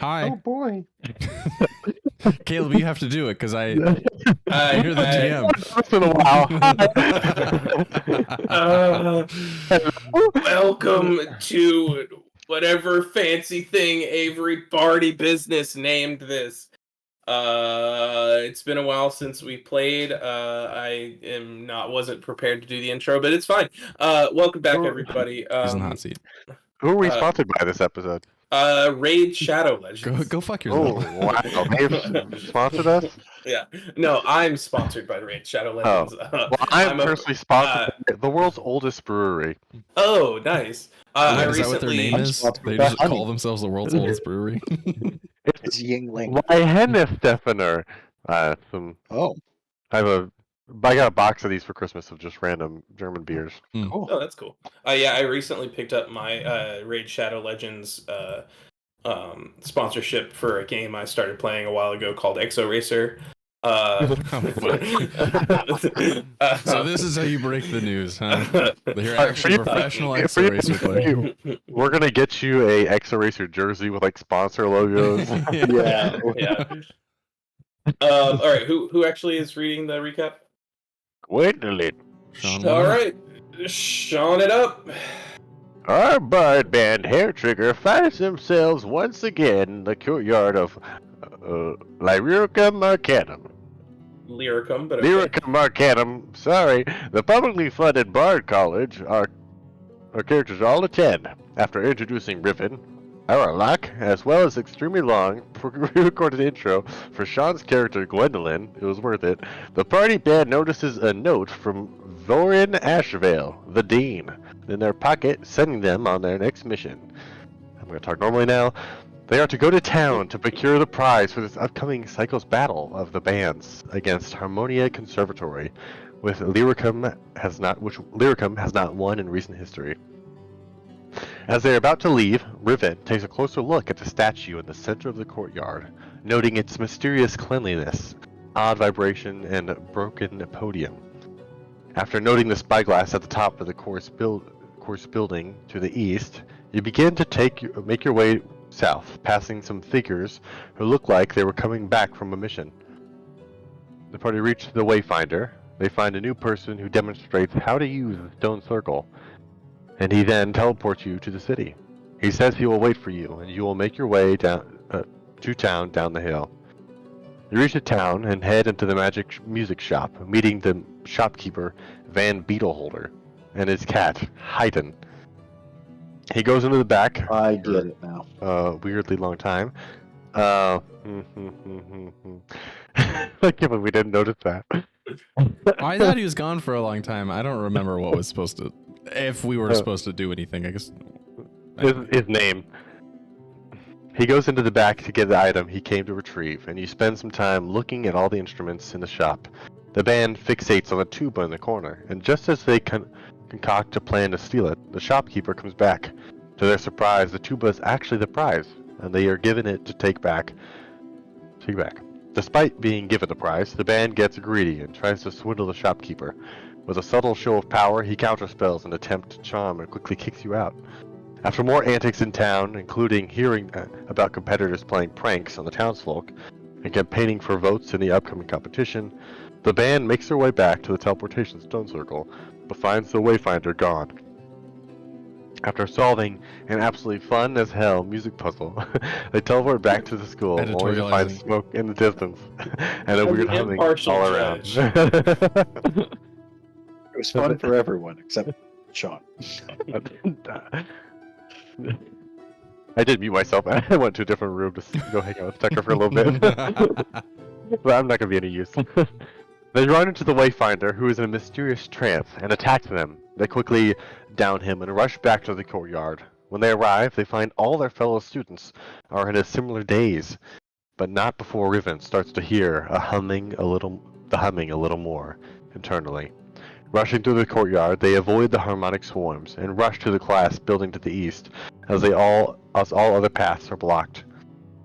Hi. Oh boy. Caleb, you have to do it because you're the GM. It's been a while. Welcome to whatever fancy thing Avery Bardy Business named this. It's been a while since we played. Wasn't prepared to do the intro, but it's fine. Welcome back, everybody. He's in the hot seat. Who are we sponsored by this episode? Raid Shadow Legends. Go fuck yourself. Oh, wow. They've sponsored us? Yeah. No, I'm sponsored by Raid Shadow Legends. Well, I'm personally sponsored by the world's oldest brewery. Oh, nice. Is that what their name is? They just call themselves the world's oldest brewery. It's Yingling. Why, Henne Stefaner. I got a box of these for Christmas of just random German beers. Cool. Oh, that's cool. Yeah, I recently picked up my Raid Shadow Legends sponsorship for a game I started playing a while ago called Exo Racer. So this is how you break the news, huh? You're actually a professional Exo Racer player. We're gonna get you a Exo Racer jersey with like sponsor logos. Yeah. All right, who actually is reading the recap? Gwendolyn. All right, Sean it up. Our bard band Hair Trigger finds themselves once again in the courtyard of Lyricum Arcanum. Lyricum, but okay. Lyricum Arcanum. Sorry, the publicly funded Bard College. Our characters all attend. After introducing Riven, Aroluk, as well as extremely long pre-recorded intro for Sean's character Gwendolyn, it was worth it. The party band notices a note from Thorin Ashvale, the Dean, in their pocket, sending them on their next mission. I'm going to talk normally now. They are to go to town to procure the prize for this upcoming Cycles battle of the bands against Harmonia Conservatory, which Lyricum has not won in recent history. As they are about to leave, Riven takes a closer look at the statue in the center of the courtyard, noting its mysterious cleanliness, odd vibration, and broken podium. After noting the spyglass at the top of the course building to the east, you begin to make your way south, passing some figures who look like they were coming back from a mission. The party reach the Wayfinder. They find a new person who demonstrates how to use the stone circle, and he then teleports you to the city. He says he will wait for you, and you will make your way down to town down the hill. You reach the town and head into the music shop, meeting the shopkeeper Van Beetleholder and his cat Haydn. He goes into the back. I get it now. Weirdly long time. I can't believe we didn't notice that. I thought he was gone for a long time. I don't remember what was supposed to... If we were supposed to do anything, I guess... His name. He goes into the back to get the item he came to retrieve, and you spend some time looking at all the instruments in the shop. The band fixates on the tuba in the corner, and just as they concoct a plan to steal it, the shopkeeper comes back. To their surprise, the tuba is actually the prize, and they are given it to take back. Despite being given the prize, the band gets greedy and tries to swindle the shopkeeper. With a subtle show of power, he counterspells an attempt to charm and quickly kicks you out. After more antics in town, including hearing about competitors playing pranks on the townsfolk and campaigning for votes in the upcoming competition, the band makes their way back to the teleportation stone circle, but finds the Wayfinder gone. After solving an absolutely fun as hell music puzzle, they teleport back to the school, only to find smoke in the distance and a weird humming all around. It was fun for everyone except Sean. I did mute myself. I went to a different room to go hang out with Tucker for a little bit. But I'm not going to be any use. They run into the Wayfinder, who is in a mysterious trance, and attack them. They quickly down him and rush back to the courtyard. When they arrive, they find all their fellow students are in a similar daze, but not before Riven starts to hear the humming a little more internally. Rushing through the courtyard, they avoid the harmonic swarms and rush to the class building to the east, as all other paths are blocked.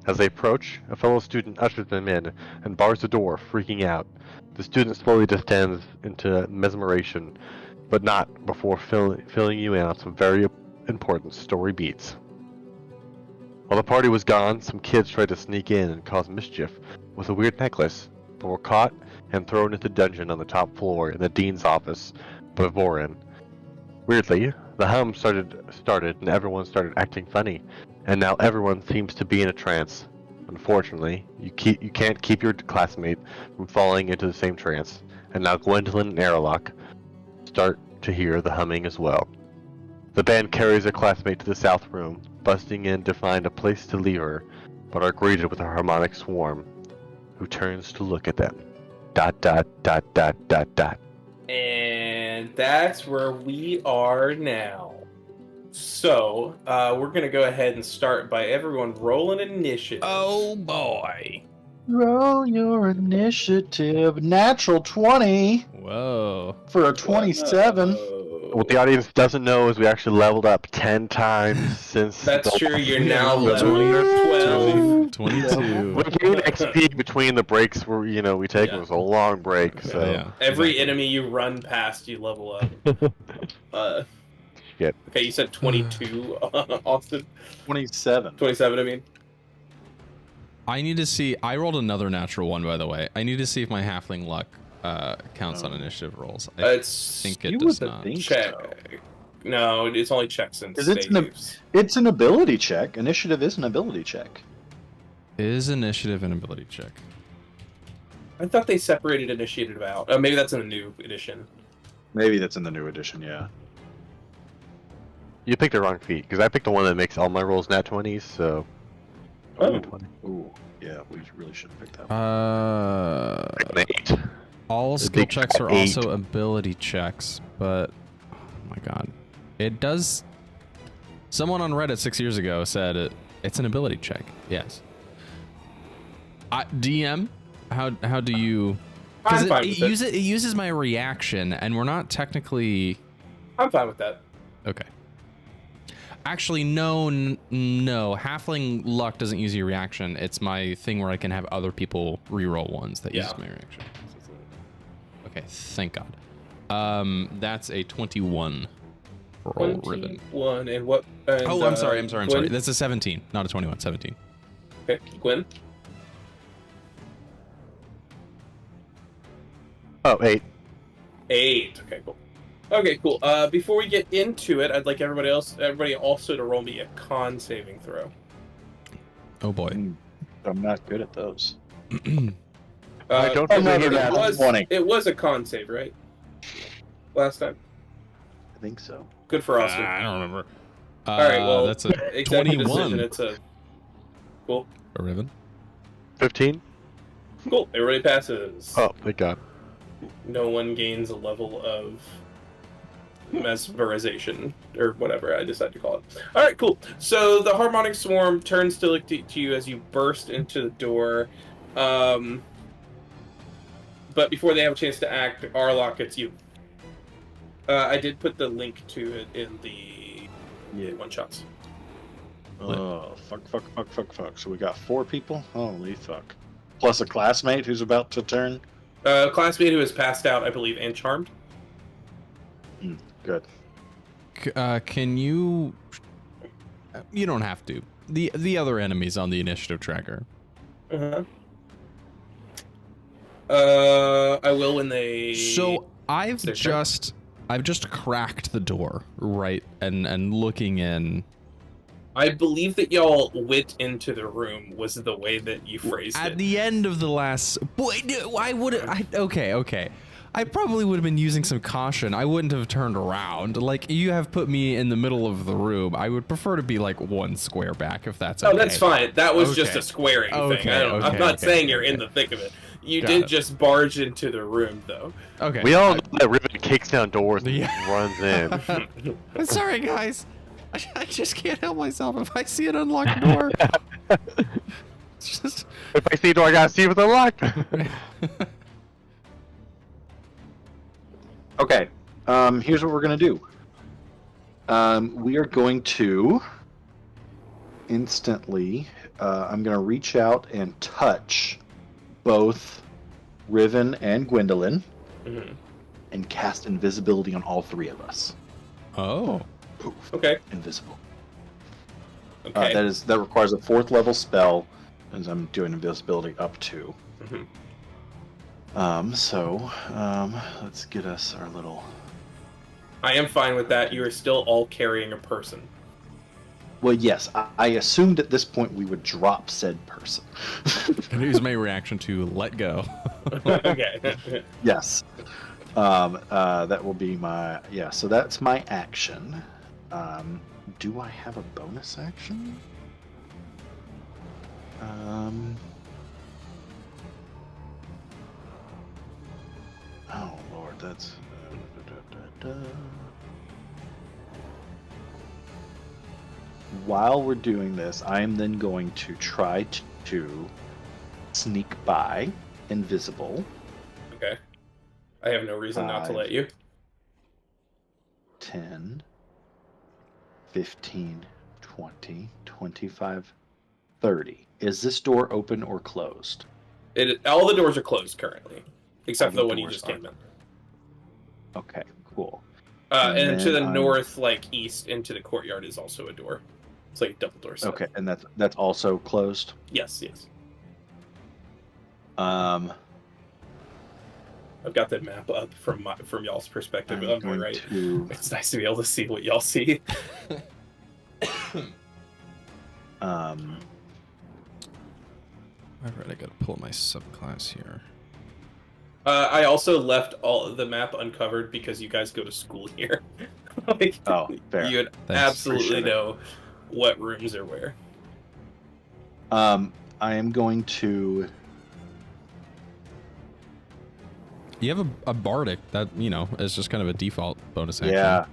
As they approach, a fellow student ushers them in and bars the door, freaking out. The student slowly descends into mesmeration, but not before filling you in on some very important story beats. While the party was gone, some kids tried to sneak in and cause mischief with a weird necklace, but were caught and thrown into the dungeon on the top floor in the dean's office by Vorin. Weirdly, the hum started and everyone started acting funny, and now everyone seems to be in a trance. Unfortunately, you can't keep your classmate from falling into the same trance, and now Gwendolyn and Aroluk start to hear the humming as well. The band carries their classmate to the south room, busting in to find a place to leave her, but are greeted with a harmonic swarm, who turns to look at them. ... And that's where we are now. So, we're going to go ahead and start by everyone rolling initiative. Oh boy. Roll your initiative. Natural 20 Whoa. for a 27. What the audience doesn't know is we actually leveled up 10 times since. That's true, you're now Yeah, level 12. 22. We gained XP between the breaks where we take. Yeah. It was a long break, so. Yeah. Every enemy you run past, you level up. Shit. Okay, you said 22, Austin? 27. 27, I mean. I need to see. I rolled another natural one, by the way. I need to see if my halfling luck counts on initiative rolls. I It's think it you does would not. think check. so. No, it's only checks and 'Cause it's an- saves. It's an ability check. Initiative is an ability check. Is initiative an ability check? I thought they separated initiative out. Maybe that's in the new edition. Maybe that's in the new edition, yeah. You picked the wrong feat, because I picked the one that makes all my rolls nat 20s, so. Oh. 20. Ooh, yeah, we really should have picked that one. Uh, An 8. all The skill big checks are 8. also ability checks, but oh my god, it does. Someone on Reddit 6 years ago said it's an ability check. Yes. DM, how do you? I'm fine It with it. uses my reaction, and we're not technically. I'm fine with that. Okay. Actually, no. Halfling luck doesn't use your reaction. It's my thing where I can have other people reroll ones that uses my reaction. Okay, thank God. That's a 21 for old Riven. 21, and what? And, Oh, I'm sorry. Gwen? That's a 17, not a 21. 17. Okay, Gwen. Oh, 8. 8. Okay, cool. Okay, cool. Before we get into it, I'd like everybody also to roll me a con saving throw. Oh boy. I'm not good at those. I don't think another we nat have 20. It was a con save, right? Last time. I think so. Good for Austin. I don't remember. All right, well, that's a executive 21 decision. It's a cool. for Riven. 15? Cool. Everybody passes. Oh, thank God. No one gains a level of mesmerization or whatever I decide to call it. All right, cool. So the harmonic swarm turns to look to you as you burst into the door. But before they have a chance to act, Aroluk, it's you. I did put the link to it in the one shots. Oh, fuck. So we got 4 people? Holy fuck. Plus a classmate who's about to turn? Classmate who has passed out, I believe, and charmed. Good. Can you? You don't have to. The other enemies on the initiative tracker. I will when they. So I've Their turn. just cracked the door, right, and looking in. I believe that y'all went into the room was the way that you phrased At it. the end of the last, boy, I would. Okay. I probably would have been using some caution. I wouldn't have turned around. Like, you have put me in the middle of the room. I would prefer to be like 1 square back, if that's okay. Oh, that's fine. That was Okay. just a squaring thing. Okay, I'm not saying you're in the thick of it. You Got did it. just barge into the room, though. Okay. We all know that Riven kicks down doors and Yeah. runs in. I'm sorry, guys. I just can't help myself. If I see an unlocked door, it's just. If I see a door, I gotta see if it's unlocked. Okay. Here's what we're gonna do. We are going to instantly. I'm gonna reach out and touch both Riven and Gwendolyn, and cast invisibility on all 3 of us. Oh. Poof. Okay. Invisible. Okay. That requires a 4th level spell, as I'm doing invisibility up to. Let's get us our little. I am fine with that. You are still all carrying a person. Well, yes, I assumed at this point we would drop said person. Can use my reaction to let go. Okay. Yes. That will be my So that's my action. Do I have a bonus action? Oh Lord, that's. While we're doing this, I am then going to try to sneak by invisible. Okay. I have no reason not to let you. 10, 15, 20, 25, 30. Is this door open or closed? All the doors are closed currently, except for All the the one you doors just came in. Okay, cool. And to the then north, like east, into the courtyard is also a door. It's like a double door set. Okay, and that's also closed. Yes. Um, I've got the map up from y'all's perspective. I'm On my going right. to. It's nice to be able to see what y'all see. All right, I gotta pull my subclass here. I also left all of the map uncovered because you guys go to school here. Like, Oh, fair. You would Thanks. absolutely Appreciate it. know what rooms are where. I am going to. You have a bardic that is just kind of a default bonus action. Yeah.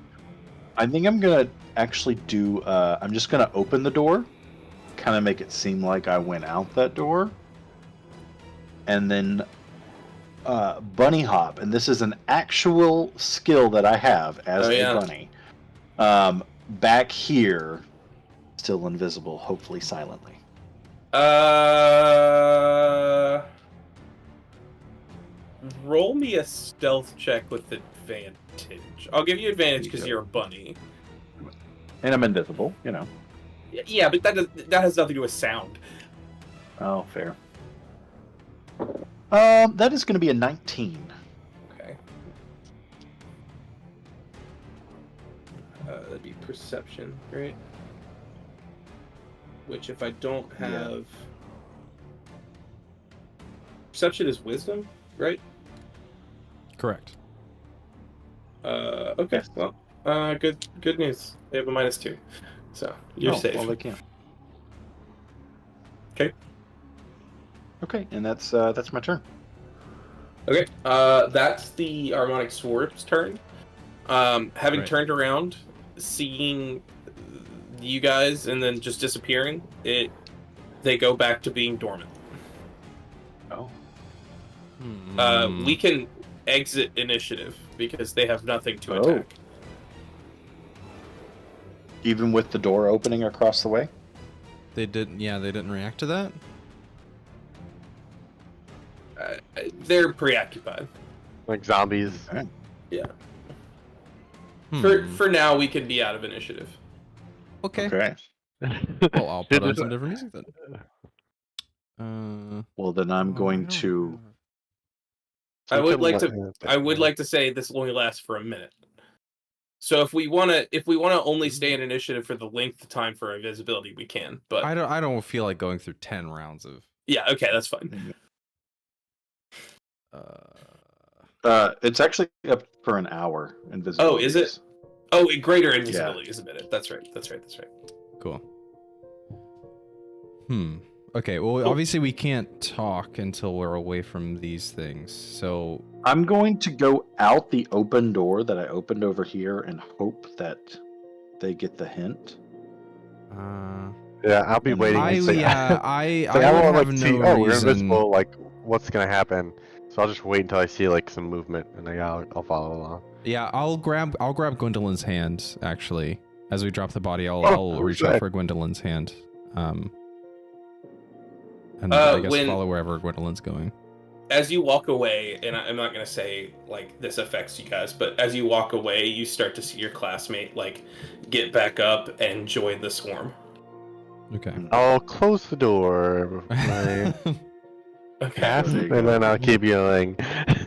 I think I'm gonna actually do. I'm just gonna open the door, kind of make it seem like I went out that door, and then bunny hop. And this is an actual skill that I have as a bunny. Back here, still invisible, hopefully silently. Roll me a stealth check with advantage. I'll give you advantage because you're a bunny. And I'm invisible, Yeah, but that has nothing to do with sound. Oh, fair. That is going to be a 19. Okay. That'd be perception, right? Which, if I don't have... Perception is wisdom, right? Correct. Okay, well, good news. They have a -2. So, you're safe. Well, they can. Okay. Okay, and that's my turn. Okay, that's the Harmonic Sword's turn. Having Right. turned around, seeing you guys, and then just disappearing, they go back to being dormant. Oh. We can exit initiative because they have nothing to attack. Even with the door opening across the way? They didn't react to that. They're preoccupied. Like zombies. Yeah. For now, we can be out of initiative. Okay. Okay. Well, I'll put on some different music then. Well, then I'm going to. I would like to say this will only last for a minute. So if we want to only stay in initiative for the length of time for invisibility, we can. But I don't feel like going through 10 rounds of. Yeah. Okay, that's fine. It's actually up for an hour. Invisibility. Oh, is it? Oh, greater invisibility is a minute. That's right. Cool. Okay, well, obviously we can't talk until we're away from these things, so... I'm going to go out the open door that I opened over here and hope that they get the hint. Yeah, I'll be waiting. I would have like no see, oh, we're reason... invisible, like, what's gonna happen? So I'll just wait until I see, like, some movement, and then I'll follow along. Yeah, I'll grab Gwendolyn's hand, actually. As we drop the body, I'll reach out for Gwendolyn's hand. And I guess follow wherever Gwendolyn's going. As you walk away, and I'm not going to say, like, this affects you guys, but as you walk away, you start to see your classmate, like, get back up and join the swarm. Okay. I'll close the door. Okay. And then I'll keep yelling.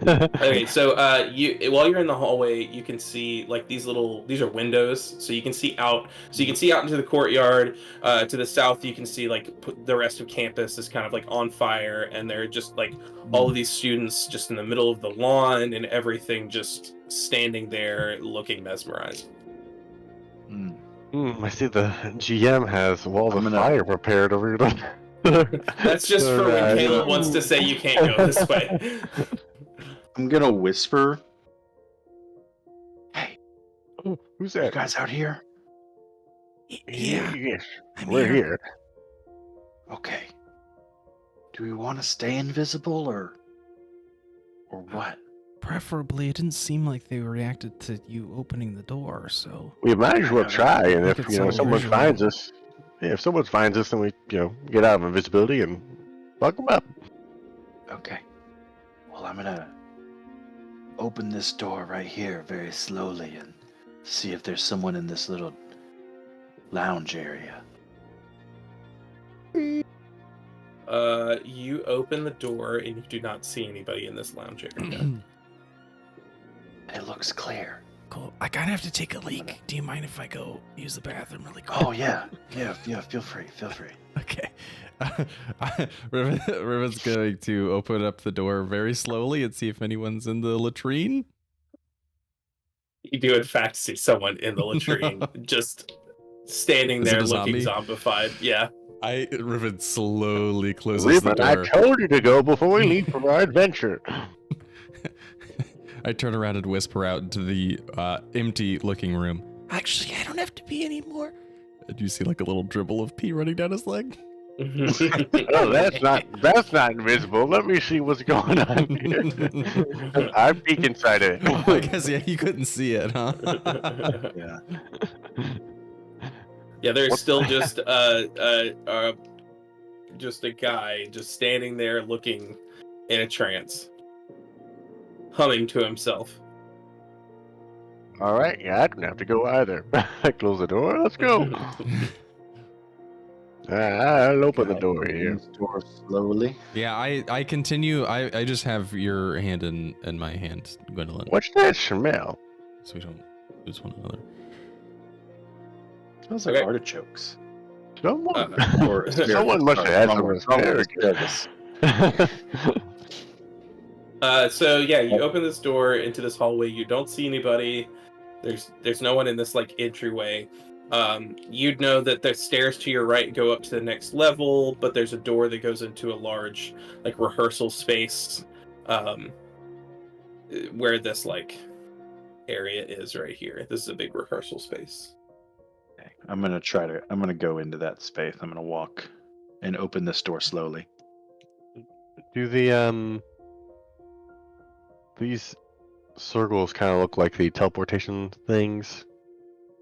Okay, so you while you're in the hallway, you can see like these are windows, so you can see out. So you can see out into the courtyard. To the south, you can see like the rest of campus is kind of like on fire, and they're just like all of these students just in the middle of the lawn and everything, just standing there looking mesmerized. I see the GM has walls of fire prepared over here. That's just for when Caleb wants to say you can't go this way. I'm gonna whisper. Hey, Who's you that? guys out here? Yeah, Yes, I'm we're here. Okay. Do we want to stay invisible or what? Preferably, it didn't seem like they reacted to you opening the door, so... We might as well try, and Look if at some someone visual. finds us, if someone finds us, then we get out of invisibility and fuck them up. Okay. Well, I'm gonna open this door right here very slowly and see if there's someone in this little lounge area. You open the door and you do not see anybody in this lounge area. It looks clear. Cool. I kind of have to take a leak. Do you mind if I go use the bathroom really quick? Oh yeah. Feel free. Okay. Riven's going to open up the door very slowly and see if anyone's in the latrine. You do in fact see someone in the latrine, just standing Is it there a looking zombie? zombified. Yeah. Riven slowly closes Riven, the I door. told you to go before we leave for our adventure. I turn around and whisper out into the empty-looking room. Actually, I don't have to pee anymore. And you see like a little dribble of pee running down his leg. Oh, that's not invisible. Let me see what's going on here. I peek inside it. Oh, I guess you couldn't see it, huh? Yeah. Yeah, there's still just a guy just standing there looking in a trance, humming to himself. All right, yeah, I don't have to go either. I close the door. Let's go. I'll open the door here. This door slowly. Yeah, I continue. I just have your hand in my hand, Gwendolyn. What's that smell? So we don't lose one another. Smells like Okay. artichokes. Someone, Or someone must have had some asparagus. So yeah, you open this door into this hallway. You don't see anybody. There's no one in this like entryway. You'd know that the stairs to your right go up to the next level, but there's a door that goes into a large like rehearsal space, where this like area is right here. This is a big rehearsal space. Okay. I'm gonna go into that space. I'm gonna walk and open this door slowly. Do the these circles kind of look like the teleportation things?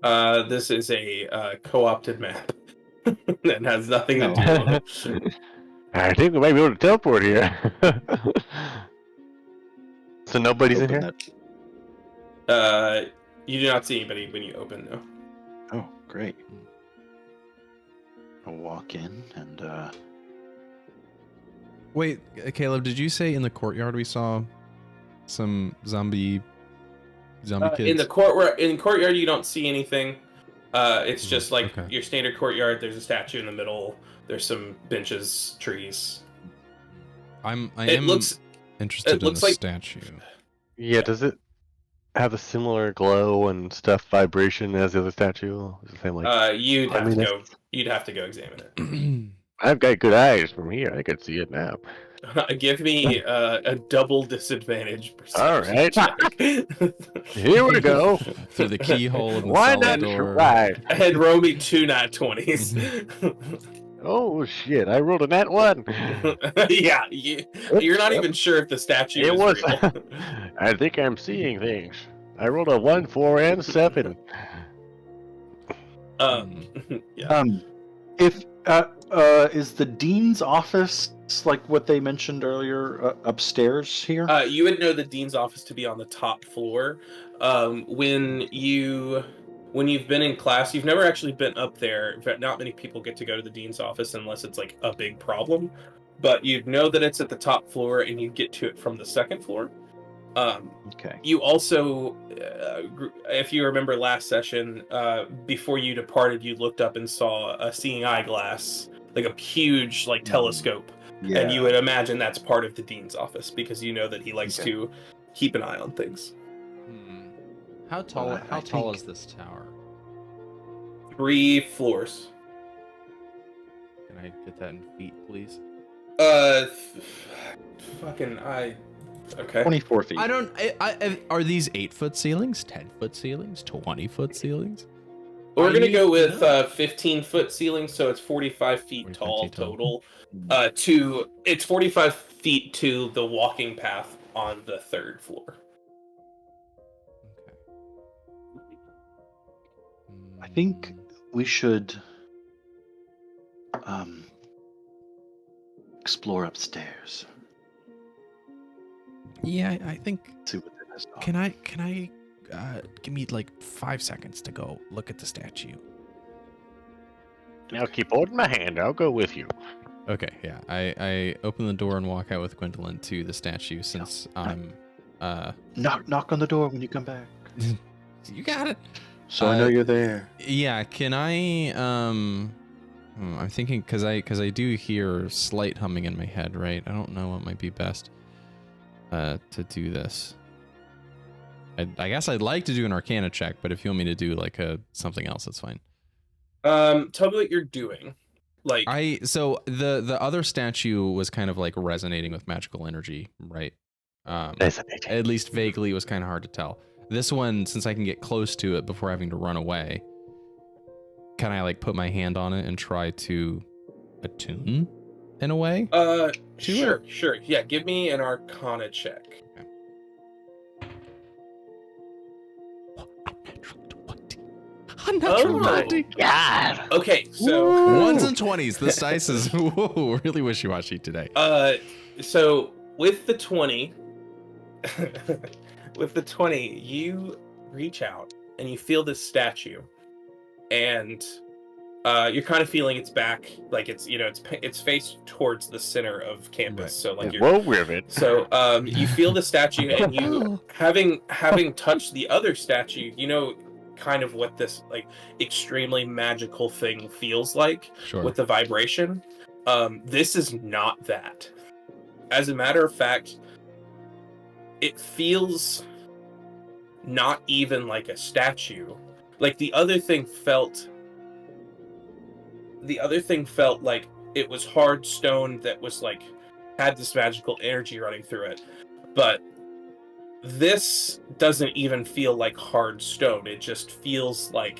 This is a co-opted map that has nothing to do with it. I think we might be able to teleport here. So nobody's in Open here? that- You do not see anybody when you open, though. Oh, great. I'll walk in and Wait, Caleb, did you say in the courtyard we saw some zombie kids? In the courtyard, you don't see anything. It's just like your standard courtyard. There's a statue in the middle. There's some benches, trees. I am interested in the statue. Yeah, does it have a similar glow and stuff vibration as the other statue? Is it the same, like, You'd have to go examine it. I've got good eyes from here. I can see it now. Give me a double disadvantage. All right. check. Here we go. Through the keyhole in the Why solid not door. try? And roll me 2 nat 20s. Oh shit! I rolled a nat 1. Yeah, you're not even sure if the statue It is was. real. I think I'm seeing things. I rolled a 1, 4, and 7. Yeah. if is the dean's office like what they mentioned earlier upstairs here? You would know the dean's office to be on the top floor. When you when you've been in class, you've never actually been up there. In fact, not many people get to go to the dean's office unless it's like a big problem. But you'd know that it's at the top floor, and you get to it from the second floor. Okay. You also, if you remember last session, before you departed, you looked up and saw a seeing eyeglass, like a huge like telescope, and you would imagine that's part of the dean's office because you know that he likes to keep an eye on things. How tall? How tall is this tower? 3 floors. Can I get that in feet, please? Okay. 24 feet. I don't. Are these 8-foot ceilings, 10-foot ceilings, 20-foot ceilings? We're gonna go with 15-foot ceilings, so it's 45 feet tall total. It's 45 feet to the walking path on the 3rd floor. Okay. I think we should explore upstairs. Yeah, I think. See what that is. Can I give me like 5 seconds to go look at the statue? Now keep holding my hand. I'll go with you. Okay, yeah. I open the door and walk out with Gwendolyn to the statue since I'm knock on the door when you come back. You got it. So I know you're there. Yeah, can I I'm thinking cuz I do hear slight humming in my head, right? I don't know what might be best to do this. I guess I'd like to do an Arcana check, but if you want me to do like something else, that's fine. Tell me what you're doing. So the other statue was kind of like resonating with magical energy, right? Resonating. At least vaguely, it was kind of hard to tell. This one, since I can get close to it before having to run away, can I like put my hand on it and try to attune in a way? Sure. Yeah, give me an Arcana check. Unnatural 20. God. Okay, so 1s and 20s. This dice is really wishy-washy today. So with the 20, you reach out and you feel this statue, and you're kind of feeling its back, like it's faced towards the center of campus. Right. So like Whoa, Riven. So you feel the statue, and you having touched the other statue, you know kind of what this like extremely magical thing feels like with the vibration. This is not that. As a matter of fact, it feels not even like a statue. Like the other thing felt like it was hard stone that was like had this magical energy running through it. But this doesn't even feel like hard stone. It just feels like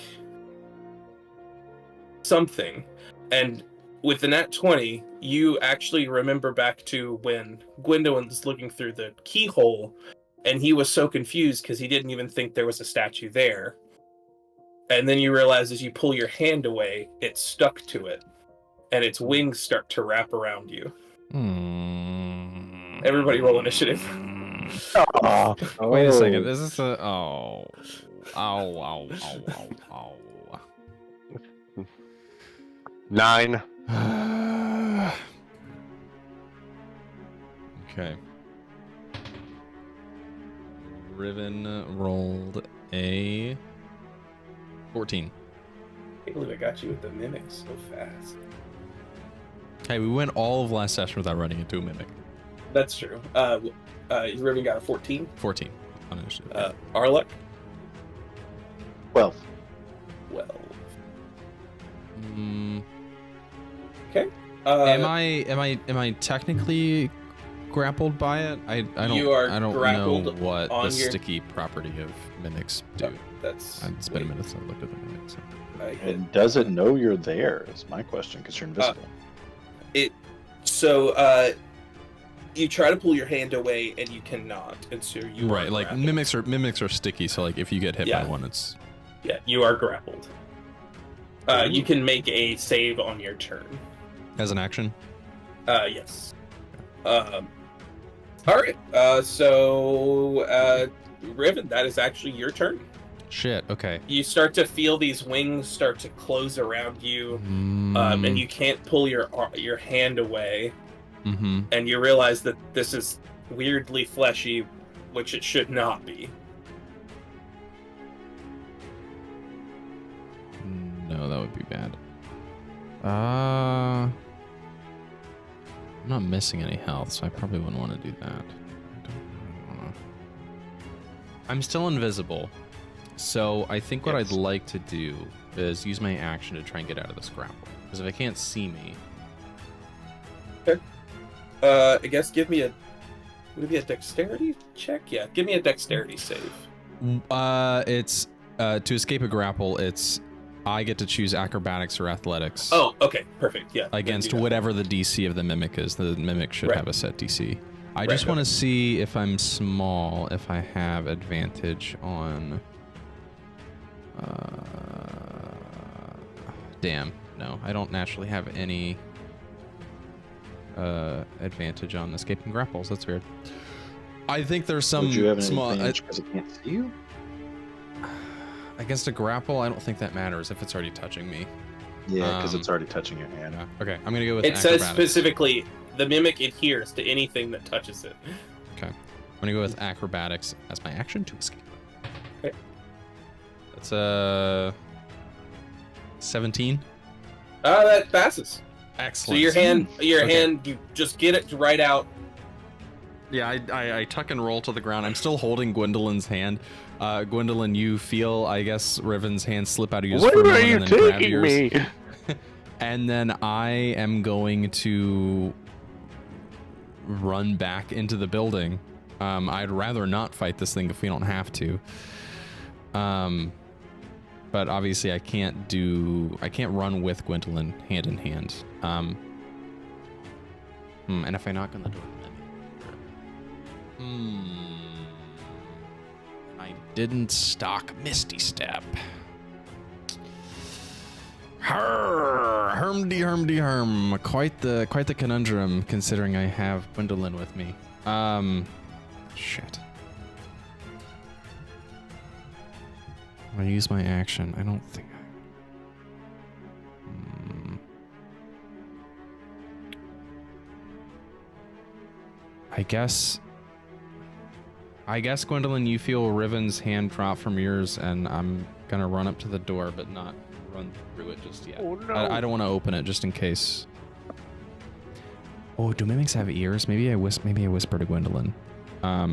something. And with the nat 20, you actually remember back to when Gwendolyn was looking through the keyhole, and he was so confused because he didn't even think there was a statue there. And then you realize as you pull your hand away, it's stuck to it, and its wings start to wrap around you. Everybody roll initiative. Wait a second. Is this a... Ow. 9. Okay. Riven rolled a 14. I can't believe I got you with the mimic so fast. Hey, we went all of last session without running into a mimic. That's true. Riven got a 14. 14 on initiative. Aroluk? 12. 12. Okay. Am I technically grappled by it? I don't. You are I don't know grappled what on the your- sticky property of mimics do. That's. It's been a minute since I looked at the mimics. So. And does it know you're there? Is my question, because you're invisible. You try to pull your hand away and you cannot, and so you Right, are like grappled. mimics are sticky, so like if you get hit Yeah. by one, it's Yeah, you are grappled. You can make a save on your turn. as an action. Yes. All right. So Riven, that is actually your turn. Shit. Okay. You start to feel these wings start to close around you, and you can't pull your hand away. Mm-hmm. And you realize that this is weirdly fleshy, which it should not be. No, that would be bad. I'm not missing any health, so I probably wouldn't want to do that. I'm still invisible, so I think what I'd like to do is use my action to try and get out of this grapple. Because if it can't see me... Okay. I guess would it be a dexterity check? Yeah, give me a dexterity save. It's to escape a grapple, I get to choose acrobatics or athletics. Oh, okay, perfect. Yeah. Against whatever the DC of the mimic is. The mimic should have a set DC. I just want to see if I'm small, if I have advantage on... damn, no. I don't naturally have any advantage on escaping grapples. That's weird. I think there's some Would you have an small... advantage because it can't see you? Against a grapple, I don't think that matters if it's already touching me. Yeah, because it's already touching your hand. Yeah. Okay, I'm gonna go with It acrobatics. says specifically, the mimic adheres to anything that touches it. Okay. I'm gonna go with acrobatics as my action to escape. Okay. That's 17. That passes. Excellent. So your hand, you just get it right out. Yeah, I tuck and roll to the ground. I'm still holding Gwendolyn's hand. Gwendolyn, you feel, I guess, Riven's hand slip out of yours. Where are you taking me? And then I am going to run back into the building. I'd rather not fight this thing if we don't have to. But obviously I can't run with Gwendolyn hand in hand. And if I knock on the door, I didn't stock Misty Step. Herm. Quite the conundrum, considering I have Gwendolyn with me. Shit. I'm gonna use my action. I don't think I guess, Gwendolyn, you feel Riven's hand drop from yours, and I'm gonna run up to the door, but not run through it just yet. Oh, no. I don't want to open it just in case. Oh, do mimics have ears? Maybe I whisper to Gwendolyn. I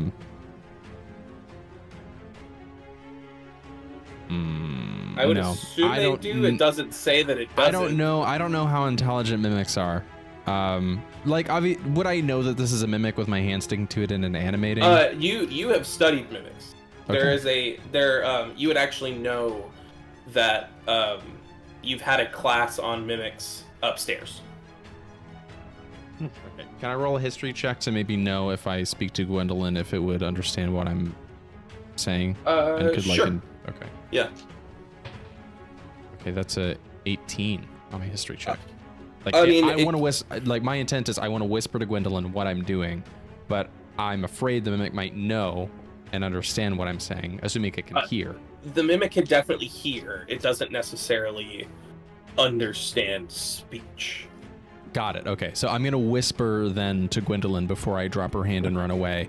would assume they do. It doesn't say that it doesn't. I don't know how intelligent mimics are. Would I know that this is a mimic with my hand sticking to it and an animating? You have studied mimics. Okay. You would actually know that you've had a class on mimics upstairs. Okay. Can I roll a history check to maybe know if I speak to Gwendolyn if it would understand what I'm saying? Sure. Okay. Yeah. Okay, that's a 18 on my history check. My intent is I want to whisper to Gwendolyn what I'm doing, but I'm afraid the mimic might know and understand what I'm saying, assuming it can hear. The mimic can definitely hear. It doesn't necessarily understand speech. Got it. Okay, so I'm going to whisper then to Gwendolyn before I drop her hand and run away.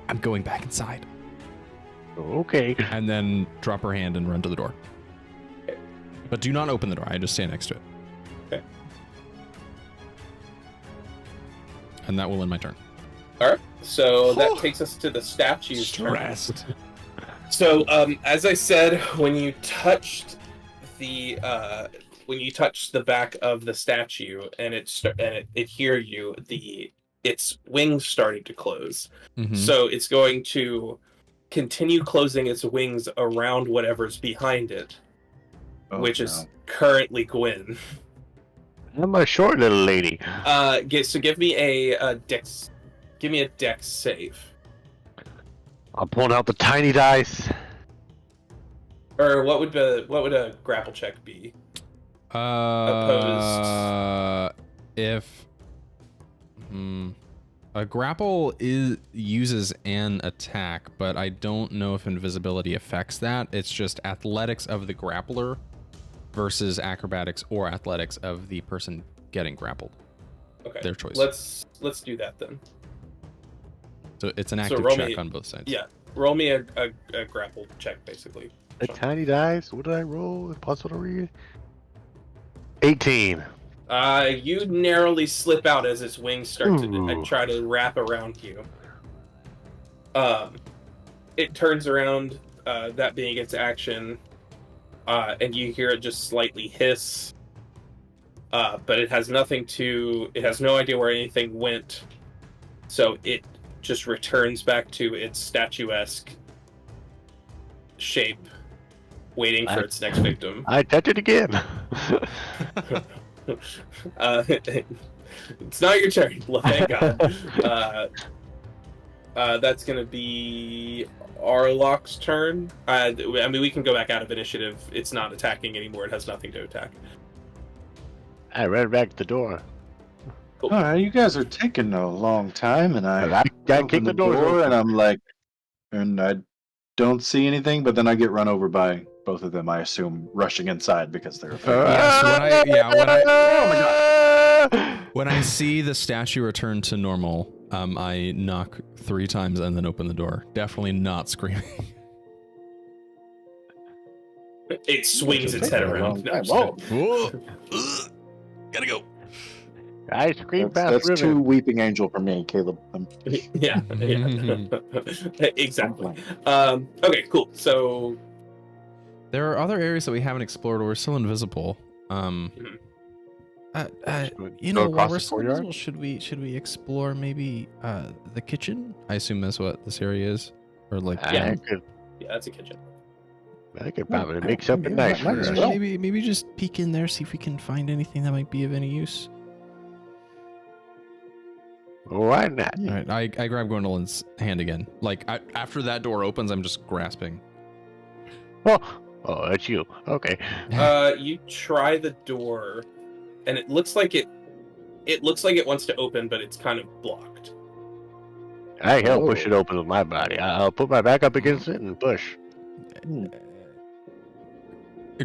I'm going back inside. Okay. And then drop her hand and run to the door. Okay. But do not open the door. I just stand next to it. Okay. And that will end my turn. All right. So that takes us to the statue's Stressed. turn. So, as I said, when you touched the back of the statue and it adhered you, its wings started to close. Mm-hmm. So it's going to continue closing its wings around whatever's behind it, which is currently Gwen. I'm a short little lady. Give me a dex save. I'm pulling out the tiny dice. Or what would a grapple check be? Opposed. A grapple uses an attack, but I don't know if invisibility affects that. It's just athletics of the grappler versus acrobatics or athletics of the person getting grappled. Okay. Their choice. Let's do that then. So it's an active roll check me- on both sides. Yeah. Roll me a grapple check, basically. A tiny dice. What did I roll? Possible to read. 18. You narrowly slip out as its wings start to Ooh. try to wrap around you. It turns around, that being its action, and you hear it just slightly hiss. But it has no idea where anything went, so it just returns back to its statuesque shape, waiting for its next victim. I touch it again. It's not your turn, thank God. That's gonna be Aroluk's turn. I mean, we can go back out of initiative. It's not attacking anymore. It has nothing to attack. I ran back to the door. All right, you guys are taking a long time, and I gotta open kick the door open. and I'm like, and I don't see anything, but then I get run over by both of them. I assume rushing inside because they're afraid. When I see the statue return to normal, I knock 3 times and then open the door. Definitely not screaming. It swings its head around. No, Whoa. Gotta go. I scream past That's Riven. 2 weeping angel for me, Caleb. yeah. Exactly. Okay, cool. So There are other areas that we haven't explored, or we're still invisible. You know, while we're still invisible, should we explore maybe the kitchen? I assume that's what this area is, or like yeah, that's a kitchen. I could probably make something nice for us. maybe just peek in there, see if we can find anything that might be of any use. Why not? All right, I grab Gwendolyn's hand again. Like after that door opens, I'm just grasping. Oh, that's you. Okay. You try the door, and it looks like it wants to open, but it's kind of blocked. I help push it open with my body. I'll put my back up against it and push.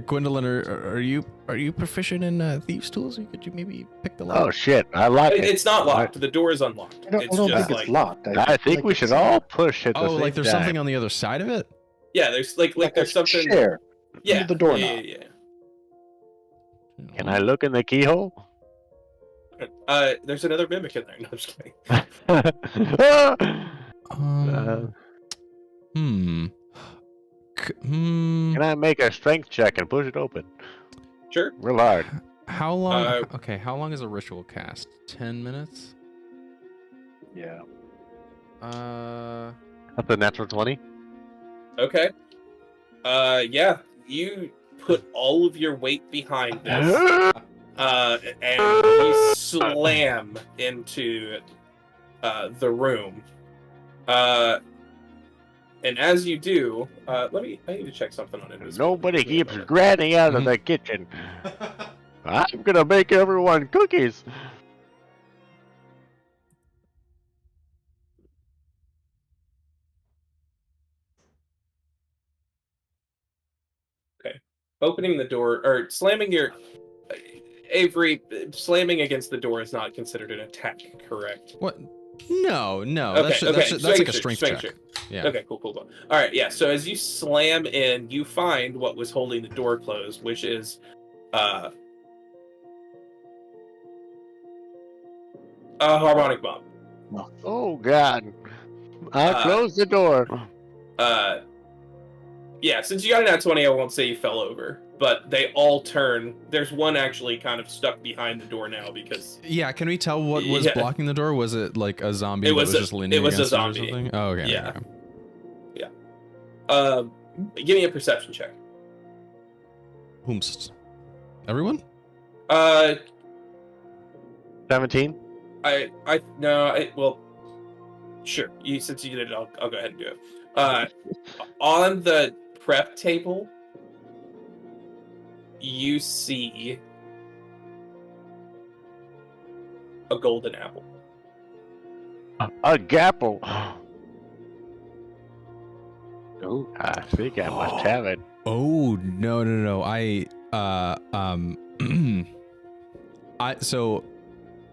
Gwendolyn, are you proficient in thieves' tools? Could you maybe pick the lock? Oh shit! I locked it. It's not locked. The door is unlocked. I don't think it's locked. I think we should all push it. Oh, like there's something on the other side of it? Yeah, there's like there's something. Chair. Yeah, the door. Yeah. Can I look in the keyhole? There's another mimic in there. No, I'm just kidding. Can I make a strength check and push it open? Sure. Real hard. How long? Okay, how long is a ritual cast? 10 minutes? Yeah. That's a natural 20. Okay. Yeah, you put all of your weight behind this, and you slam into the room. And as you do, I need to check something on it. Nobody keeps granting out of the kitchen. I'm gonna make everyone cookies. Okay. Opening the door, or slamming your... Avery, slamming against the door is not considered an attack, correct? What? No. Okay, That's like a strength check. Yeah. Okay, cool. All right, yeah. So as you slam in, you find what was holding the door closed, which is a harmonic bomb. Oh god! I closed the door. Yeah. Since you got an at 20, I won't say you fell over, but they all turn. There's one actually kind of stuck behind the door now because. Yeah. Can we tell what was blocking the door? Was it like a zombie? It was just leaning against a zombie. It or something? Oh, okay. Yeah. Okay. Yeah. Give me a perception check. Whomst? Everyone? 17. Well, sure. Since you did it, I'll go ahead and do it. On the prep table, you see a golden apple. A gapple. Oh, I think I must have it. Oh no! So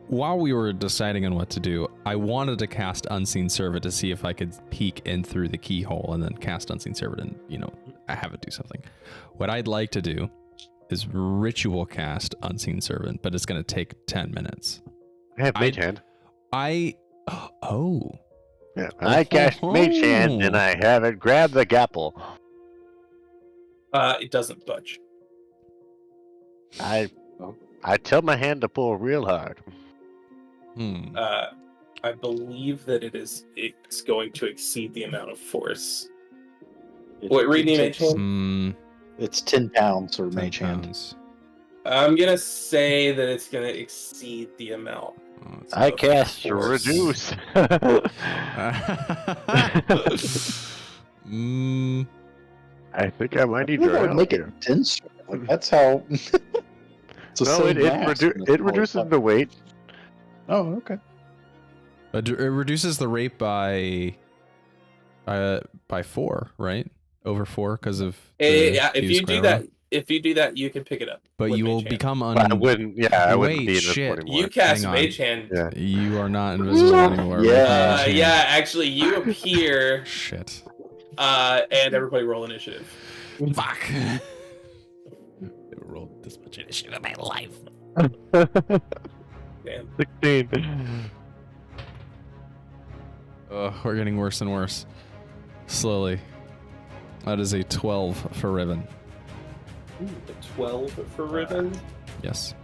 while we were deciding on what to do, I wanted to cast Unseen Servant to see if I could peek in through the keyhole and then cast Unseen Servant and, I have it do something. What I'd like to do is ritual cast Unseen Servant, but it's going to take 10 minutes. I have Mage Hand. Oh. Yeah, I cast Mage Hand and I have it grab the gapple. It doesn't budge. I tell my hand to pull real hard. I believe that it's going to exceed the amount of force. What reading Mage Hand? It's 10 pounds or 10 Mage Hand. pounds. I'm gonna say that it's gonna exceed the amount. I cast Reduce. I think I might need your help make here. it denser. Like, that's how. No, it reduces the weight. Oh, okay. It reduces the rate by 4, right? Over 4 because of if you do that, you can pick it up. But you will become I wouldn't. Yeah, I wouldn't be shit. invisible anymore. You cast Hang on. Mage Hand. Yeah. You are not invisible anymore. Yeah, actually, you appear. Shit. And everybody roll initiative. Fuck. Never rolled this much initiative in my life. Damn. 16. We're getting worse and worse. Slowly. That is a 12 for Riven. Ooh, a 12 for Riven. Yes.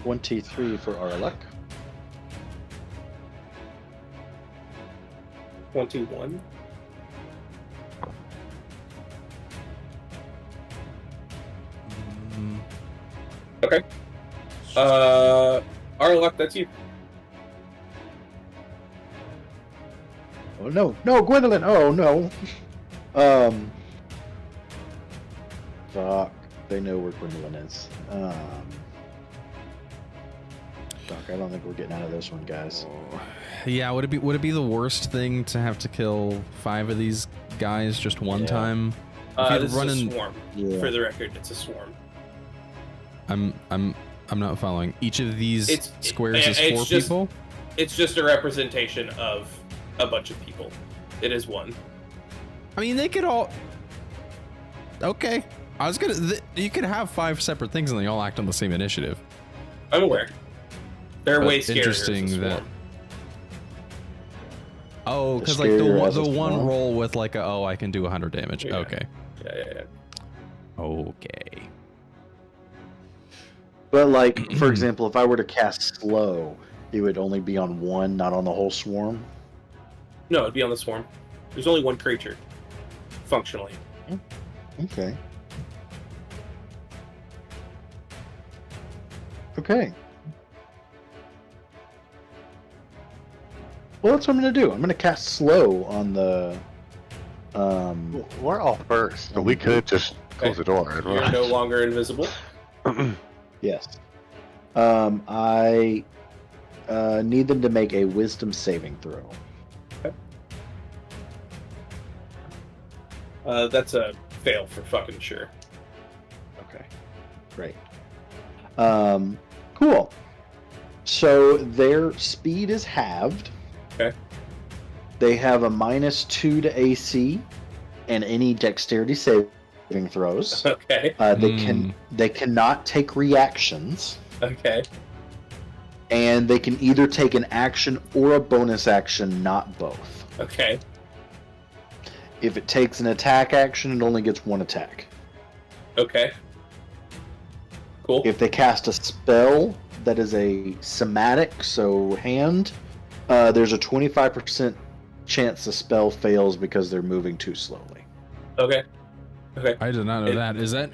23 for Aroluk. 21. Okay. Aroluk, that's you. Oh no, Gwendolyn! Oh no. Fuck. They know where Gwendolyn is. Fuck, I don't think we're getting out of this one, guys. Yeah, would it be the worst thing to have to kill 5 of these guys just one time? This is a swarm. Yeah. For the record, it's a swarm. I'm not following. Each of these squares is 4 people? It's just a representation of a bunch of people. It is one. I mean, they could all... Okay. I was gonna... You could have 5 separate things and they all act on the same initiative. I'm aware. They're way scarier. Interesting that... Oh, because like the one roll with like I can do 100 damage. Yeah. Okay. Yeah. Okay. But like, for example, if I were to cast slow, it would only be on one, not on the whole swarm. No, it'd be on the swarm. There's only one creature, functionally. Okay. Okay. Well, that's what I'm going to do. I'm going to cast slow on the... We're all first, but we could just close the door. You're no longer invisible. Yes. I need them to make a wisdom saving throw. Okay. That's a fail for fucking sure. Okay. Great. Cool. So their speed is halved. Okay. They have a -2 to AC and any dexterity saving throws. Okay. They cannot take reactions. Okay. And they can either take an action or a bonus action, not both. Okay. If it takes an attack action, it only gets 1 attack. Okay. Cool. If they cast a spell that is a somatic, so hand, there's a 25% chance the spell fails because they're moving too slowly. Okay. Okay. I did not know that. Is that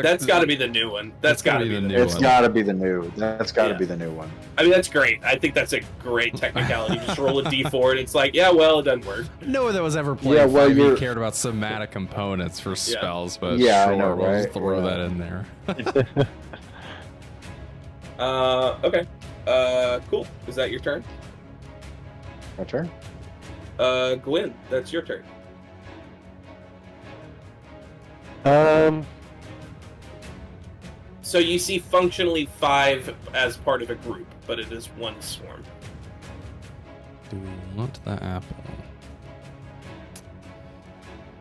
that's got to be the new one. That's got to be the new It's one. got to be the new. That's got to be the new one. I mean, that's great. I think that's a great technicality. Just roll a d4 and it's like, yeah, well, it doesn't work. No one that was ever playing 5e cared about somatic components for spells, but sure, I know, right? We'll just throw that in there. Okay. Cool. Is that your turn? My turn. Gwen, that's your turn. So you see functionally 5 as part of a group, but it is one swarm. Do we want the apple?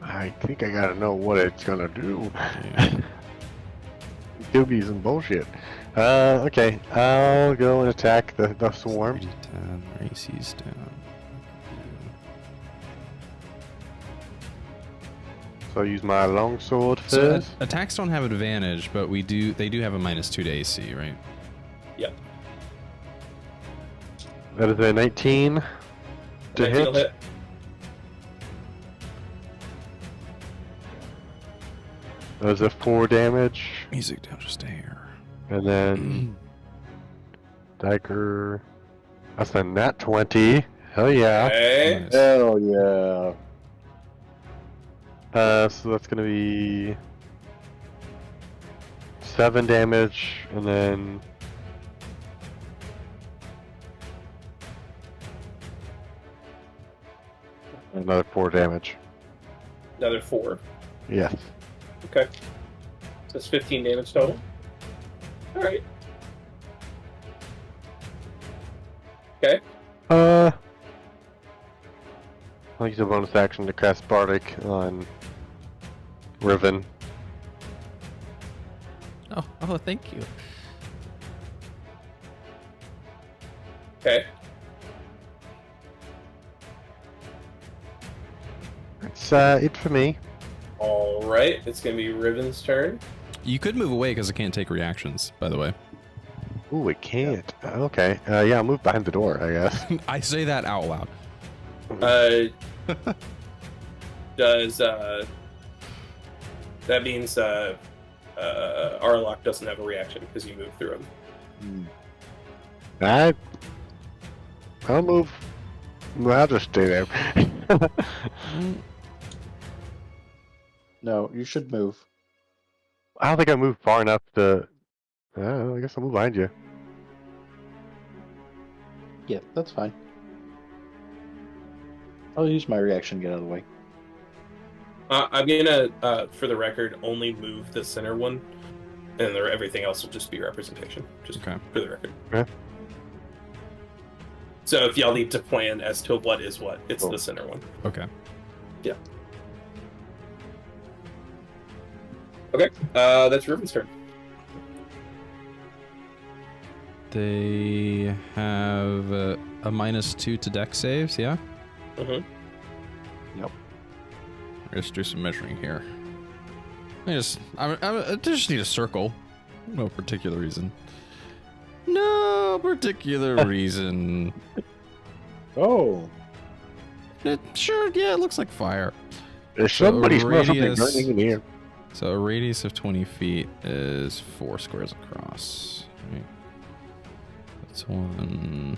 I think I gotta know what it's gonna do. Yeah. Give me some bullshit. Okay. I'll go and attack the swarm. 10, AC's down. So I'll use my longsword So first. attacks don't have advantage, but they do have a -2 to AC, right? Yep. That is a 19 to 19 will hit. That is a 4 damage. Music down just a hair. And then dagger. That's a nat 20. Hell yeah. Okay. Nice. Hell yeah. So that's gonna be 7 damage, and then another 4 damage. Another 4. Yes. Okay. So that's 15 damage total. Alright. Okay. I'll use a bonus action to cast Bardic on Riven. Oh, thank you. Okay. That's it for me. Alright. It's going to be Riven's turn. You could move away because it can't take reactions, by the way. Ooh, it can't. Okay. Yeah, I'll move behind the door, I guess. I say that out loud. Does that means Aroluk doesn't have a reaction because you moved through him. I'll move. Well, I'll just stay there. No, you should move. I don't think I moved far enough to. I guess I'll move behind you. Yeah, that's fine. I'll use my reaction to get out of the way. I'm gonna, for the record, only move the center one, and everything else will just be representation. Just Okay. for the record. Okay. So if y'all need to plan as to what is what, it's Cool. the center one. Okay. Yeah. Okay. That's Riven's turn. They have a -2 to dex saves, yeah? Mm-hmm. Let's do some measuring here. I just need a circle. No particular reason. No particular reason. Oh. Sure, yeah, it looks like fire. There's So somebody smells something radius- burning in here. So a radius of 20 feet is 4 squares across. Right. That's 1,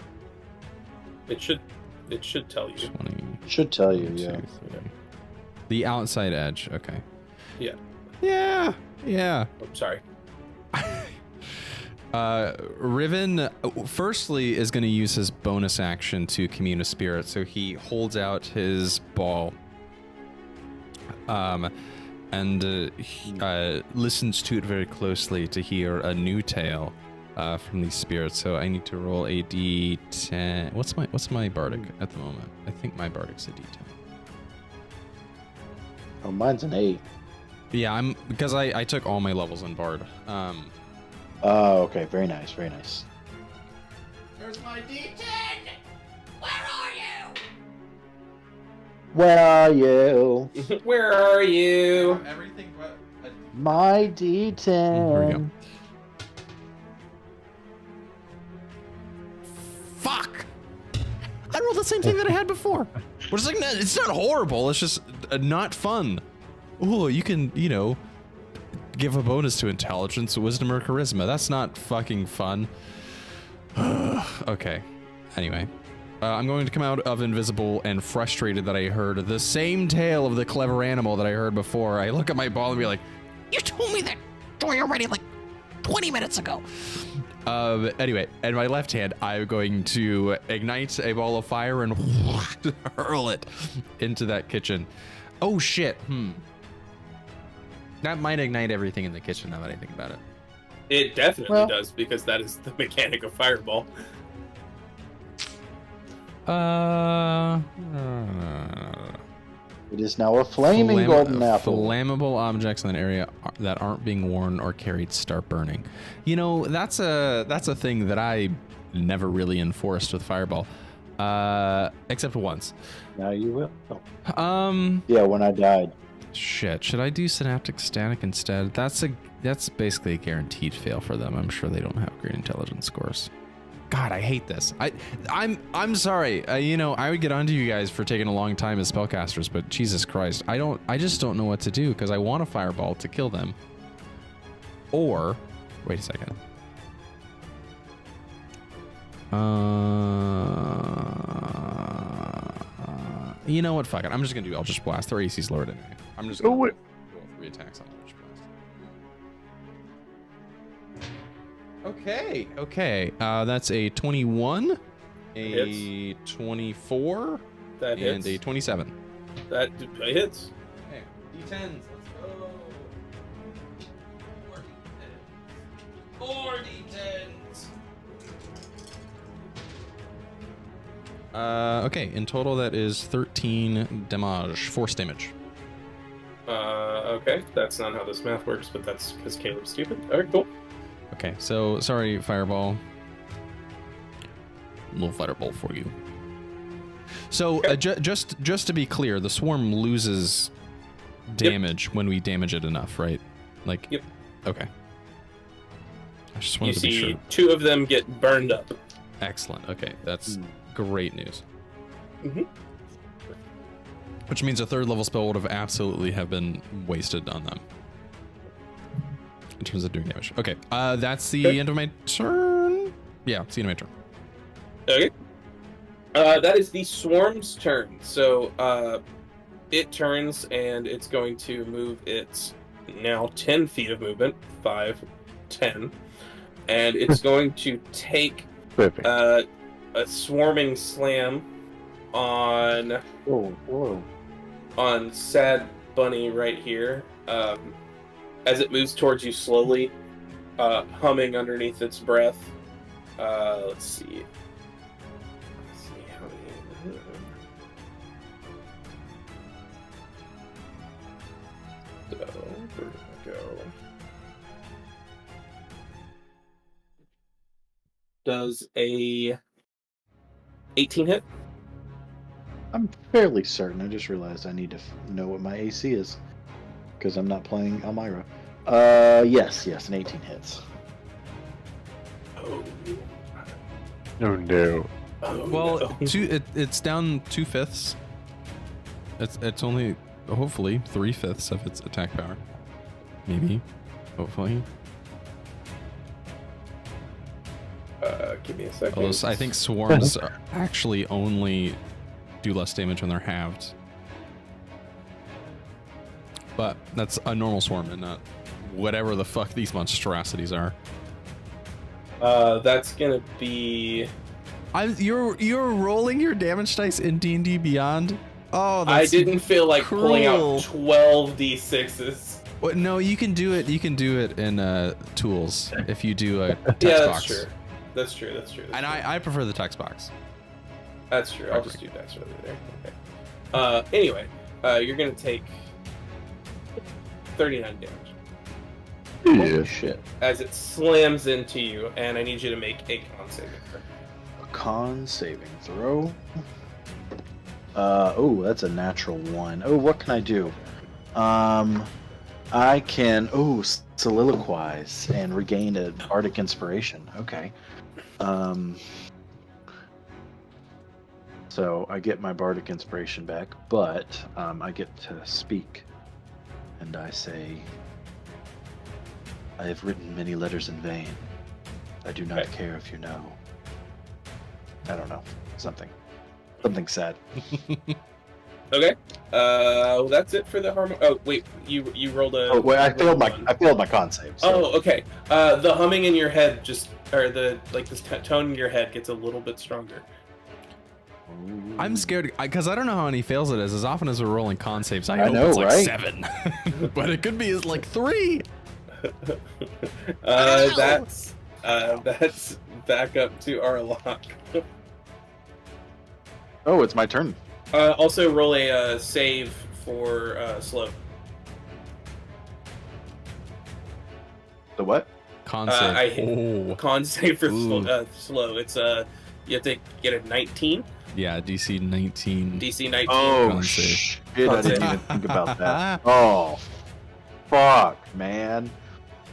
It should tell you. 20. Should tell you, 1, 2, yeah. 3. The outside edge, okay. Yeah. Yeah. Oh, sorry. Riven, firstly, is going to use his bonus action to commune a spirit, so he holds out his ball, and he, listens to it very closely to hear a new tale from these spirits. So I need to roll a d10. What's my bardic at the moment? I think my bardic's a d10. Oh, mine's an 8. Yeah, because I took all my levels in bard. Oh, okay. Very nice. Very nice. There's my D10! Where are you? Where are you? Where are you? Everything but. My D10. Here we go. Fuck! I rolled the same thing that I had before. Which is like, it's not horrible. It's just not fun. Ooh, you can, give a bonus to intelligence, wisdom, or charisma. That's not fucking fun. Okay. Anyway. I'm going to come out of invisible and frustrated that I heard the same tale of the clever animal that I heard before. I look at my ball and be like, You told me that story already like 20 minutes ago. Anyway, in my left hand, I'm going to ignite a ball of fire and hurl it into that kitchen. Oh shit. That might ignite everything in the kitchen now that I think about it. It definitely does, because that is the mechanic of Fireball. It is now a flaming golden apple. Flammable objects in an area that aren't being worn or carried start burning. You know, that's a thing that I never really enforced with Fireball, except once. Now you will. Yeah, when I died. Shit, should I do Synaptic Static instead? That's basically a guaranteed fail for them. I'm sure they don't have great intelligence scores. God, I hate this. I'm sorry. I would get onto you guys for taking a long time as spellcasters, but Jesus Christ, I just don't know what to do because I want a fireball to kill them. Or, wait a second. You know what? Fuck it. I'm just gonna do Eldritch Blast. Their AC's lowered anyway. I'm just gonna go 3 attacks on Eldritch Blast. Okay. That's a 21, a 24, That and hits. a 27. That hits. Okay, D10s. Let's go. 4 D10s. Okay, in total that is 13 damage, force damage. Okay, that's not how this math works, but that's because Caleb's stupid. Alright, cool. Okay, so sorry, Fireball. Little Fireball for you. So just to be clear, the swarm loses damage when we damage it enough, right? Like, yep. Okay. I just You wanted to be see sure. 2 of them get burned up. Excellent. Okay, that's great news. Mm-hmm. Which means a 3rd level spell would have absolutely have been wasted on them. In terms of doing damage. Okay, that's the end of my turn. Yeah, it's the end of my turn. Okay. That is the swarm's turn. So it turns and it's going to move its now 10 feet of movement. 5, 10. And it's going to take a swarming slam on Sad Bunny right here. As it moves towards you slowly, humming underneath its breath. Let's see. How many. So, where did I go? Does a 18 hit? I'm fairly certain. I just realized I need to know what my AC is because I'm not playing Elmira. Yes, an 18 hits. Oh no. Well, no. it's down 2/5. It's only hopefully 3/5 of its attack power. Maybe, hopefully. Give me a second. Although I think swarms actually only do less damage when they're halved. But that's a normal swarm and not whatever the fuck these monstrosities are. That's gonna be. You're rolling your damage dice in D&D Beyond. Oh, I that's didn't feel like pulling cruel. out 12 d6s. What? No, you can do it. You can do it in tools if you do a text Yeah, that's box. true. That's true. And I prefer the text box. That's true. I'll just do dice over there. Okay. Anyway, you're gonna take 39 damage Holy shit. as it slams into you, and I need you to make a con saving throw. A con saving throw. Oh, that's a natural 1. Oh, what can I do? I can soliloquize and regain a bardic inspiration. Okay. So I get my bardic inspiration back, but I get to speak, and I say, "I have written many letters in vain. I do not care if you know." I don't know. Something sad. Okay. Well, that's it for the harmony. Oh wait, you rolled a. Oh wait, I failed one. my con save. So. Oh, okay. The humming in your head just, or the this tone in your head gets a little bit stronger. I'm scared because I don't know how many fails it is. As often as we're rolling con saves, I hope know, it's like right? 7, but it could be as like 3. That's back up to Aroluk. Oh, it's my turn. Also roll a save for slow. The what? Con I save. Oh. Con save for Ooh. slow. It's you have to get a 19. Yeah, DC 19. DC 19. Oh Con save. shit! I didn't even think about that. Oh, fuck, man.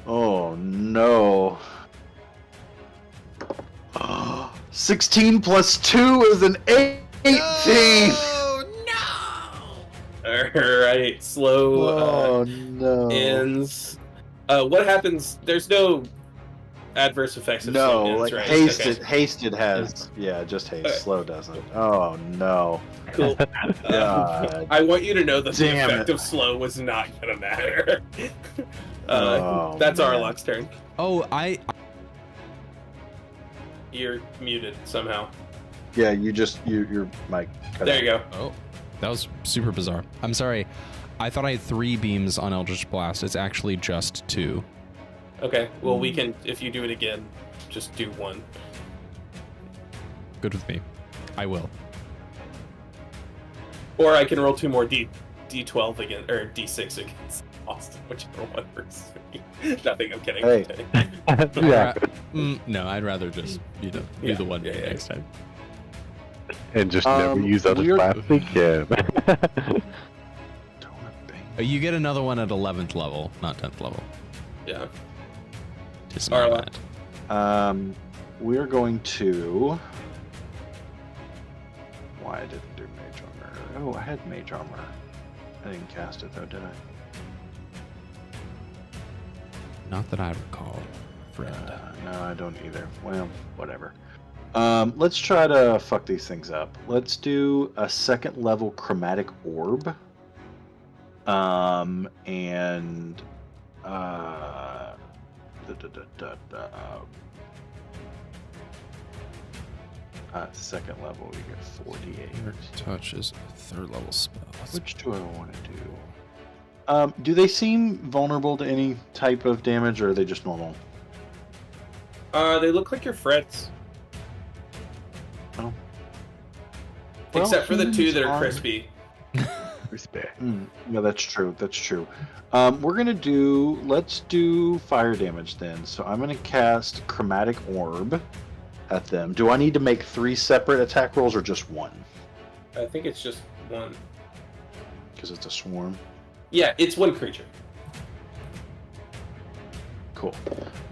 Oh no. 16 plus 2 is an 18. Oh no! Alright, slow Oh no. ends. What happens? There's no adverse effects of No, slow ends, like right? hasted. Okay. Hasted has. Yeah, just haste. Okay. Slow doesn't. Oh no. Cool. God. I want you to know that the Damn effect it. of slow was not gonna matter. Oh, That's man. Aroluk's turn. Oh, You're muted somehow. Yeah, your mic. cut There out. you go. Oh, that was super bizarre. I'm sorry. I thought I had 3 beams on Eldritch Blast. It's actually just 2. Okay. Well, we can. If you do it again, just do 1. Good with me. I will. Or I can roll 2 more D12 again, or D6 against Austin, whichever one works for me. Nothing. I'm kidding. Hey. I'm kidding. Yeah, No, do the Yeah, one yeah, yeah. next time. and just never use other weird- blast again. You get another one at 11th level, not 10th level. Yeah. Just know Arla. that. We're going to. Why I didn't do mage armor? Oh, I had mage armor. I didn't cast it though, did I? Not that I recall, friend. No, I don't either. Well, whatever. Let's try to fuck these things up. Let's do a 2nd level chromatic orb. And second level we get 48. Touch is a 3rd level spell. Which do I want to do? Do they seem vulnerable to any type of damage, or are they just normal? They look like your frets, Oh. except for the 2 that are Well, crispy. Respect. No, that's true. That's true. Let's do fire damage then. So I'm gonna cast chromatic orb at them. Do I need to make 3 separate attack rolls or just 1? I think it's just 1. Because it's a swarm. Yeah, it's 1 creature. Cool.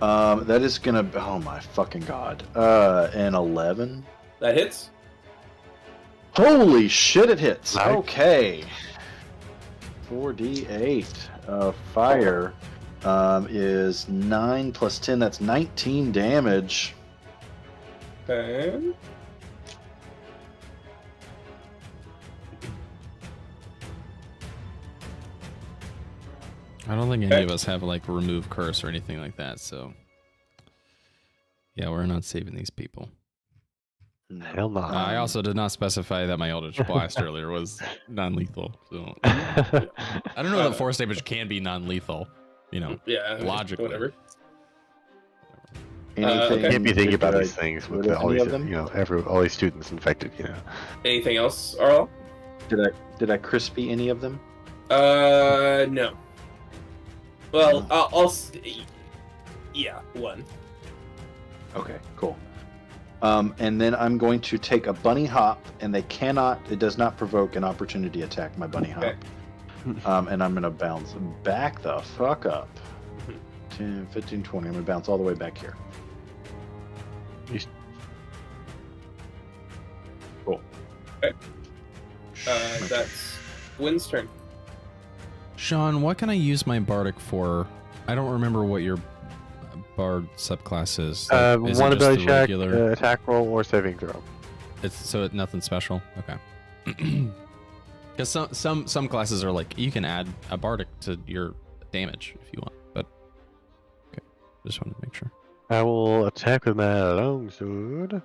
That is gonna. Oh my fucking god. An 11. That hits. Holy shit! It hits. Nice. Okay. 4d8 fire is 9 plus 10. That's 19 damage. Okay. I don't think any of us have like remove curse or anything like that, so yeah, we're not saving these people. Hell no. I also did not specify that my Eldritch Blast earlier was non-lethal, so I don't know that force damage can be non-lethal, you know, Yeah. logically. Whatever. Anything? okay. Can't be thinking about Did I these things rid with of all any these, of them? all these students infected. Anything else, Arl? Did I crispy any of them? No. Well, yeah, 1. Okay, cool. And then I'm going to take a bunny hop, and it does not provoke an opportunity attack, my bunny hop. Okay. And I'm going to bounce back the fuck up. 10, 15, 20. I'm going to bounce all the way back here. Cool. That's Gwyn's turn. Sean, what can I use my bardic for? I don't remember what your bard subclass is. Like, is it One just ability the check, regular? attack roll, or saving throw. It's nothing special. Okay. Because some classes are like, you can add a bardic to your damage if you want, but okay, just wanted to make sure. I will attack with my longsword.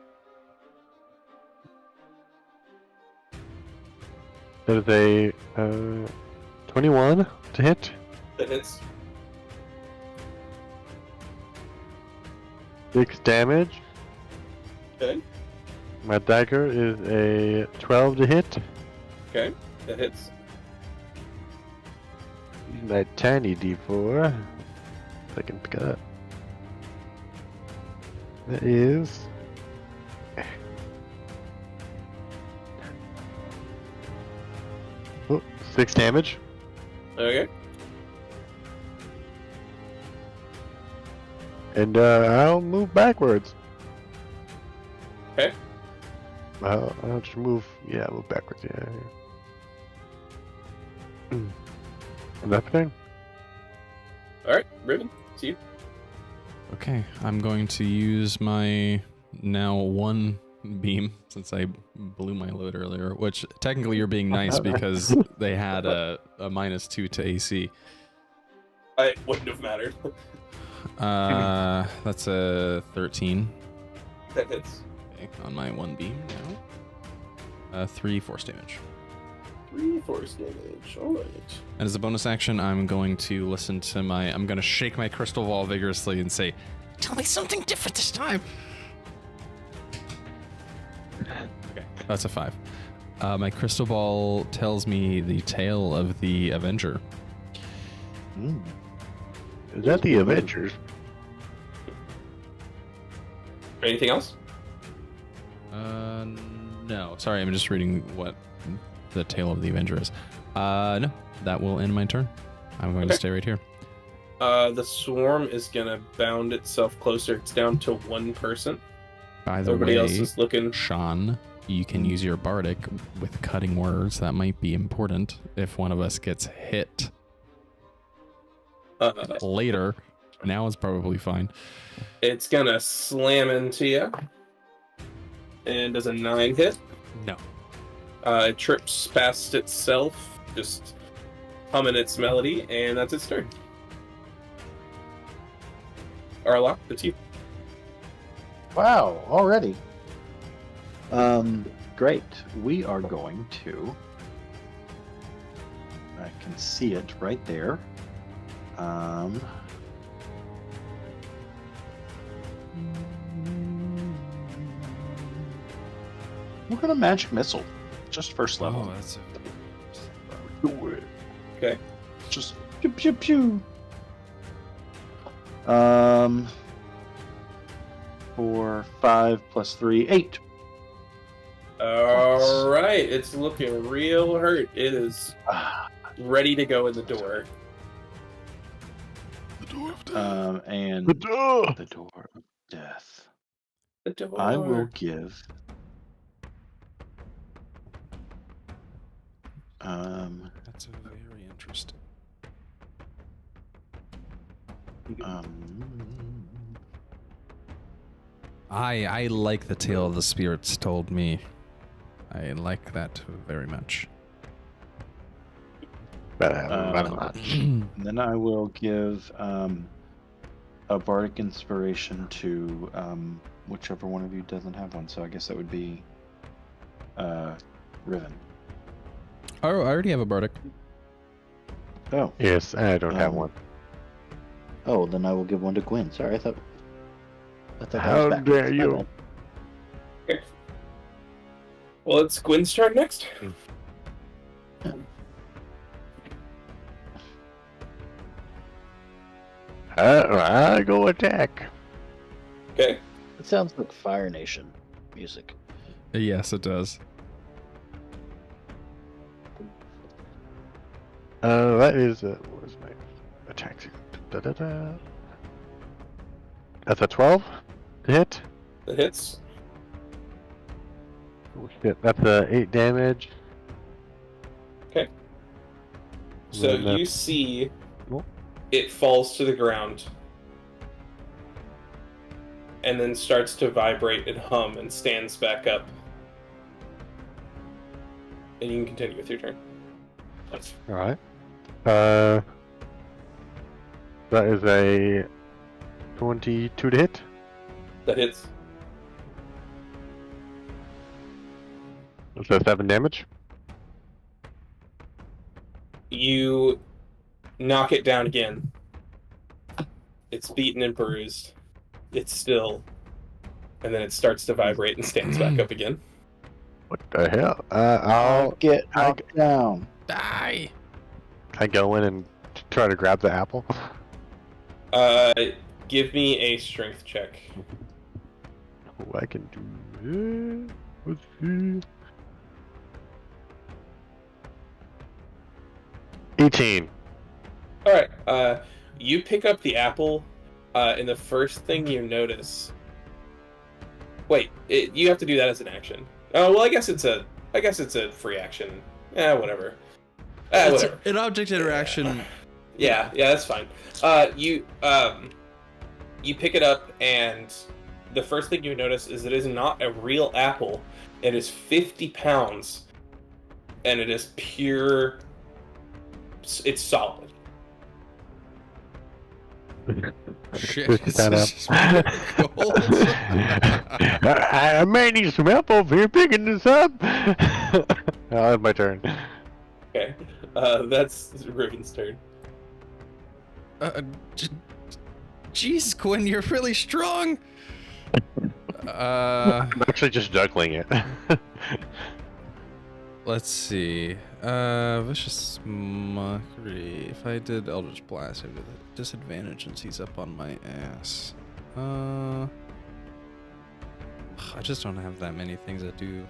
That is a 21 to hit. That hits. 6 damage. Okay. My dagger is a 12 to hit. Okay. That hits. Use my tiny d4. If I can pick it up. That is. Oh, 6 damage. Okay. And I'll move backwards. Okay. I'll just move. Yeah, move backwards. Yeah. Nothing. All right, Riven, it's you. Okay, I'm going to use my now 1 beam since I blew my load earlier, which technically you're being nice because they had a -2 to AC. I wouldn't have mattered. That's a 13. That hits. Okay, on my 1 beam now. 3 force damage. 3 force damage. All right. And as a bonus action, I'm going to listen to I'm going to shake my crystal ball vigorously and say, "Tell me something different this time." Okay, that's a 5. My crystal ball tells me the tale of the Avenger. Is that the Avengers? Anything else? No. Sorry, I'm just reading what the tale of the Avenger is. No, that will end my turn. I'm going to stay right here. The swarm is gonna bound itself closer. It's down to 1 person. By the Everybody way, else is looking. Sean, you can use your bardic with cutting words. That might be important if one of us gets hit later. Now it's probably fine. It's gonna slam into you. And does a 9 hit? No. It trips past itself, just humming its melody, and that's its turn. Aroluk, that's you. Wow, already. Great. We are going to. I can see it right there. We're gonna magic missile, just first level. Oh, that's Okay. Just pew pew pew. 4, 5 plus 3, 8. All right, it's looking real hurt. It is ready to go in the door. And The door. the door of death. The door. I will give. That's very interesting. I like the tale the spirits told me. I like that very much. And then I will give a bardic inspiration to whichever one of you doesn't have one. So I guess that would be Riven. Oh, I already have a bardic. Oh. Yes, I don't have one. Oh, then I will give one to Gwen. Sorry, I thought that was How backwards. dare My you? bad. Okay. Well, it's Gwen's turn next. I go attack. Okay. It sounds like Fire Nation music. Yes, it does. That is what is my attack? Da-da-da. That's a 12 to hit. That hits. Oh shit, that's a 8 damage. Okay. So Then you that's- see Oh. it falls to the ground and then starts to vibrate and hum and stands back up. And you can continue with your turn. All right. That is a 22 to hit. That hits. So 7 damage. You knock it down again. It's beaten and bruised. It's still. And then it starts to vibrate and stands back up again. What the hell? I'll Get knocked down. Die. I go in and try to grab the apple. Give me a strength check. Oh, I can do it. Let's see. 18. All right. You pick up the apple, and the first thing you notice. Wait, you have to do that as an action. Oh well, I guess it's a free action. Whatever. Whatever. An object interaction. Yeah, that's fine. You pick it up, and the first thing you notice is it is not a real apple. It is 50 pounds, and it is pure. It's solid. Shit. I may need some help over here picking this up. I'll have my turn. Okay, that's Riven's turn. Jeez, Quinn, you're really strong. I'm actually just juggling it. Let's see. Vicious Mockery. If I did Eldritch Blast, I would have disadvantage since he's up on my ass. I just don't have that many things that do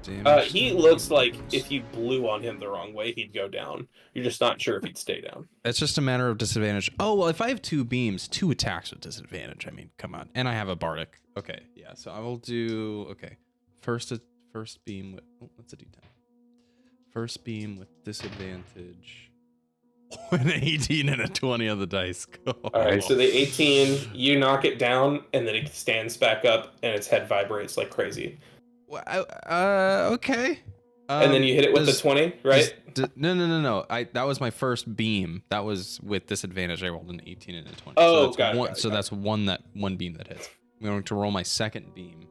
damage. He looks like if you blew on him the wrong way, he'd go down. You're just not sure if he'd stay down. It's just a matter of disadvantage. Oh, well, if I have 2 beams, 2 attacks with disadvantage. I mean, come on. And I have a bardic. Okay, yeah, so I will do... Okay, first beam with... Oh, that's a d10. First beam with disadvantage. An 18 and a 20 on the dice. Alright, so the 18, you knock it down, and then it stands back up, and its head vibrates like crazy. Okay. And then you hit it with the 20, right? No. That was my first beam. That was with disadvantage. I rolled an 18 and a 20. Oh, so got it. that's one beam that hits. I'm going to roll my second beam.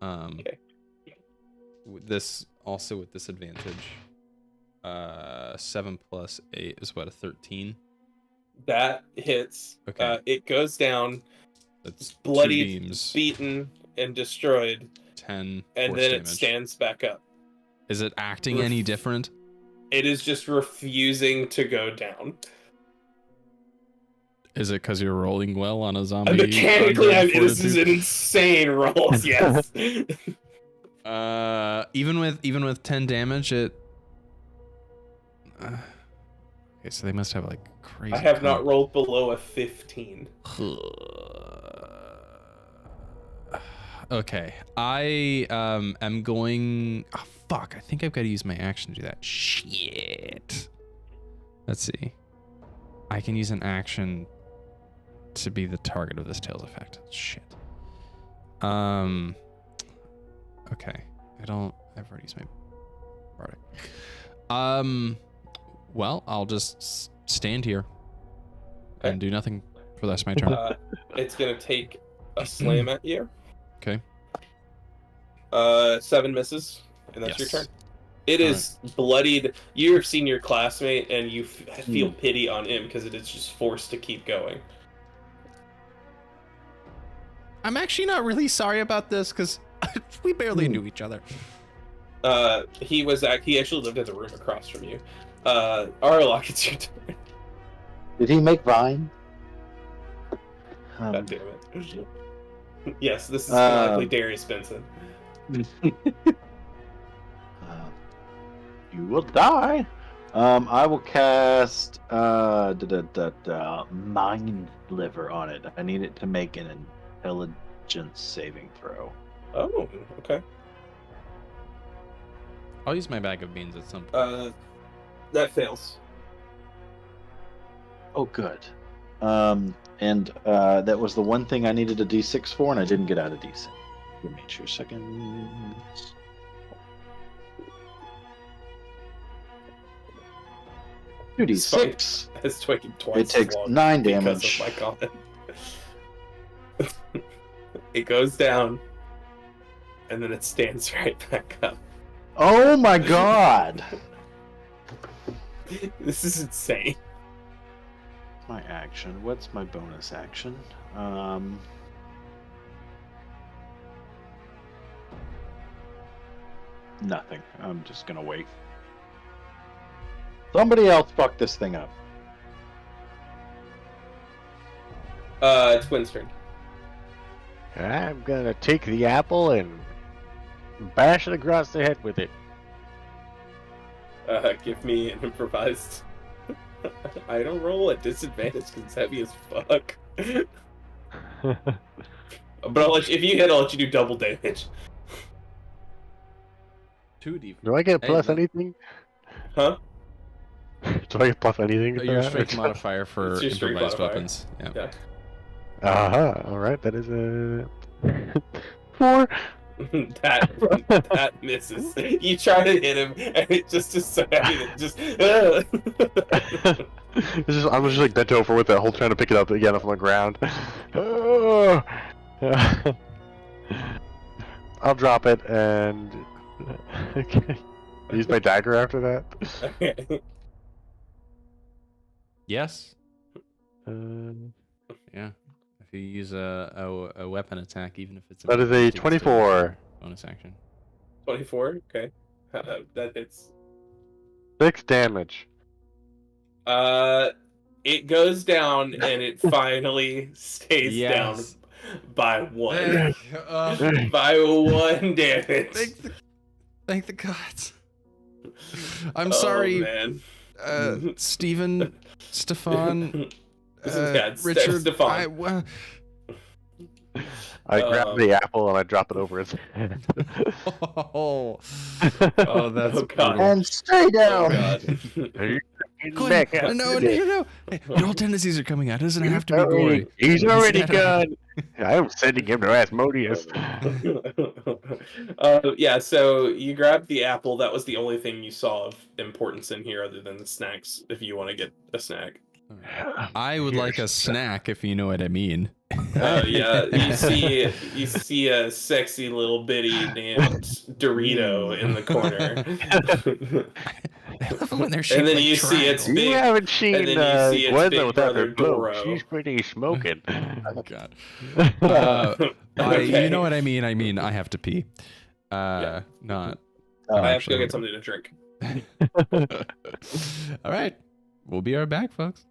Okay. With this also with disadvantage. 7 plus 8 is what, a 13? That hits. Okay. It goes down. That's bloodied, 2 beams. beaten, and destroyed. 10 and force then damage. It stands back up. Is it acting any different? It is just refusing to go down. Is it because you're rolling well on a zombie? Mechanically, this is an insane roll. Yes. Even with 10 damage, it. Okay, so they must have like crazy. I have not rolled below a 15. Okay, I am going. Oh, fuck! I think I've got to use my action to do that. Shit. Let's see. I can use an action to be the target of this tails effect. Shit. Okay. I've already used my bardic. Well, I'll just stand here and do nothing for the rest of my turn. It's gonna take a slam at you. Okay. 7 misses, and that's your Yes. turn. It is bloodied. You've seen your classmate, and you feel pity on him because it is just forced to keep going. I'm actually not really sorry about this because we barely knew each other. He actually lived in the room across from you. Aroluk, it's your turn. Did he make Vine? God damn it. Yes, this is likely Darius Benson. You will die. I will cast Mind Liver on it. I need it to make an intelligence saving throw. Oh, okay. I'll use my bag of beans at some point. That fails. Oh, good. And that was the one thing I needed a D6 for, and I didn't get out a D6. Give me 2 seconds. 2d6. It's taking twice. It takes as long 9 because damage. of my comment. It goes down, and then it stands right back up. Oh my god! This is insane. My action. What's my bonus action? Nothing. I'm just gonna wait. Somebody else fuck this thing up. It's Gwen's turn. I'm gonna take the apple and bash it across the head with it. Give me an improvised item roll at disadvantage because it's heavy as fuck. But if you hit, I'll let you do double damage. 2d. Do I get plus anything? Huh? Do I get plus anything? Your for that? strength modifier for It's your strength improvised modifier. weapons. Yeah. Yeah. Alright, that is a 4. that misses. You try to hit him, and it just is so heavy that just. I'm just like bent over with it, whole trying to pick it up again off the ground. Oh. I'll drop it and use my dagger after that. Okay. Yes. Yeah. If you use a weapon attack, even if it's That is a 24. Bonus action. 24. Okay. That hits. 6 damage. It goes down, and it finally stays down by 1. By 1 damage. Thank the gods. I'm sorry, man. Stephen, Stefan, Richard. Stefan. I grab the apple and I drop it over his head. Oh, that's God. And stay down. God. Back out. No. Hey, your tendencies are coming out. It doesn't have to be gory. He's already Instead of- gone. I'm sending him to Asmodeus. Yeah, so you grabbed the apple. That was the only thing you saw of importance in here other than the snacks, if you want to get a snack. I would like a snack, if you know what I mean. Yeah, you see a sexy little bitty named Dorito in the corner. When they're shaped And then like you see its triangles. big. You haven't seen and then you see its Gwendolyn big without brother her blow. Doro. She's pretty smoking. Oh, God. Okay. You know what I mean? I mean, I have to pee. Yeah. Not. I have to go get something to drink. All right. We'll be right back, folks.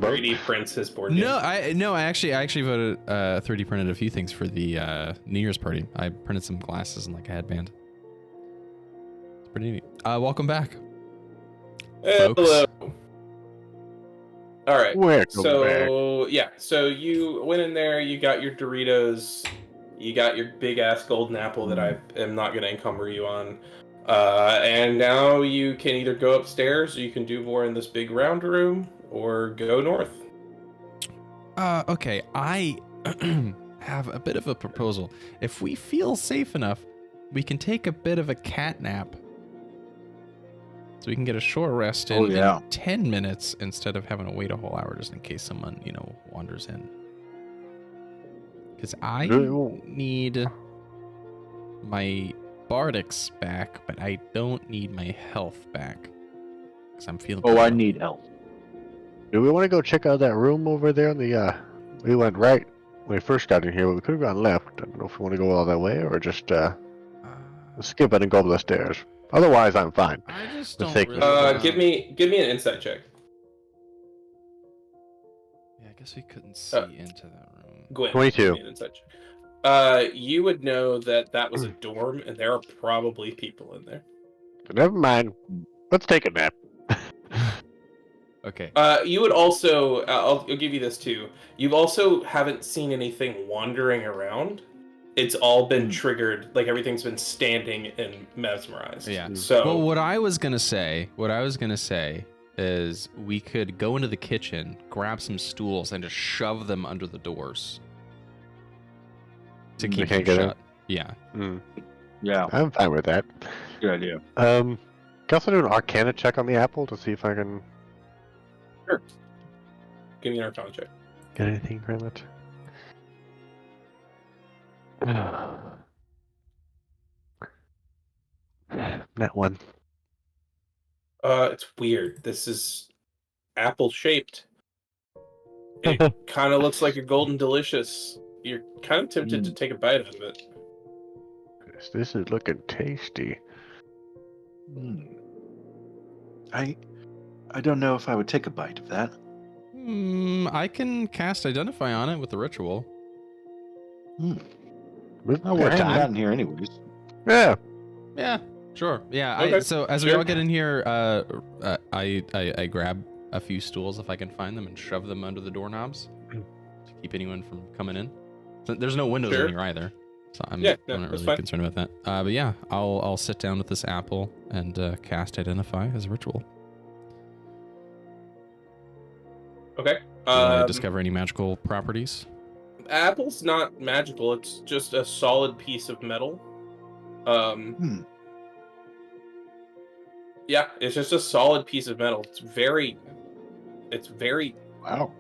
3D prints his board game. No, I actually voted 3D printed a few things for the New Year's party. I printed some glasses and like a headband. It's pretty neat. Welcome back. Hello. All right. Welcome So yeah, so you went in there. You got your Doritos. You got your big ass golden apple that I am not going to encumber you on. And now you can either go upstairs, or you can do more in this big round room, or go north. Okay, I have a bit of a proposal. If we feel safe enough, we can take a bit of a cat nap. So we can get a short rest in 10 minutes instead of having to wait a whole hour just in case someone, wanders in. Because I need my bardics back, but I don't need my health back. Because I'm feeling... I need health. Do we want to go check out that room over there on the, we went right when we first got in here, but we could have gone left. I don't know if we want to go all that way or just, skip it and go up the stairs. Otherwise, I'm fine. I just Let's don't take really... Give me an insight check. Yeah, I guess we couldn't see into that room. Gwen, 22. give me an insight check. You would know that was a dorm, and there are probably people in there. Never mind. Let's take a nap. Okay. You would also, I'll give you this too. You also haven't seen anything wandering around. It's all been triggered, like everything's been standing and mesmerized. Yeah. So, well, what I was gonna say is we could go into the kitchen, grab some stools, and just shove them under the doors to keep them shut. Yeah. Yeah, I'm fine with that. good idea. Can I also do an Arcana check on the apple to see if I can sure. Give me an Arcana check. get anything from it? That one. It's weird. This is apple shaped. It kind of looks like a golden delicious. You're kind of tempted to take a bite out of it. This is looking tasty. I don't know if I would take a bite of that. I can cast Identify on it with the ritual. Oh, we're gotten here anyways. Yeah. Yeah, sure. Yeah. Okay, so as we all get in here, I grab a few stools if I can find them and shove them under the doorknobs to keep anyone from coming in. So there's no windows in here either, so I'm not really concerned about that. But yeah, I'll sit down with this apple and cast Identify as a ritual. Okay. Discover any magical properties? Apple's not magical. It's just a solid piece of metal. Yeah, it's just a solid piece of metal. It's very Wow.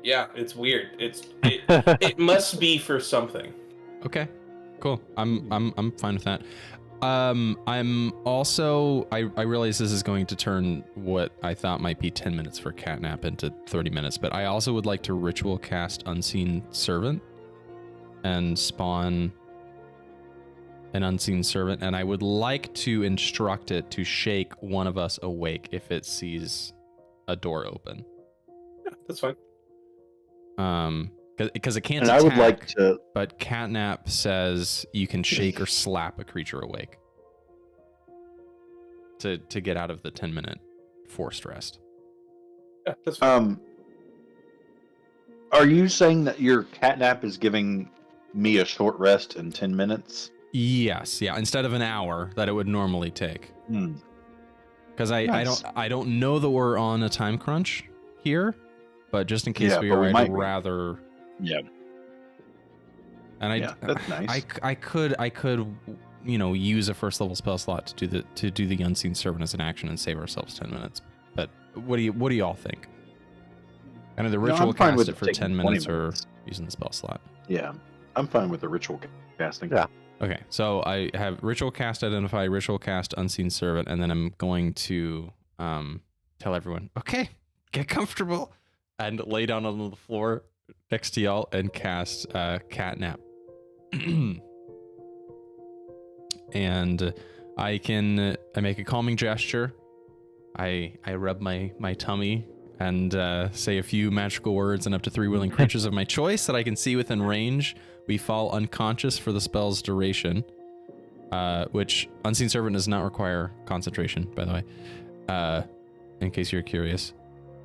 Yeah, it's weird. It must be for something. Okay, cool. I'm fine with that. I'm also I realize this is going to turn what I thought might be 10 minutes for catnap into 30 minutes, but I also would like to ritual cast Unseen Servant and spawn an Unseen Servant, and I would like to instruct it to shake one of us awake if it sees a door open. Yeah, that's fine. Because it can't And attack, I would like to. but catnap says you can shake or slap a creature awake to get out of the 10-minute forced rest. Yeah, that's fine. Are you saying that your catnap is giving me a short rest in 10 minutes? Yes, yeah. Instead of an hour that it would normally take. Because Nice. I don't know that we're on a time crunch here, but just in case Yeah, we but are, we I'd might be. rather. Yeah. And Yeah, that's nice. I could use a first level spell slot to do the Unseen Servant as an action and save ourselves 10 minutes. But what do y'all think? Kind of the ritual I'm fine cast with it for taking 10 20 minutes or minutes. using the spell slot. Yeah, I'm fine with the ritual casting. Yeah. Okay, so I have ritual cast identify, ritual cast Unseen Servant, and then I'm going to tell everyone, okay, get comfortable, and lay down on the floor next to y'all and cast catnap. And I make a calming gesture. I rub my tummy and say a few magical words, and up to 3 willing creatures of my choice that I can see within range, we fall unconscious for the spell's duration, which Unseen Servant does not require concentration, by the way, in case you're curious.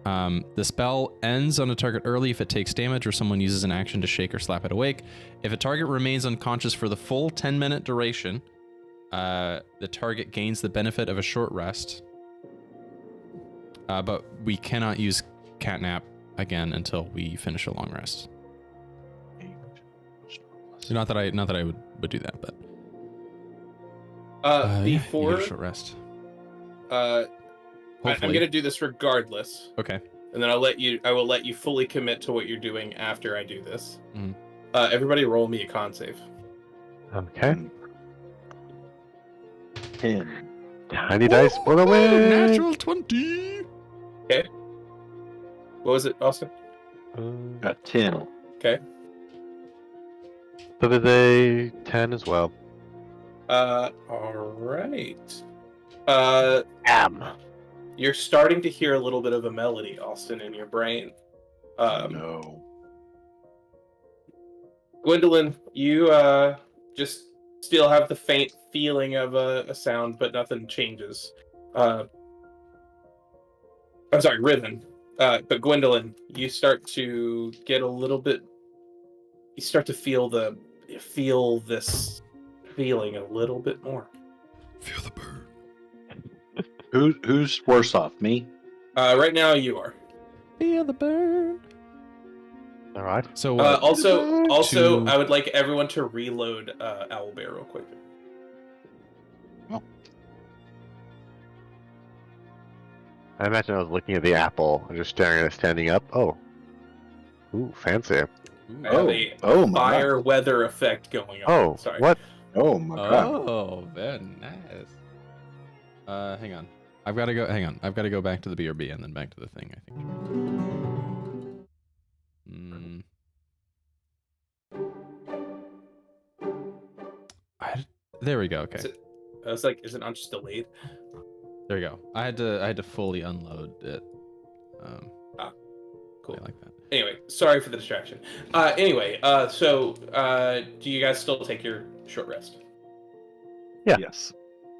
The spell ends on a target early if it takes damage or someone uses an action to shake or slap it awake. If a target remains unconscious for the full 10-minute duration, the target gains the benefit of a short rest. But we cannot use catnap again until we finish a long rest. Not that I would do that, but you Before get a short rest. I'm Hopefully. gonna do this regardless, Okay. and then I will let you fully commit to what you're doing after I do this. Mhm. Everybody, roll me a con save. Okay. 10. Tiny dice for the win. Natural 20. What was it, Austin? Got 10. Okay. So there's a 10 as well. All right. You're starting to hear a little bit of a melody, Austin, in your brain. No. Gwendolyn, you just still have the faint feeling of a sound, but nothing changes. I'm sorry, Riven. But Gwendolyn, you start to get a little bit. You start to feel this feeling a little bit more. Feel the burn. Who's worse off, me? Right now, you are. Feel the burn. All right. So Also, to- I would like everyone to reload Owlbear real quick. I imagine I was looking at the apple and just staring at it standing up. Oh. Ooh, fancy. I have a oh my fire weather effect going on. Oh, Sorry. what? Oh my god. Oh, very nice. Hang on. I've got to go. Hang on. I've got to go back to the BRB and then back to the thing, I think. There we go. Okay. I was like, is it not just delayed? There we go. I had to fully unload it. Cool. I like that. Anyway, sorry for the distraction. So do you guys still take your short rest? Yeah. Yes.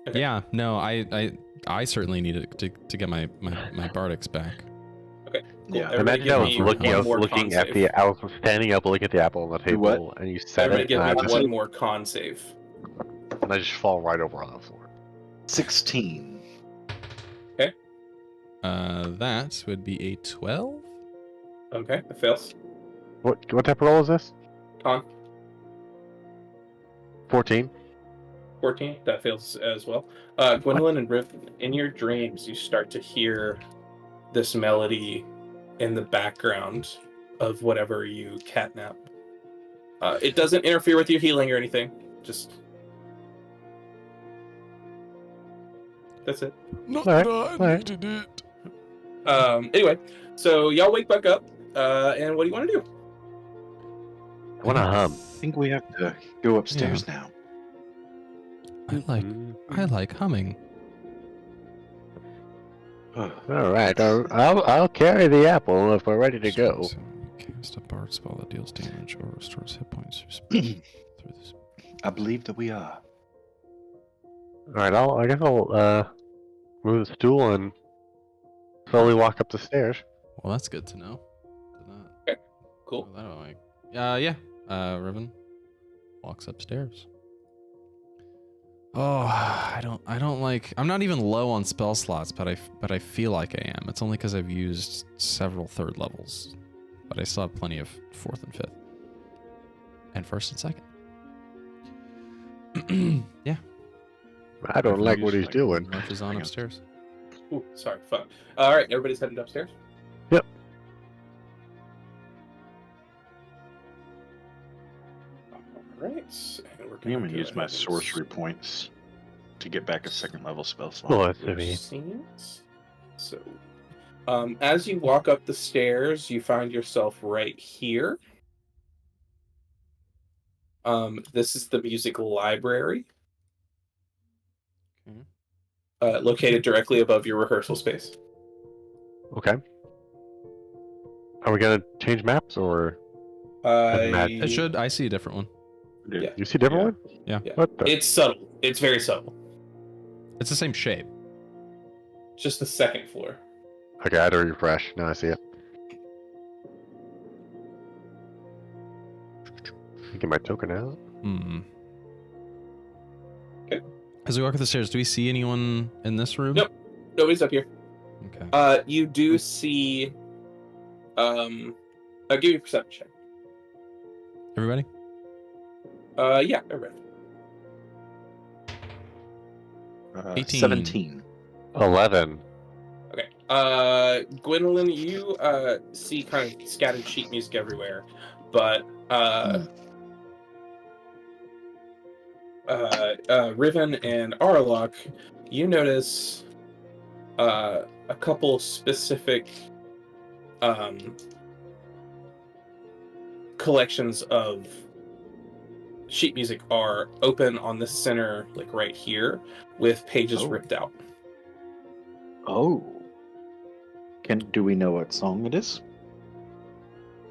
Okay. Yeah. No. I certainly needed to get my bardics back. Okay. Cool. Yeah. Everybody Imagine I was give me looking. I one was more looking con at save. the. I was standing up, looking at the apple on the Do what? table, and you said Everybody it, give and me I, just, one more con save. and I just fall right over on the floor. 16. That would be a 12. Okay, that fails. What type of roll is this? Con 14. 14, that fails as well. Gwendolyn and Riven, in your dreams, you start to hear this melody in the background of whatever you catnap. It doesn't interfere with your healing or anything. Just That's it. Not Alright, that I alright. needed it. Anyway, so y'all wake back up, and what do you want to do? I want to hum. I think we have to go upstairs now. I like humming. All right, I'll carry the apple if we're ready to go. So you cast a bard spell that deals damage or restores hit points through this. I believe that we are. All right, I guess I'll move the stool and slowly walk up the stairs. Well, that's good to know. Cool. Yeah. Riven walks upstairs. Oh, I don't like. I'm not even low on spell slots, but I feel like I am. It's only because I've used several third levels, but I still have plenty of fourth and fifth, and first and second. Yeah. I don't like what he's doing. Marches on upstairs. Ooh, sorry, fuck. All right, everybody's heading upstairs. Yep. All right. And we're I'm going to go use my ahead and sorcery points to get back a second level spell slot. Oh, that's switch me. scenes. So, as you walk up the stairs, you find yourself right here. This is the music library, located directly above your rehearsal space. Okay. Are we gonna change maps or? It should. I see a different one. Yeah. You see a different one? Yeah. What the? It's subtle. It's very subtle. It's the same shape. Just the second floor. Okay, I had to refresh. Now I see it. Get my token out. Okay. As we walk up the stairs, do we see anyone in this room? Nope. Nobody's up here. Okay. You do see. I'll give you a perception check. Everybody? Yeah, everybody. 18. 17. 11. Okay. Gwendolyn, you see kind of scattered sheet music everywhere, but Riven and Aroluk, you notice a couple specific collections of sheet music are open on the center, like right here, with pages ripped out. Oh. Do we know what song it is?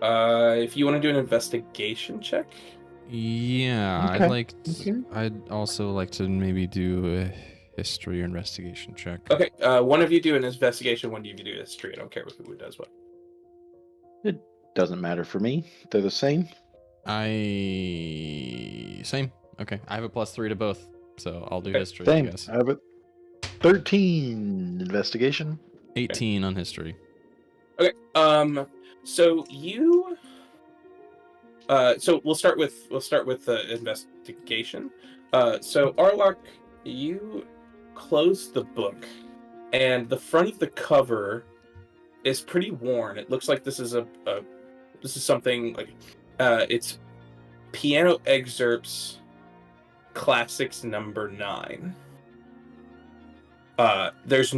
If you want to do an investigation check. Yeah, Okay. I'd also like to maybe do a history or investigation check. Okay, one of you do an investigation, one of you do history. I don't care who does what. It doesn't matter for me. They're the same. Same. Okay, I have a +3 to both, so I'll do Okay. history. Same. I guess. I have a 13 investigation. 18 on history. Okay. So you. So we'll start with the investigation. So Aroluk, you close the book, and the front of the cover is pretty worn. It looks like this is something like it's piano excerpts, classics number 9. There's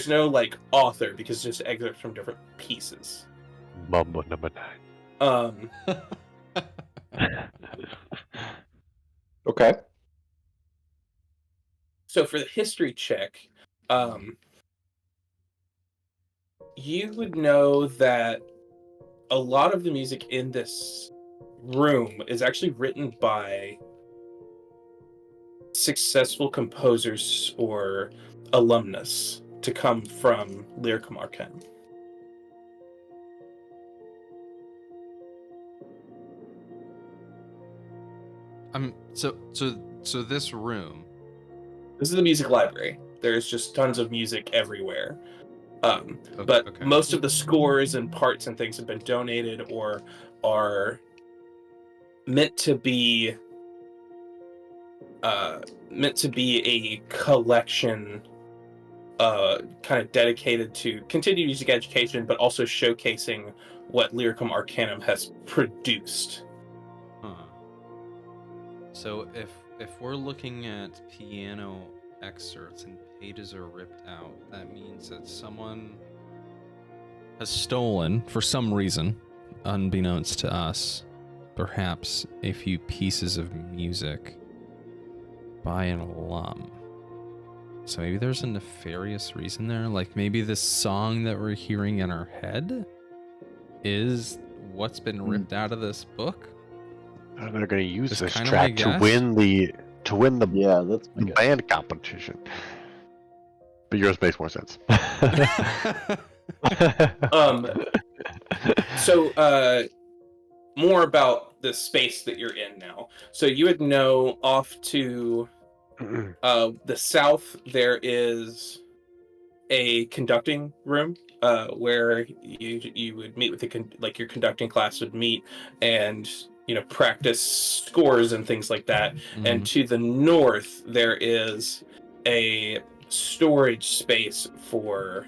no like author because it's just excerpts from different pieces. Mumbo number 9. Okay. So for the history check, you would know that a lot of the music in this room is actually written by successful composers or alumnus to come from Lyricum Arcanum. So this room. This is the music library. There's just tons of music everywhere. But okay. most of the scores and parts and things have been donated or are meant to be a collection kind of dedicated to continued music education, but also showcasing what Lyricum Arcanum has produced. Huh. So if we're looking at piano excerpts and pages are ripped out, that means that someone has stolen, for some reason, unbeknownst to us, perhaps a few pieces of music by an alum. So maybe there's a nefarious reason there. Like maybe this song that we're hearing in our head is what's been ripped out of this book. They're going to use That's this kinda my track to guess. win the Yeah, that's my guess. band competition. But yours makes more sense. So, more about the space that you're in now. So you would know off to the south there is a conducting room where you would meet with the your conducting class would meet and practice scores and things like that. And to the north there is a storage space for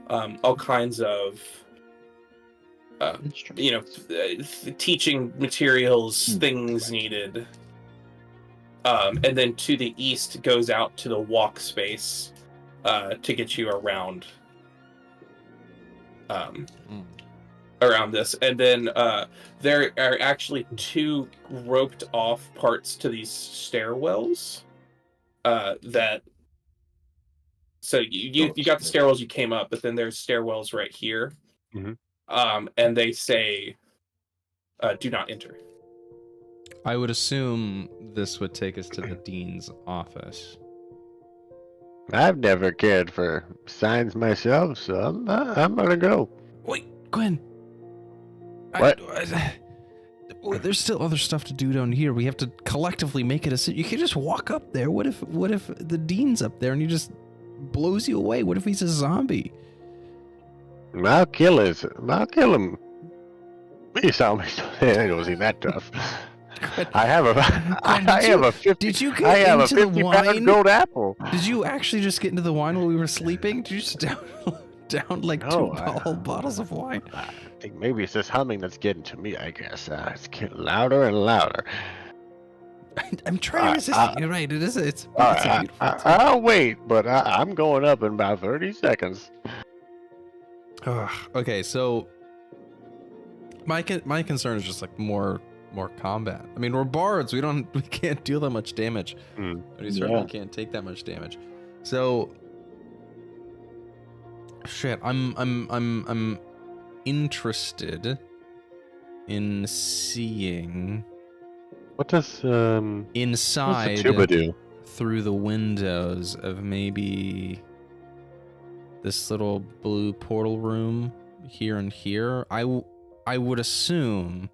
all kinds of teaching materials, things needed. And then to the east goes out to the walk space to get you around around this. And then there are actually two roped off parts to these stairwells so you got the stairwells you came up, but then there's stairwells right here. And they say do not enter. I would assume this would take us to the dean's office. I've never cared for signs myself, so I'm gonna go. Wait, Gwen. What? There's still other stuff to do down here. We have to collectively make a decision. You can't just walk up there. What if the dean's up there and he just blows you away? What if he's a zombie? I'll kill him. He saw me. It wasn't that tough. I have a 50. Did you get I have a into the 50-pound wine? gold apple. Did you actually just get into the wine while we were sleeping? Did you just down like two whole bottles of wine? I think maybe it's this humming that's getting to me. I guess it's getting louder and louder. I'm trying to resist. You're right. It is. It's Right, beautiful. I'll wait, but I'm going up in about 30 seconds. Okay, so my concern is just like more combat. I mean, we're bards. We can't deal that much damage. We certainly can't take that much damage. So shit, I'm interested in seeing What does inside what's the tuba do? through the windows of maybe this little blue portal room here and here. I would assume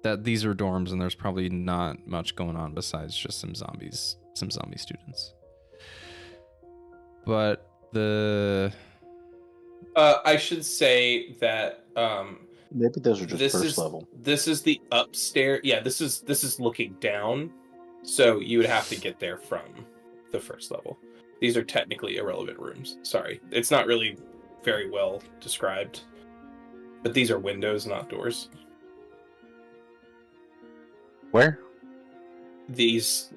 that these are dorms and there's probably not much going on besides just some zombie students. But I should say that Maybe those are just first level. This is the upstairs. Yeah, this is looking down, so you would have to get there from the first level. These are technically irrelevant rooms. Sorry, it's not really very well described, but these are windows, not doors. Where? These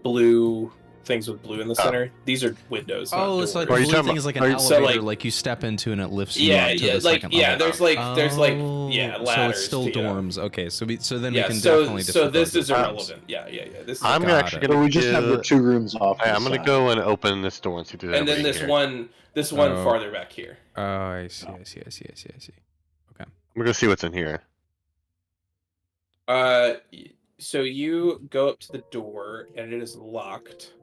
blue things with blue in the center. These are windows. Not doors. It's like Are you the talking thing is like an about- elevator, like you step into and it lifts you up to the second level. There's ladders. So it's still to, dorms. Okay, so then we can so definitely. so this is disregard irrelevant. Yeah. This is I'm Got actually it. gonna. So we just have the 2 rooms off. Hey, I'm gonna go and open this door and see if there's and then anybody this here. one Oh. farther back here. Oh, I see. Okay. I'm gonna see what's in here. So you go up to the door and it is locked.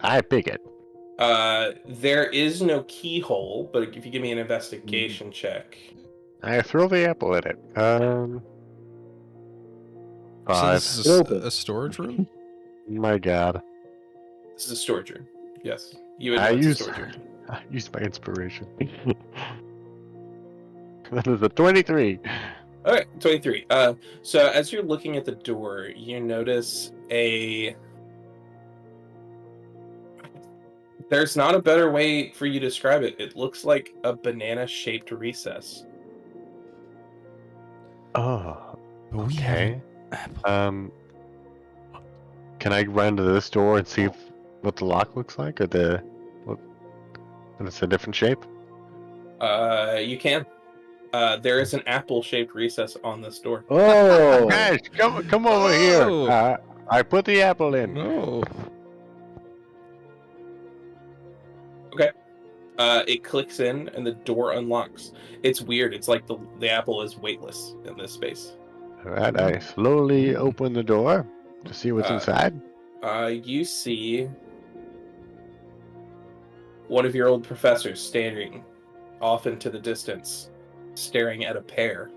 I pick it. There is no keyhole, but if you give me an investigation check. I throw the apple at it. So 5. this is a storage room. My God. This is a storage room. Yes. You would I know it's a use storage room. I used my inspiration. That is a 23. All right, 23. So as you're looking at the door, you notice there's not a better way for you to describe it. It looks like a banana-shaped recess. Oh. But we Okay. have an apple. can I run to this door and see what the lock looks like, or what? And it's a different shape. You can. There is an apple-shaped recess on this door. Oh, Guys, come over here. I put the apple in. No. Okay. It clicks in and the door unlocks. It's weird. It's like the apple is weightless in this space. All right, I slowly open the door to see what's inside. You see one of your old professors standing off into the distance, staring at a pear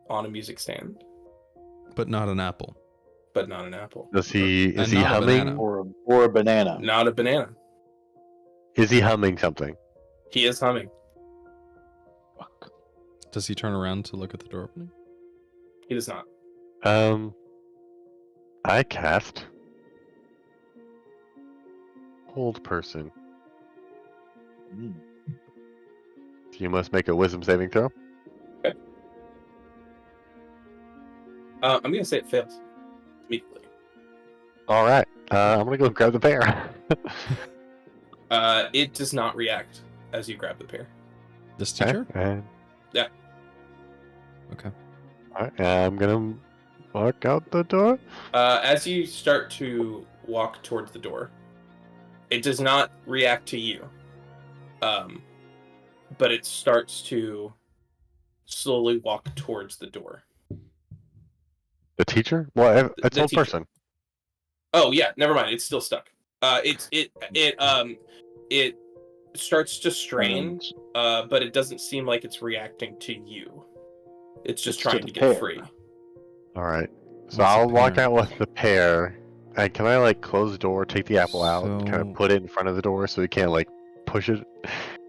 on a music stand. But not an apple. But not an apple. Is he not a humming? banana. or a banana. Not a banana. Is he humming something? He is humming. Fuck. Does he turn around to look at the door opening? He does not. I cast Hold Person. Mm. You must make a wisdom saving throw. Okay. I'm gonna say it fails immediately. All right. I'm gonna go grab the pear. It does not react as you grab the pear. This teacher? Yeah. Okay. All right. I'm gonna walk out the door. As you start to walk towards the door, it does not react to you. But it starts to slowly walk towards the door. The teacher? Well, it's The Hold teacher. Person. Oh yeah, never mind. It's still stuck. It starts to strain, but it doesn't seem like it's reacting to you. It's just It's to trying the to get pear. free. All right. So What's I'll the walk pear? out with the pear. And can I close the door, take the apple out, and kind So- of put it in front of the door so we can't push it?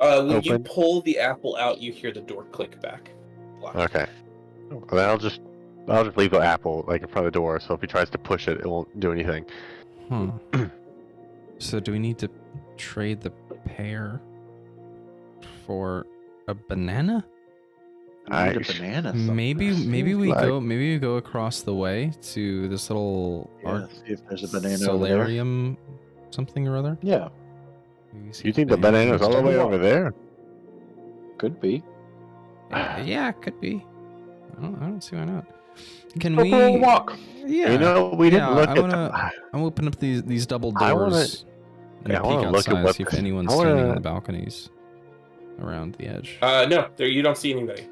When you Open. pull the apple out, you hear the door click back. Locked. Okay. Well, then I'll just leave the apple in front of the door. So if he tries to push it, it won't do anything. Huh. So do we need to trade the pear for a banana? We need a banana. Maybe Seems we go across the way to this little Yeah, see if there's a banana over there. solarium something or other. Yeah, Maybe see You if think the banana's all the way over there? could be. Yeah, it could be. I don't see why not. Can Go we for a walk. Yeah. You know, we didn't Yeah, look I at wanna- I'm opening up these double I wanna- doors. And yeah, I peek wanna look at outside, what see if this- anyone's I wanna- standing on the balconies around the edge. No, there you don't see anybody.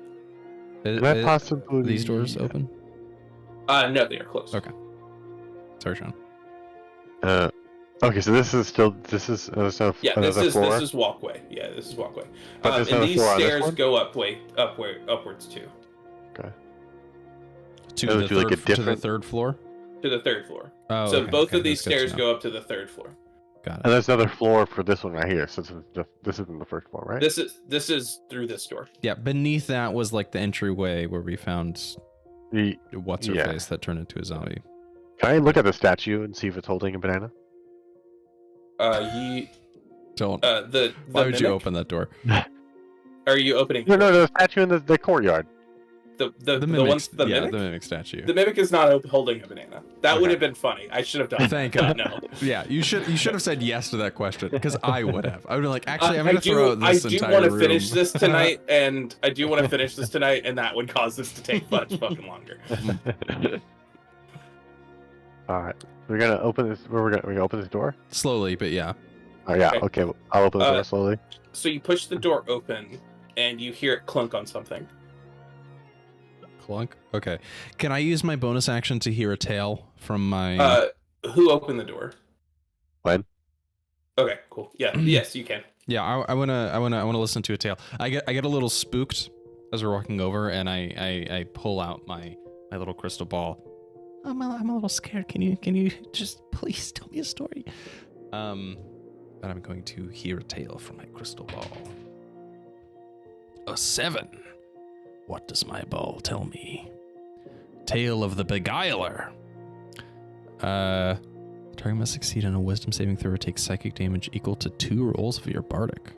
Can I possibly these doors open? No, they are closed. Okay. Sorry, Sean. Okay, so this is Yeah, another floor. this is walkway. Yeah, this is walkway. But there's And another these floor on this stairs one? go upwards too, To It the would be like a third to the different- third floor. to the third floor. Oh, So okay, both okay, of these that's good to stairs know. go up to the third floor. Got And it. there's another floor for this one right here. So this isn't the first floor, right? This is through this door. Yeah, beneath that was like the entryway where we found what's her Yeah. face that turned into a zombie. Can I look at the statue and see if it's holding a banana? Don't. The Why would you mimic? open that door? Are you opening? No, the statue in the courtyard. The mimic. one, the Yeah, mimic. the mimic statue. The mimic is not holding a banana. That would Okay. have been funny. I should have done. Thank that. God. No. Yeah, you should have said yes to that question because I would have. I would have like, actually, I'm I gonna throw out this I do entire want to room. finish this tonight, and that would cause this to take much fucking longer. All right, we're gonna open this. We're gonna open this door. Slowly, but yeah. Oh yeah, Okay. okay. I'll open the door slowly. So you push the door open, and you hear it clunk on something. Clunk. Okay. Can I use my bonus action to hear a tale from my? Who opened the door? When? Okay, cool. Yeah, yes, you can. Yeah, I wanna listen to a tale. I get a little spooked as we're walking over, and I pull out my little crystal ball. I'm a little scared. Can you just please tell me a story? But I'm going to hear a tale from my crystal ball. A 7. What does my ball tell me? Tale of the Beguiler. Target must succeed on a wisdom saving throw or take psychic damage equal to 2 rolls of your bardic.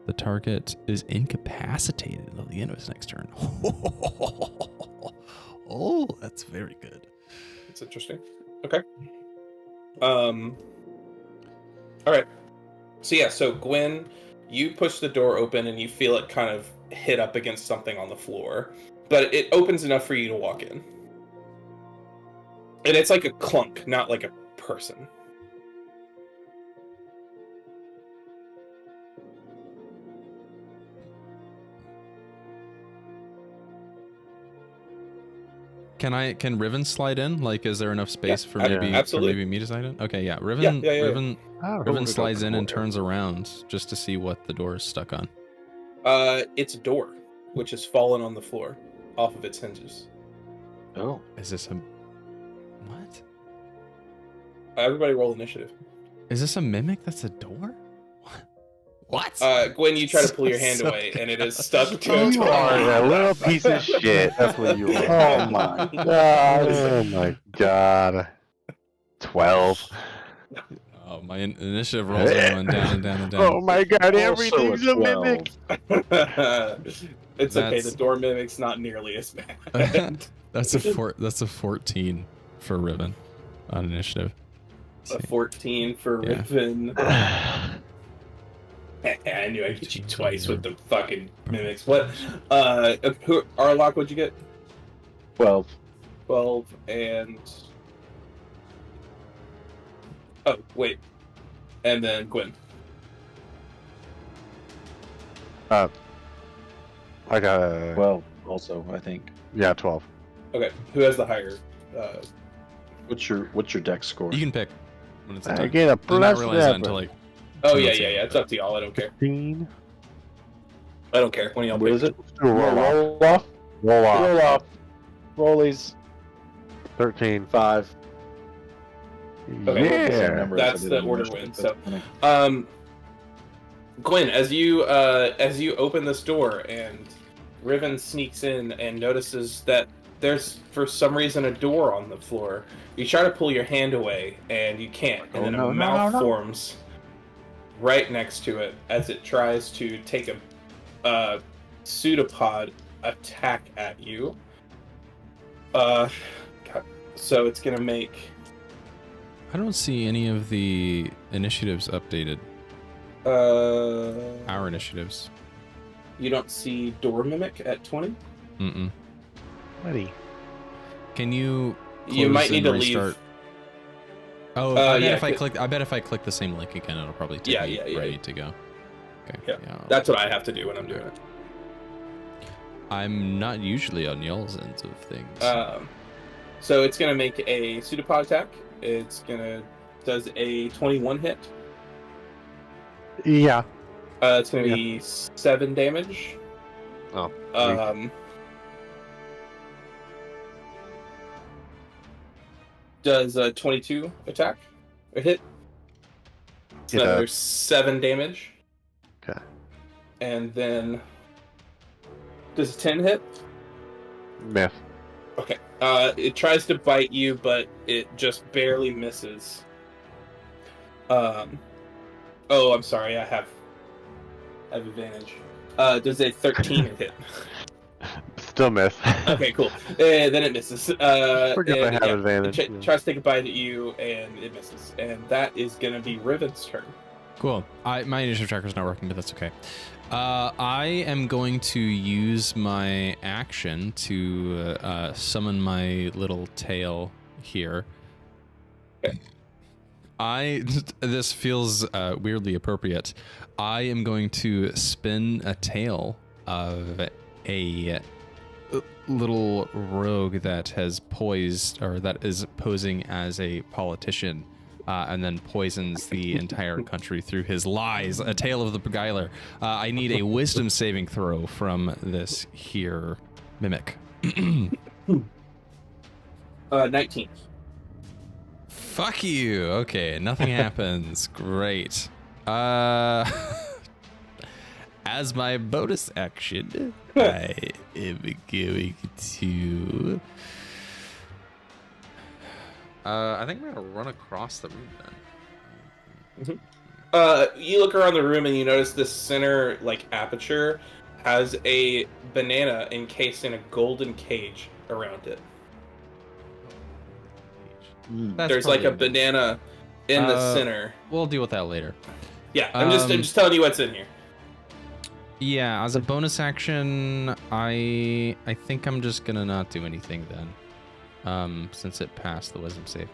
The target is incapacitated until the end of his next turn. Oh, that's very good. It's interesting. Okay. All right. So yeah, so Gwen, you push the door open and you feel it kind of hit up against something on the floor, but it opens enough for you to walk in. And it's like a clunk, not like a person. Can Riven slide in? Like, is there enough space for maybe me to slide in? Okay, yeah. Riven Riven slides in and turns around just to see what the door is stuck on. It's a door, which has fallen on the floor, off of its hinges. Oh. Is this a what? Everybody roll initiative. Is this a mimic that's a door? What? Gwen, you try to pull your hand away, and it is stuck to a You door. are a little piece of shit. That's what you are. Oh my God. Oh my god. 12. Oh, my initiative rolls are going down and down and down. Oh my god, Also everything's a a mimic. It's okay. That's- The door mimic's not nearly as bad. That's a 14 for Riven on initiative. A 14 for Yeah. Riven. I knew I'd get you twice with the fucking mimics. What? Aroluk, what'd you get? 12. 12 and. Oh, wait. And then Gwen. I got a 12 also, I think. 12. Okay, who has the higher? What's your dex score? You can pick when it's a I time. get a I did not plus realize that 7. until like. Oh, two yeah, minutes yeah, ago. yeah. It's up to y'all. I don't care. 15. I don't care. When y'all What pick. is it? Roll off. Roll off. Roll off. Roll off. Rollies. 13. 5. Okay. Yeah. That's the order win, so- Gwen, as you open this door and Riven sneaks in and notices that there's for some reason a door on the floor. You try to pull your hand away and you can't, and then a mouth forms right next to it as it tries to take a pseudopod attack at you. So it's gonna make. I don't see any of the initiatives updated. Our initiatives. You don't see door mimic at 20. Mm-mm. Buddy. Can you? You might close need and to restart? leave. Oh, I bet yeah, if I click, I bet if I click the same link again, it'll probably take me ready to go. Okay. Yeah, that's what I have to do when I'm doing it. I'm not usually on y'all's ends of things. So it's gonna make a pseudopod attack. Does a 21 hit. Yeah. It's gonna be 7 damage. Oh. Does a 22 attack or hit? It's It another does. 7 damage. Okay. And then does a 10 hit? Miss. Okay. It tries to bite you, but it just barely misses. Oh, I'm sorry. I have advantage. Does a 13 hit? Still miss. Okay, cool. Then it misses. Forget I and, have advantage. It tries to take a bite at you, and it misses. And that is going to be Riven's turn. Cool. My initiative tracker's not working, but that's okay. I am going to use my action to summon my little tail here. Okay. This feels weirdly appropriate. I am going to spin a tail of a little rogue that has poised, or that is posing as a politician, and then poisons the entire country through his lies. A tale of the beguiler. I need a wisdom saving throw from this here mimic. 19. Fuck you. Okay, nothing happens. Great. As my bonus action, I am going to. I think I'm gonna run across the room then. You look around the room and you notice this center aperture has a banana encased in a golden cage around it. That's There's like a probably banana in the center. We'll deal with that later. Yeah, I'm just telling you what's in here. Yeah, as a bonus action, I think I'm just gonna not do anything then, since it passed the wisdom save.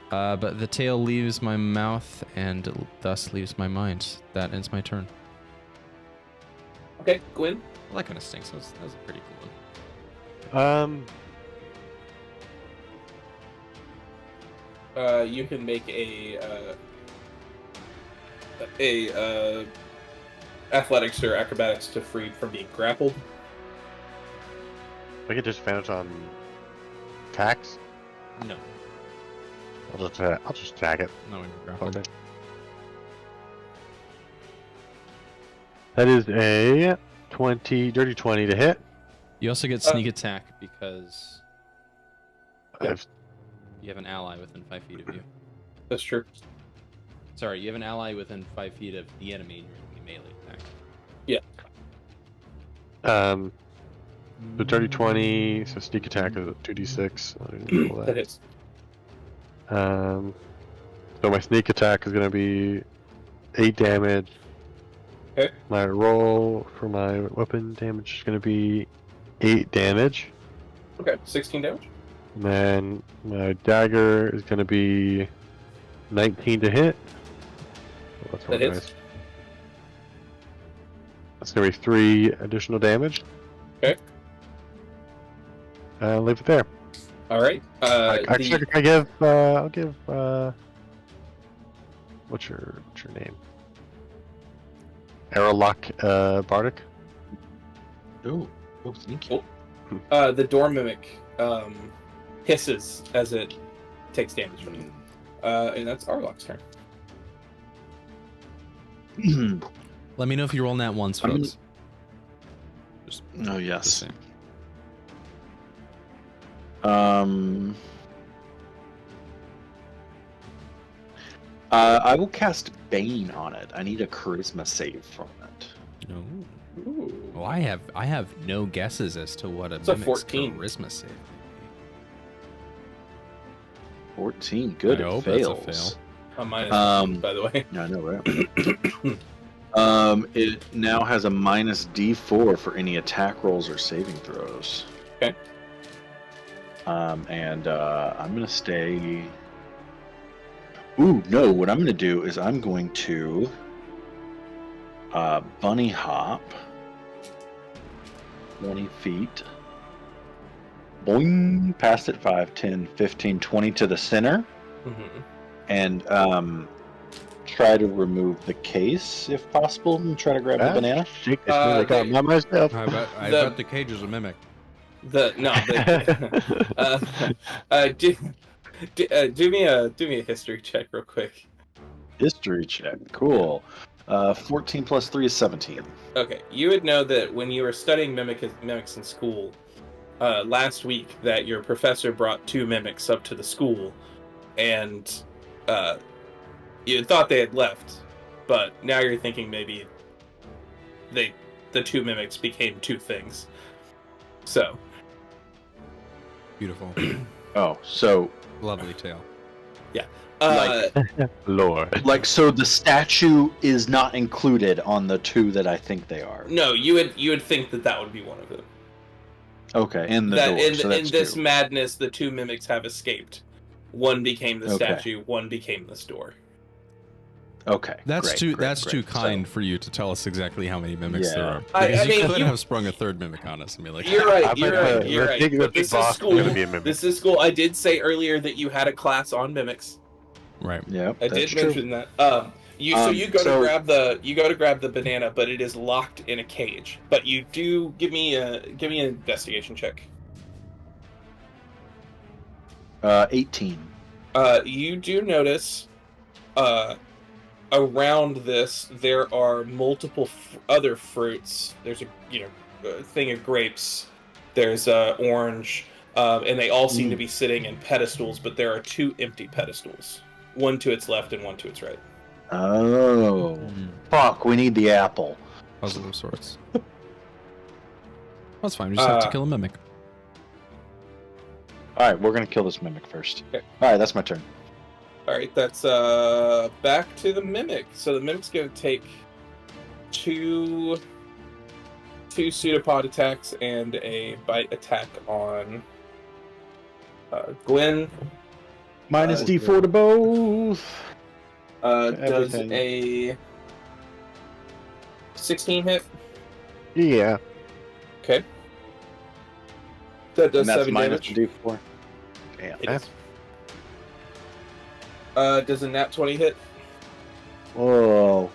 But the tail leaves my mouth and thus leaves my mind. That ends my turn. Okay, Gwen. Well, that kind of stinks. That was a pretty cool one. You can make a athletics or acrobatics to free from being grappled. I get disadvantage on attacks. No. I'll just attack it. No, when you're grappled. Okay. That is a dirty 20 to hit. You also get sneak attack because I've- you have an ally within 5 feet of you. That's true. Sorry, you have an ally within 5 feet of the enemy and you're going to melee attack. The dirty 20, so sneak attack is a 2d6. I didn't roll That is. So my sneak attack is going to be 8 damage. Okay. My roll for my weapon damage is going to be 8 damage. Okay, 16 damage. And then my dagger is going to be 19 to hit. Well, that's That hits. That's going to be 3 additional damage. Okay. I'll leave it there. All right. Actually, I'll give. What's your name? Aroluk, Bardic. Oh, thank you. The door mimic hisses as it takes damage from you. And that's Arlok's turn. Let me know if you roll that once, folks. Oh yes. The same. I will cast Bane on it. I need a charisma save from it. No. Ooh. Well, I have no guesses as to what a It's a mimic's 14. charisma save. 14. Good. I It hope that's a fails. fail. A minus, by the way. Yeah, I know, right? It now has a minus D4 for any attack rolls or saving throws. Okay. And I'm gonna stay. Ooh, no! What I'm gonna do is I'm going to bunny hop 20 feet. Boing! Past it 5, 10, 15, 20 to the center. Mm-hmm. And try to remove the case if possible and try to grab the banana. Shake this mimic out by myself. I bet the cage is a mimic. Do me a history check real quick. History check. Cool. 14 plus 3 is 17. Okay, you would know that when you were studying mimics in school, last week that your professor brought 2 mimics up to the school, and you thought they had left, but now you're thinking maybe the 2 mimics became 2 things. So Beautiful. Oh, so Lovely tale. Lord. like so the statue is not included on the 2 that I think they are. no, you would think that would be one of them. Okay, in the That door. in So that's this 2. madness, the 2 mimics have escaped. One became the Okay. statue. One became the store. Okay. That's great, too great. kind So- for you to tell us exactly how many mimics there Yeah. are. I Because you mean, could you- have sprung a 3rd mimic on us and be like, You're right. I You're bet right. the- You're the right. big- But the this boss is is school. gonna be a mimic. This is school. I did say earlier that you had a class on mimics. right. Yeah, I that's did true. mention that. So you go so- to grab the banana, but it is locked in a cage. But you do give me an investigation check. 18. You do notice around this there are multiple other fruits. There's a thing of grapes. There's orange, and they all seem to be sitting in pedestals. But there are 2 empty pedestals, one to its left and one to its right. Oh. Fuck, we need the apple. Puzzle of sorts. That's fine. We just have to kill a mimic. All right, we're gonna kill this mimic first. Okay. All right, that's my turn. All right, that's back to the mimic. So the mimic's gonna take two pseudopod attacks and a bite attack on Gwen. Minus D4 to both. Does Everything. a 16 hit? Yeah. Okay. That does And that's 7 minus damage. the D4. Damn. It That's... is. Does a nat 20 hit? Whoa.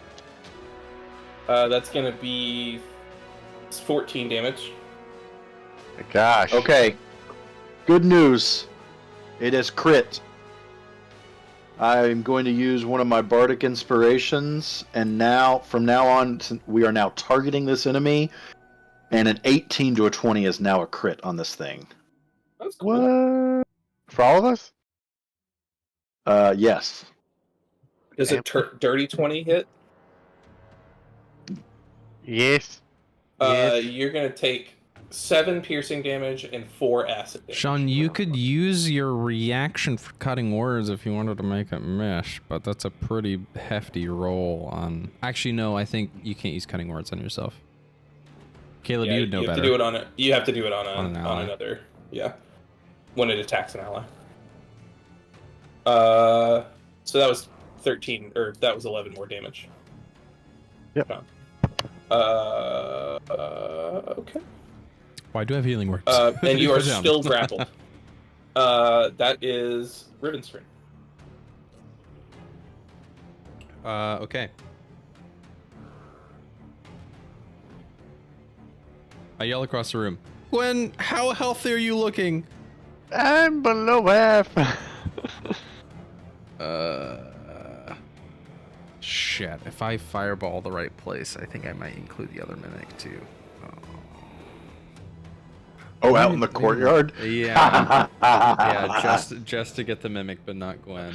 That's gonna be 14 damage. Gosh. Okay. Good news. It is crit. I'm going to use one of my bardic inspirations, and from now on, we are now targeting this enemy, and an 18 to a 20 is now a crit on this thing. That's cool. What? For all of us? Yes. Does a dirty 20 hit? Yes. Yes. You're gonna take 7 piercing damage and 4 acid damage. Sean, you could use your reaction for cutting words if you wanted to make it mesh, but that's a pretty hefty roll on... Actually, no, I think you can't use cutting words on yourself. Caleb, Yeah, you would know you have better. to do it on you have to do it on On an ally. another. Yeah. When it attacks an ally. So that was 13, or that was 11 more damage. Yep. Okay. Well, I do have healing words. And you are Put down. still grappled. That is Riven's turn. Okay. I yell across the room. Gwen, how healthy are you looking? I'm below half. Shit. If I fireball the right place, I think I might include the other mimic too. Oh, out in the courtyard? Yeah. Yeah, just to get the mimic, but not Gwen.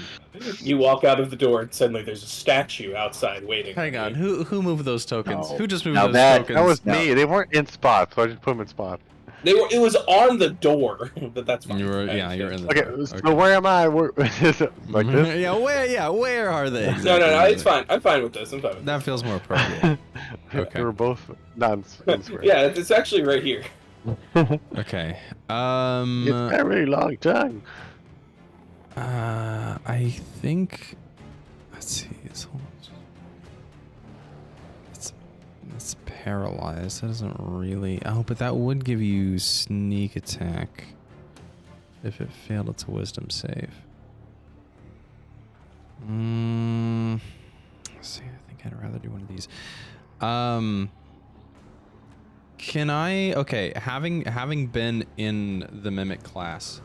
You walk out of the door, and suddenly there's a statue outside waiting. Hang on, who moved those tokens? No. Who just moved Now those that- tokens? That was No. me. They weren't in spots, so I just put them in spots. It was on the door, but that's fine. You were, I yeah, you're in understand. the Okay, so where am I? Where, is it like this? where are they? No, exactly? it's fine. I'm fine with this. I'm fine with That feels more appropriate. Okay. They were both non-square. this. Yeah, it's actually right here. Okay. It's a very long time. I think. Let's see. It's paralyzed. That doesn't really. Oh, but that would give you sneak attack if it failed its wisdom save. Let's see. I think I'd rather do one of these. Can I? Okay, having been in the mimic class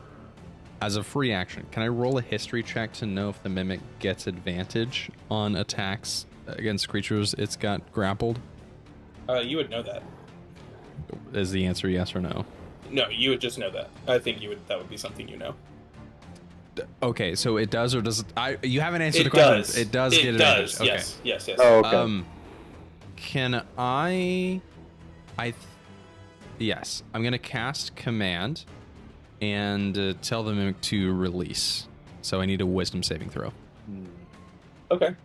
as a free action, can I roll a history check to know if the mimic gets advantage on attacks against creatures it's got grappled? You would know that. Is the answer yes or no? No, you would just know that. I think you would. That would be something you know. Okay, so it does or does it? You haven't answered the It question. does. It does It get does. advantage. Okay. Yes. Yes. Oh, okay. Can yes, I'm gonna cast command and tell the mimic to release. So I need a wisdom saving throw. Okay.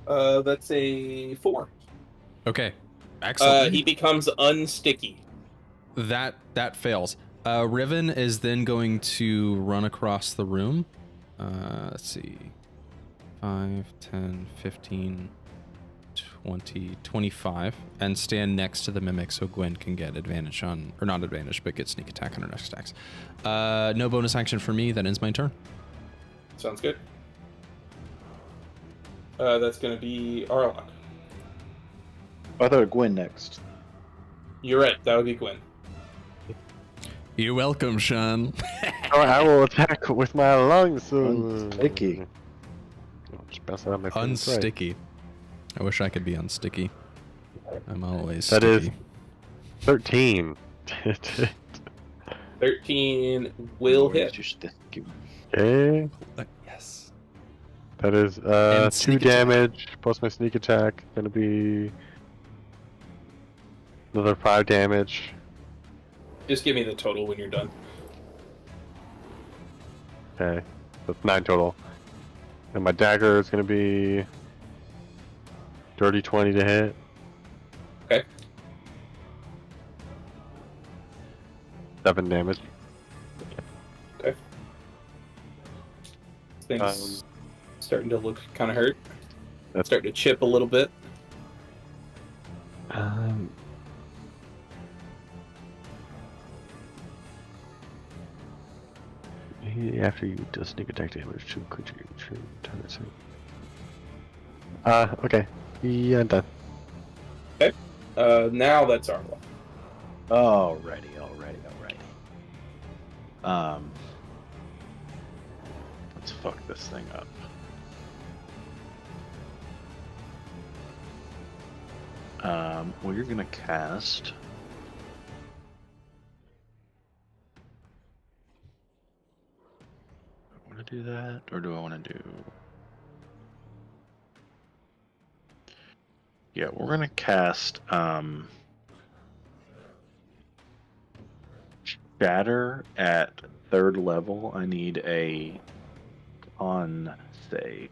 That's a 4. Okay, excellent. He becomes unsticky. That fails. Riven is then going to run across the room. Let's see. 5, 10, 15, 20, 25. And stand next to the mimic so Gwen can get advantage on... Or not advantage, but get sneak attack on her next attacks. No bonus action for me. That ends my turn. Sounds good. That's going to be Aroluk. I thought Gwen next. You're right. That would be Gwen. You're welcome, Sean. I will attack with my lungs. Unsticky. Just pass it on my friend's right. Unsticky. I wish I could be unsticky. I'm always That is sticky. 13. 13 will hit. Okay. Yes. That is And 2 sneak attack. damage plus my sneak attack. Gonna be another 5 damage. Just give me the total when you're done. Okay, that's 9 total. And my dagger is gonna be dirty 20 to hit. Okay. 7 damage. Okay. Things starting to look kind of hurt. That's Starting to chip a little bit. After you do sneak attack damage to creature you target. Okay. Yeah, I'm done. Okay. Now that's Aroluk. Alrighty. Let's fuck this thing up. Well, you're gonna cast. Do I want to do that, or do I want to do? Yeah, we're gonna cast Shatter at 3rd level. I need a con save.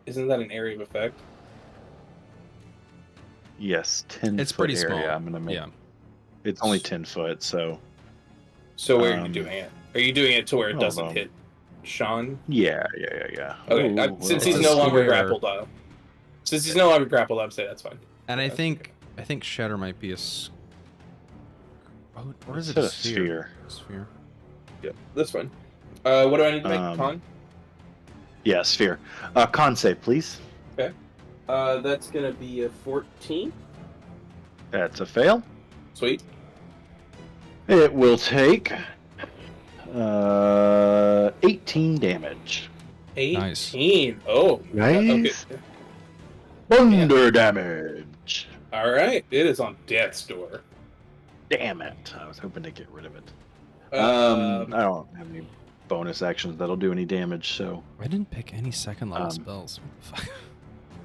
Isn't that an area of effect? Yes, 10. It's foot pretty area. small. I'm gonna make. Yeah. It's only 10 foot, so. So where are you doing it? Are you doing it to where it hold doesn't on. hit Sean? Yeah. Okay, Ooh, since well, he's no longer square. grappled, I'm saying that's fine. And I think Shatter might be a. Or is it It's a a sphere? Sphere. Yeah, that's fine. What do I need to make? Con? Yeah, sphere. Con save, please. That's gonna be a 14. That's a fail. Sweet. It will take 18 damage. 18. Nice. Oh, Nice. Okay. Thunder damage. All right. It is on death's door. Damn it! I was hoping to get rid of it. I Um, don't have any bonus actions that'll do any damage, so I didn't pick any second level spells. What the fuck?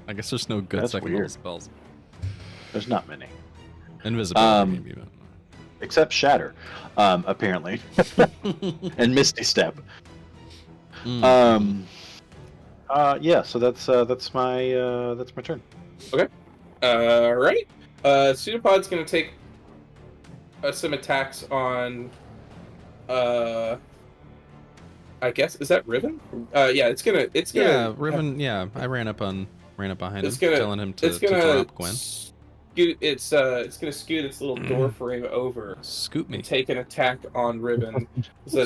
I guess there's no good That's second level weird. spells. there's not many. Invisibility, maybe. But... Except Shatter, apparently, and Misty Step. Yeah. So that's my turn. all right. Pseudopod's gonna take some attacks on. I guess is that Riven? Yeah, it's gonna. Yeah, Riven. Yeah, I ran up behind him, telling him to drop Gwen. It's gonna scoot its little door frame over Scoop me. and take an attack on Riven. It's a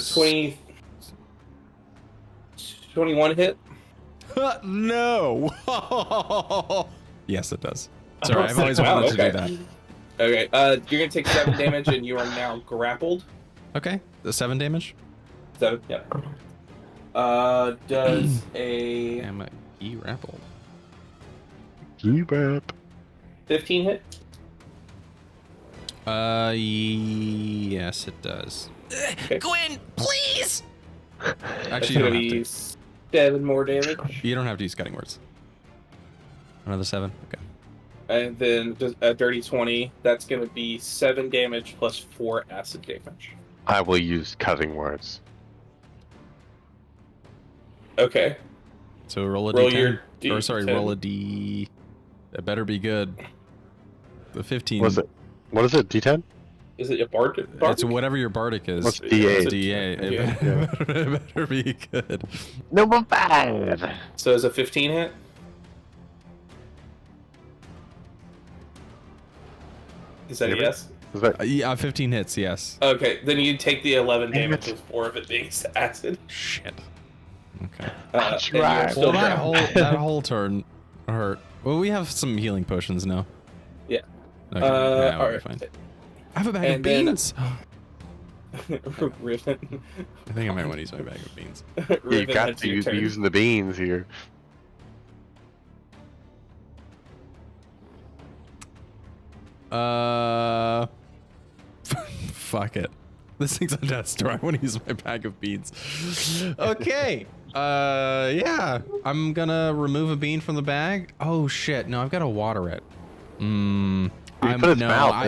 21 hit. No. Yes, it does. Sorry, I've always Wow, wanted to do okay. that. Okay, you're gonna take 7 damage and you are now grappled. Okay, the 7 damage. 7, yeah. Does a Damn it, he grappled. G-Bap. 15 hit? Yes, it does. Okay. Gwen, please. That's Actually, you gonna don't have be to. 7 more damage. You don't have to use cutting words. Another 7. Okay. And then a dirty 20. That's gonna be 7 damage plus 4 acid damage. I will use cutting words. Okay. So roll a Roll D10. your Or sorry, D10. roll a D. It better be good. The 15. What is it? What is it? D10? Is it a bard? It's whatever your bardic is. What's It's D8? D8. It Yeah. better be good. Number 5. So is a 15 hit? Is that a yes? Is that Yeah, 15 hits, yes. Okay, then you take the 11 Damn damage it. with 4 of it being acid. Shit. Okay. And you're tried. still Well, grappled. that whole turn hurt. Well, we have some healing potions now. Yeah. Okay, yeah, we'll be alright. fine. I have a bag And of then- beans. Riven. I think I might want to use my bag of beans. yeah, you Riven, got that's to your use turn. using the beans here. Fuck it. This thing's on death's door. I want to use my bag of beans. Okay. Yeah. I'm gonna remove a bean from the bag. Oh shit! No, I've got to water it. You put its mouth. I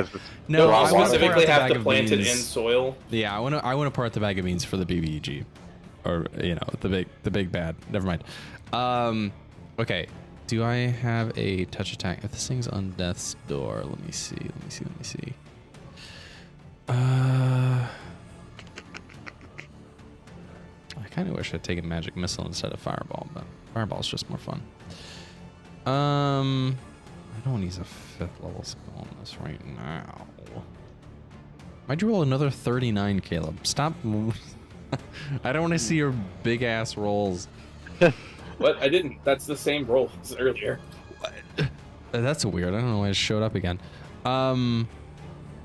You wanna pour out specifically the have bag to of plant it in beans. soil. Yeah, I wanna part the bag of beans for the BBEG, or the big bad. Never mind. Okay. Do I have a touch attack? If this thing's on death's door, let me see. I kind of wish I'd taken magic missile instead of fireball, but fireball's just more fun. I don't want to use a 5th level spell on this right now. Why'd you roll another 39, Caleb? Stop. I don't want to see your big ass rolls. What? I didn't. That's the same roll as earlier. That's weird. I don't know why it showed up again.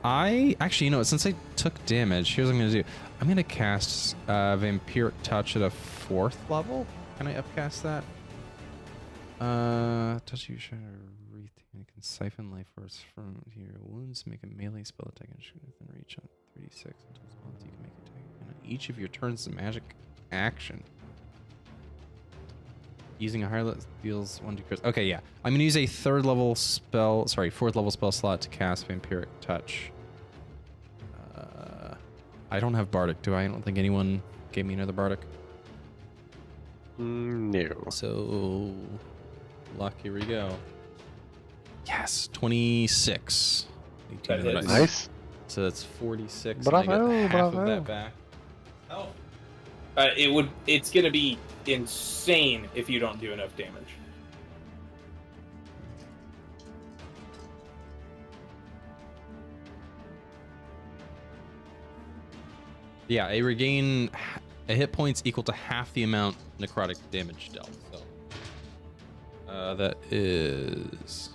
I actually, since I took damage, here's what I'm gonna do. I'm gonna cast Vampiric Touch at a 4th level. Can I upcast that? Touch you should wreath and can siphon life force from your wounds. Make a melee spell attack and shoot within reach on 3d6 until it's month. You can make attack on each of your turns. The magic action. Using a higher level deals 1d crits. Okay, yeah. I'm gonna use a 4th level spell slot to cast Vampiric Touch. I don't have Bardic, do I? I don't think anyone gave me another Bardic. No. So, luck, here we go. Yes, 26. That hits. Nice. So that's 46. Bravo, and I get half bravo. of that back. Oh. It's gonna be insane if you don't do enough damage. Yeah, I regain a hit points equal to half the amount necrotic damage dealt. So that is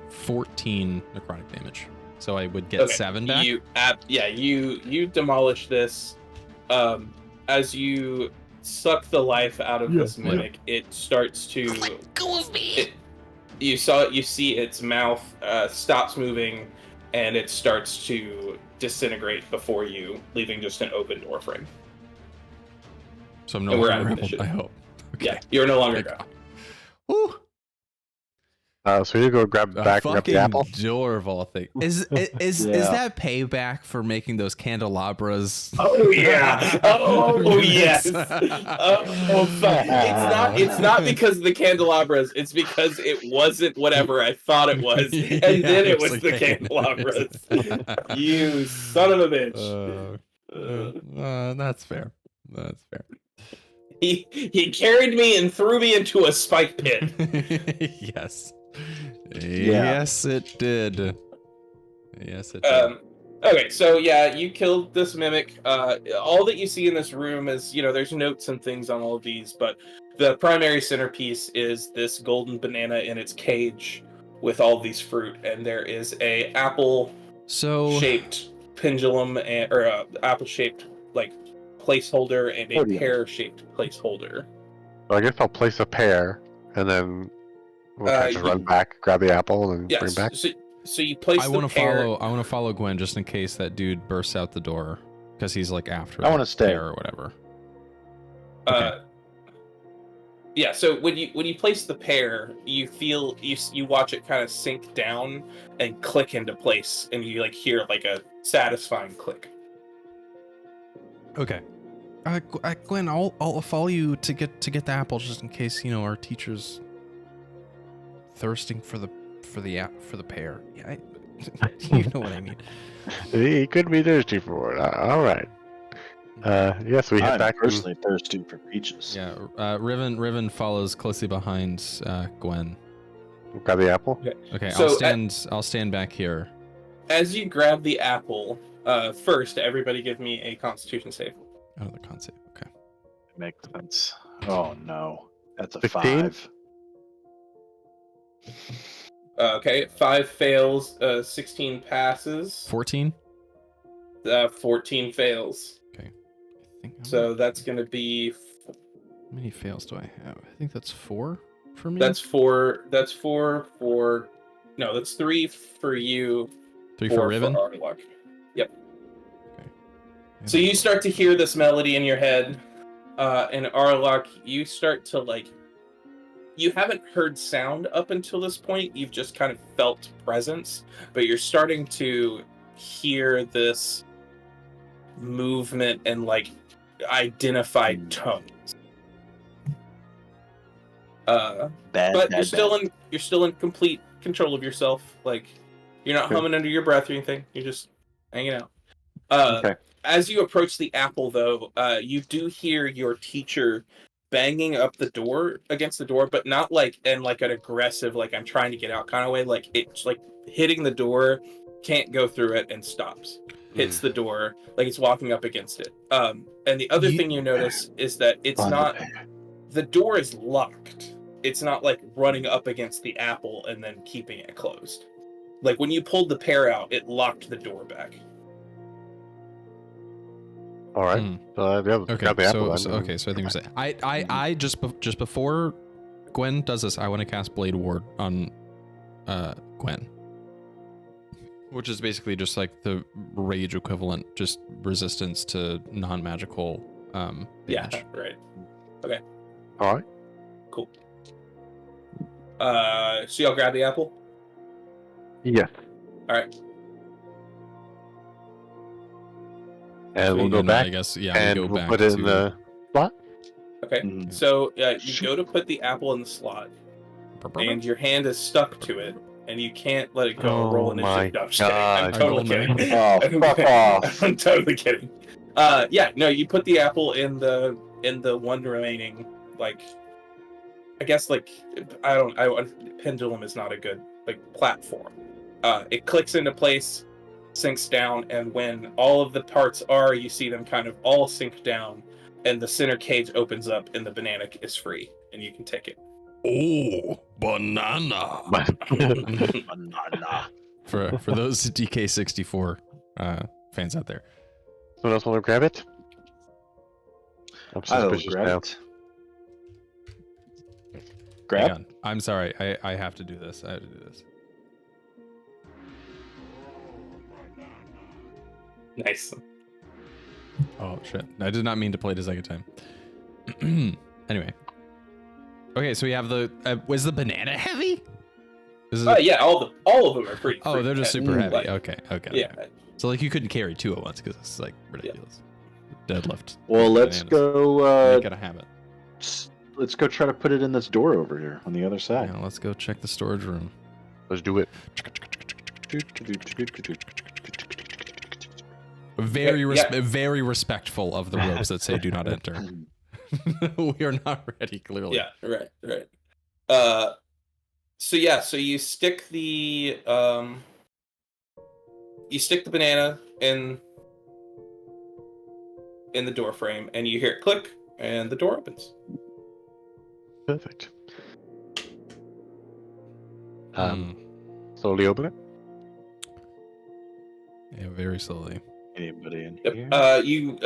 14 necrotic damage. So I would get 7 back. You demolish this. As you suck the life out of this mimic, it starts to. Let go of me. You see its mouth stops moving, and it starts to disintegrate before you, leaving just an open door frame. So I'm no And we're longer out of grappled, initiative. I hope. Okay. Yeah, you're no longer Thank grappled. Woo! So you go grab A back and grab fucking the apple. door of all things. Is Yeah. that payback for making those candelabras? Oh yeah! Oh yes! Oh fuck! It's not because of the candelabras. It's because it wasn't whatever I thought it was, and then it was the candelabras. You son of a bitch! That's fair. That's fair. He carried me and threw me into a spike pit. Yes. Yeah. Yes, it did. Yes, it did. Okay, so yeah, you killed this mimic. All that you see in this room is, there's notes and things on all of these, but the primary centerpiece is this golden banana in its cage with all these fruit, and there is a apple-shaped pendulum or apple-shaped placeholder and a pear-shaped placeholder. Well, I guess I'll place a pear, and then we'll try to run back, grab the apple, and bring back. So you place the pear. I want to follow Gwen just in case that dude bursts out the door because he's after. I want to stay pear or whatever. Okay. Yeah. So when you place the pear, you feel you watch it kind of sink down and click into place, and you hear a satisfying click. Okay. Gwen, I'll follow you to get the apple just in case our teacher's thirsting for the pear. Yeah, you know what I mean. He could be thirsty for it. All right. Yes, we head I'm back. personally thirsty for peaches. Yeah. Riven follows closely behind Gwen. Grab the apple. Okay. So, I'll stand back here. As you grab the apple, first everybody give me a Constitution save. Oh, the con save. Okay. Makes sense. Oh no, that's a 15? 5. Okay, 5 fails, 16 passes, 14. 14 fails. Okay. I think So that's going to be. how many fails do I have? I think that's 4 for me. That's 4. That's 4 for. No, that's 3 for you. 3 for Riven. For Aroluk. Yep. Okay. So you start to hear this melody in your head, and Aroluk, you start to you haven't heard sound up until this point, you've just kind of felt presence, but you're starting to hear this movement and identified tones. But you're still in complete control of yourself. You're not humming under your breath or anything. You're just hanging out. Okay. As you approach the apple, though, you do hear your teacher banging up the door against the door, but not in an aggressive, I'm trying to get out kind of way. It's hitting the door, can't go through it, and stops. Hits the door, it's walking up against it. And the other thing you notice is that it's not. The door is locked. It's not running up against the apple and then keeping it closed. When you pulled the pear out, it locked the door back. All right. Okay. So I think we're saying I just before Gwen does this, I want to cast Blade Ward on Gwen, which is basically just the rage equivalent, just resistance to non-magical damage. Yeah. Right. Okay. All right. Cool. So y'all grab the apple? Yes. All right. And we'll go back. I guess, yeah. And we'll go back put it in the slot. Okay. So you go to put the apple in the slot, and your hand is stuck to it, and you can't let it go. Roll initiative. No, I'm just kidding. I'm totally kidding. Oh, fuck off. I'm totally kidding. Yeah. No, you put the apple in the one remaining I guess pendulum is not a good platform. It clicks into place, sinks down, and when all of the parts you see them kind of all sink down, and the center cage opens up, and the banana is free, and you can take it. Oh, banana! Banana. For those DK64 fans out there. Someone else want to grab it? I'm suspicious now. Grab? Hang on. I'm sorry. I have to do this. I have to do this. Nice. Oh, shit. I did not mean to play it a second time. Anyway. Okay, so we have was the banana heavy? Yeah, all of them are pretty. Oh, they're just super heavy. Okay. Yeah. So you couldn't carry two at once because it's ridiculous. Yeah. Deadlift. Well, let's go. Make it a habit. Let's go try to put it in this door over here on the other side. Yeah, let's go check the storage room. Let's do it. Very respectful of the ropes that say "do not enter." We are not ready, clearly. Yeah, right. So you stick the banana in the door frame, and you hear it click, and the door opens. Perfect. Slowly open it. Yeah, very slowly. Anybody in Yep. here? You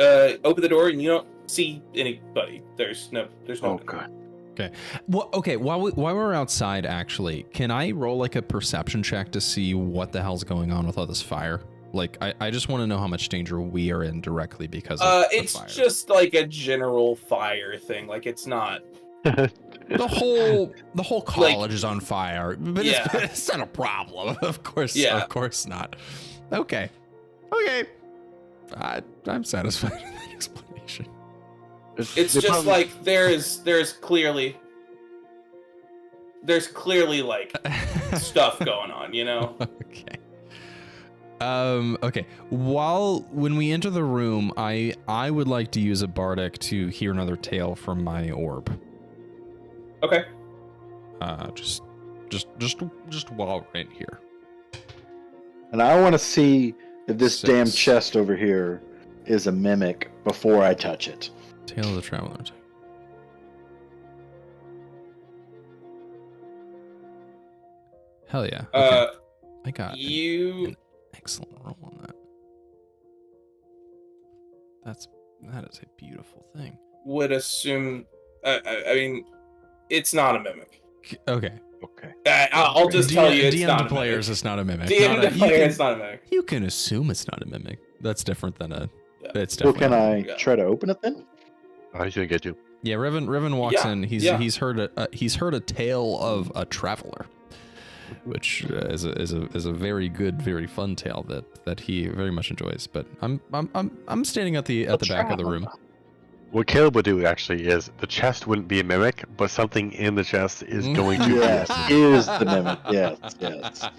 open the door, and you don't see anybody. There's no. Oh god. Okay. Well, okay. While we're outside, actually, can I roll a perception check to see what the hell's going on with all this fire? I just want to know how much danger we are in directly because of the it's fire. just a general fire thing. It's not. The whole college is on fire, but it's not a problem. Of course not. Okay. I'm satisfied with that explanation. It's just there's clearly stuff going on, Okay. Okay. When we enter the room, I would like to use a bardic to hear another tale from my orb. Okay. Just while we're in here. And I want to see if this damn chest over here is a mimic before I touch it. Tale of the Traveler. Hell yeah. Okay. I got an excellent roll on that. That is a beautiful thing. Would assume. I mean, it's not a mimic. Okay. I'll just tell you, it's DM not to players, it's not a mimic. DM to players, it's not a mimic. You can assume it's not a mimic. That's different than a. Yeah. It's Well, definitely. can I try to open it then? I should get you. Yeah, Riven walks Yeah, in. He's heard a tale of a traveler, which is a very good, very fun tale that he very much enjoys. But I'm standing at the back of the room. What Caleb would do actually is the chest wouldn't be a mimic, but something in the chest is going to Yes, be. is the mimic. Yes.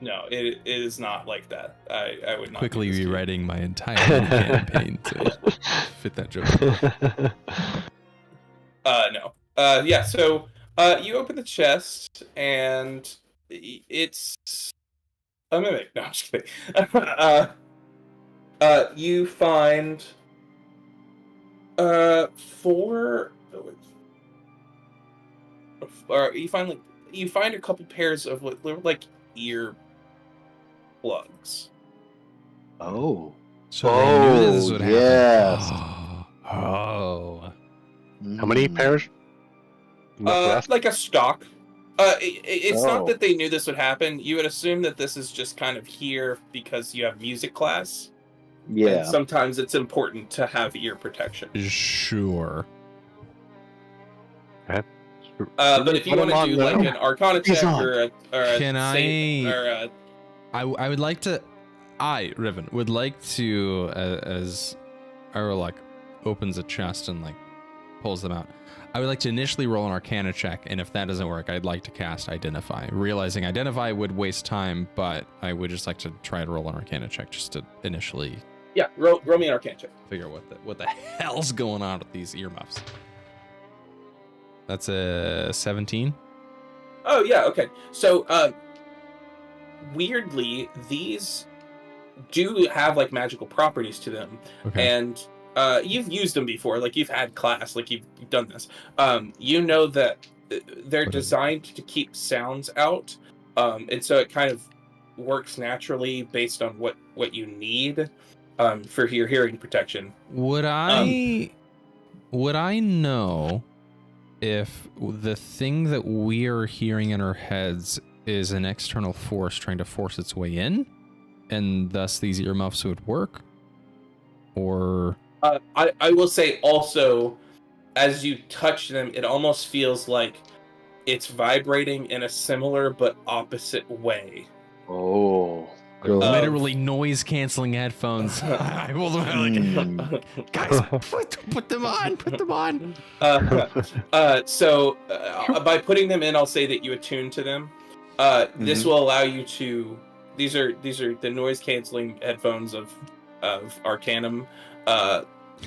No, it is not like that. I would not Quickly do this to you. rewriting my entire campaign to fit that joke. No. Yeah. So, you open the chest, and it's a mimic. No, I'm just kidding. You find four. Or you find a couple pairs of what look like ear plugs. Oh. So they knew that this would happen. yes. Oh. How many pairs? Like a stock. It's not Oh. that they knew this would happen. You would assume that this is just kind of here because you have music class. Yeah. And sometimes it's important to have ear protection. Sure. But if you want to do like an Arcana check or a Can Saint, I- or I would like to. Riven, would like to, as Aroluk opens a chest and like pulls them out, I would like to initially roll an Arcana check, and if that doesn't work, I'd like to cast Identify. Realizing Identify would waste time, but I would just like to try to roll an Arcana check just to initially roll me an Arcana check. figure out what the hell's going on with these earmuffs. That's a 17. Oh yeah, okay. So weirdly, these do have like magical properties to them, and you've used them before. Like you've had class, like you've done this. You know that they're designed to keep sounds out, and so it kind of works naturally based on what you need for your hearing protection. Would I know if the thing that we are hearing in our heads is an external force trying to force its way in, and thus these earmuffs would work? Or I will say also, as you touch them, it almost feels like it's vibrating in a similar but opposite way. Oh. literally noise canceling headphones. I hold them out like, guys, put them on. So by putting them in, I'll say that you attune to them. This will allow you to. These are the noise canceling headphones of Arcanum.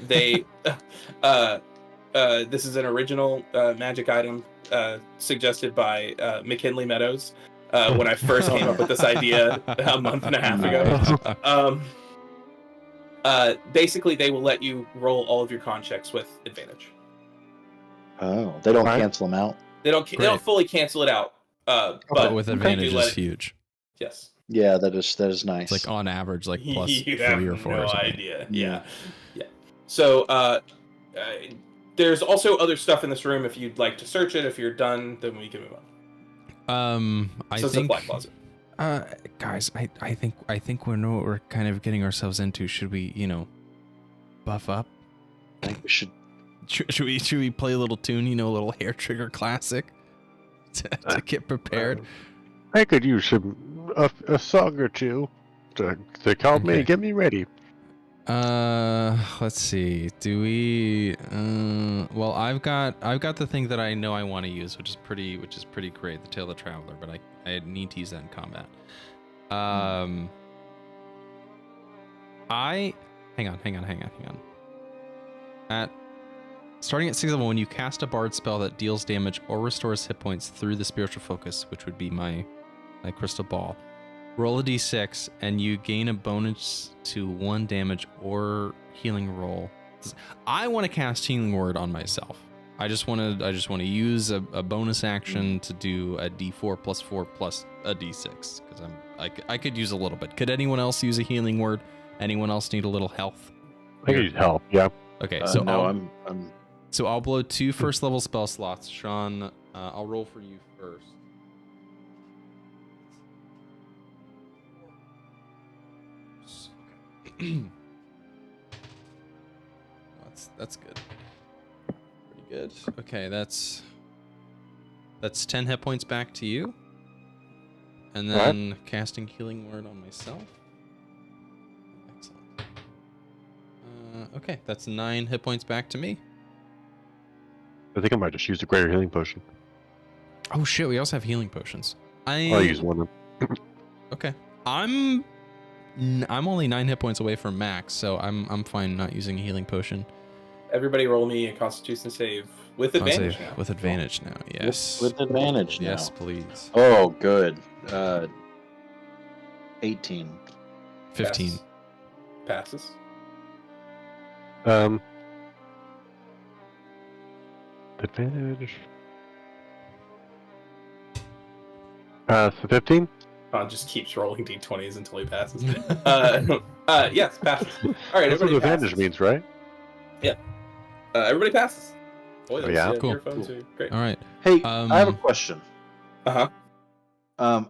This is an original magic item suggested by McKinley Meadows when I first came up with this idea a month and a half ago. Basically, they will let you roll all of your con checks with advantage. Oh, they don't cancel them out. They don't fully cancel it out, but with advantage is huge. Yes. Yeah, that is nice. It's like on average, like plus you 3 have or 4 no or something. idea. Yeah. So there's also other stuff in this room. If you'd like to search it, if you're done, then we can move on. I so think. It's a black closet. Guys, I think we know what we're kind of getting ourselves into. Should we, buff up? I think we should. Should we play a little tune? A little hair trigger classic to get prepared. I could use a song or two to calm me, get me ready. Let's see. Do we? Well, I've got the thing that I know I want to use, which is pretty great, the Tale of the Traveler. But I need to use that in combat. Hang on. Starting at 6th level, when you cast a bard spell that deals damage or restores hit points through the spiritual focus, which would be my crystal ball, roll a d6 and you gain a bonus to 1 damage or healing roll. I want to cast Healing Word on myself. I just want to use a bonus action to do a d4 plus 4 plus a d6 because I could use a little bit. Could anyone else use a Healing Word? Anyone else need a little health? I could use help. Yeah. Okay, no, So I'll blow 2 first level spell slots. Sean, I'll roll for you first. That's good. Pretty good. Okay, that's 10 hit points back to you. And then casting Healing Word on myself. Excellent. Okay, that's 9 hit points back to me. I think I might just use a greater healing potion. Oh shit, we also have healing potions. I'll use one of them. Okay. I'm only 9 hit points away from max, so I'm fine not using a healing potion. Everybody roll me a Constitution save with advantage now. With advantage now, yes. With advantage now. Yes, please. Oh, good. 18. 15. Passes. Advantage. So 15? Ron just keeps rolling d20s until he passes. Yes, passes. All right, That's what everybody advantage passes. means, right? Yeah. Everybody passes. Boy, those, Yeah, cool. Your phones are great. All right. Hey, I have a question. Uh-huh.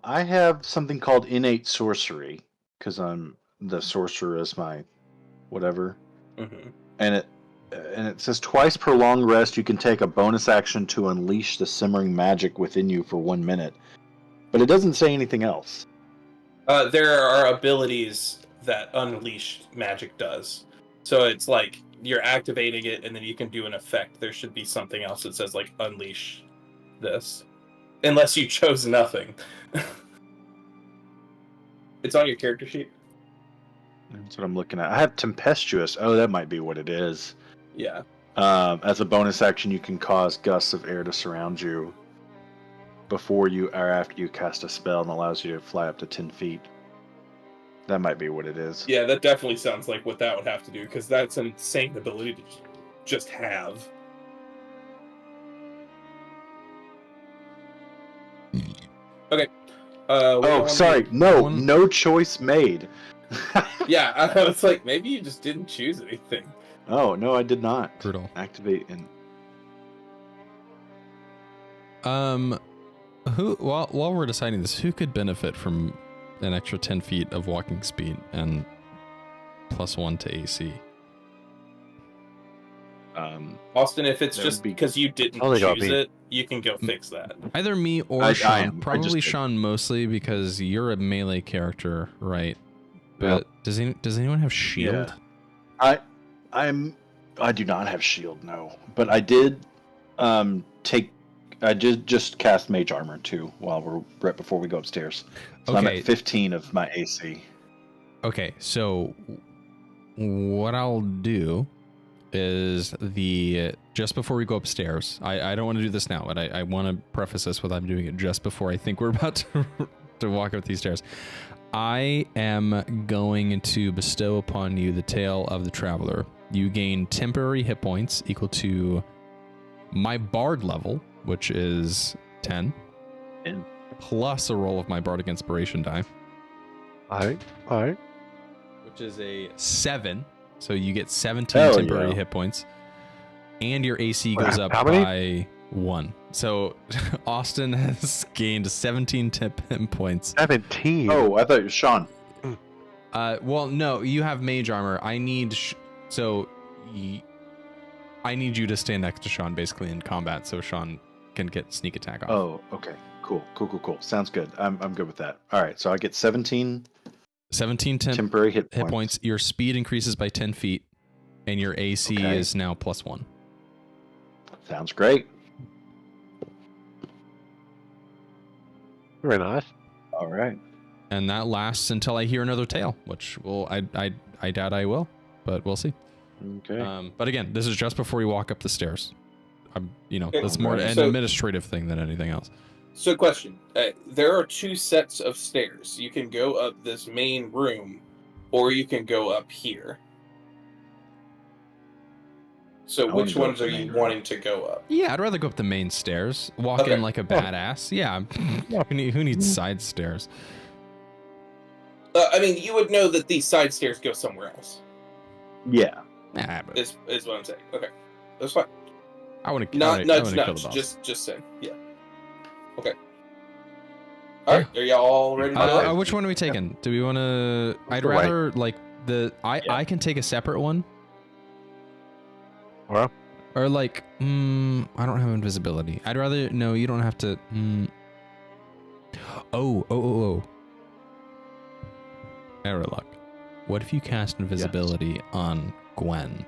I have something called innate sorcery because I'm the sorcerer is my whatever, Mm-hmm. and it says twice per long rest you can take a bonus action to unleash the simmering magic within you for 1 minute, but it doesn't say anything else. There are abilities that unleashed magic does. So it's like you're activating it, and then you can do an effect. There should be something else that says like unleash this, unless you chose nothing. It's on your character sheet. That's what I'm looking at. I have tempestuous. Oh, that might be what it is. Yeah. As a bonus action, you can cause gusts of air to surround you before you or after you cast a spell, and allows you to fly up to 10 feet. That might be what it is. Yeah, that definitely sounds like what that would have to do, because that's an insane ability to just have. Okay. Oh, sorry. No choice made. Yeah, I was like, maybe you just didn't choose anything. Oh, no, I did not. Brutal. Activate and Who while we're deciding this, who could benefit from an extra 10 feet of walking speed and +1 to AC? Austin, if it's That just would be- because you didn't Only got choose me. it, you can go fix that. Either me or I Sean. am. I Probably just did. Sean mostly because you're a melee character, right? But does anyone have shield? Yeah. I do not have shield, no. But I did I did just cast mage armor too right before we go upstairs. So I'm Okay. at 15 of my AC. Okay, so what I'll do is just before we go upstairs, I don't want to do this now, but I want to preface this with I'm doing it just before I think we're about to walk up these stairs. I am going to bestow upon you the Tale of the Traveler. You gain temporary hit points equal to my bard level, which is 10, 10. plus a roll of my bardic inspiration die, Alright. which is a 7. So you get 17 Hell temporary yeah. hit points, and your AC goes up How many? by 1. So Austin has gained 17 hit points. 17. Oh, I thought it was Sean. Well, no, you have mage armor. I need I need you to stand next to Sean basically in combat, so Sean can get sneak attack off. Oh, okay. Cool. Sounds good. I'm good with that. All right, so I get 17 temporary hit points. Your speed increases by 10 feet, and your AC Okay. is now +1. Sounds great. Very nice. All right. And that lasts until I hear another tale, which I doubt I will, but we'll see. Okay. But again, this is just before we walk up the stairs. Okay. That's more an So- administrative thing than anything else. So, question. There are 2 sets of stairs. You can go up this main room, or you can go up here. So, I wanna which go up ones the are main you room. wanting to go up? Yeah, I'd rather go up the main stairs, walk Okay. in like a badass. Yeah, who needs side stairs? I mean, you would know that these side stairs go somewhere else. Yeah. Nah, but Is what I'm saying. Okay, that's fine. I want to Not kill nudge, the nudge. boss. Just saying. Yeah. Okay. All right. Are y'all ready to go? Which one are we taking? Do we want to? I'd the right. rather like I can take a separate one. Well, Or like, I don't have invisibility. I'd rather, no, you don't have to. Oh. Aroluk, what if you cast invisibility on Gwen?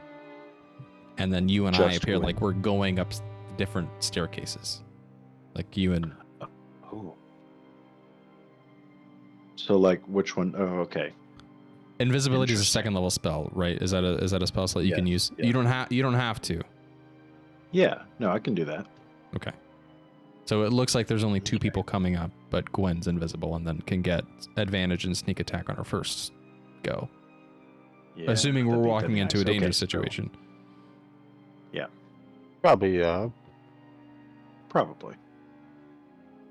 And then you and I Just appear Gwen. like we're going up different staircases. Like you and. Oh. So like which one? Oh, okay. Invisibility is a Interesting. second level spell, right? Is that a spell slot you can use? yeah. You don't have to. Yeah. No, I can do that. Okay. So it looks like there's only 2 people coming up, but Gwen's invisible and then can get advantage and sneak attack on her first go. Yeah, Assuming we're that'd be walking into nice. a dangerous Okay, cool. situation. probably, Probably.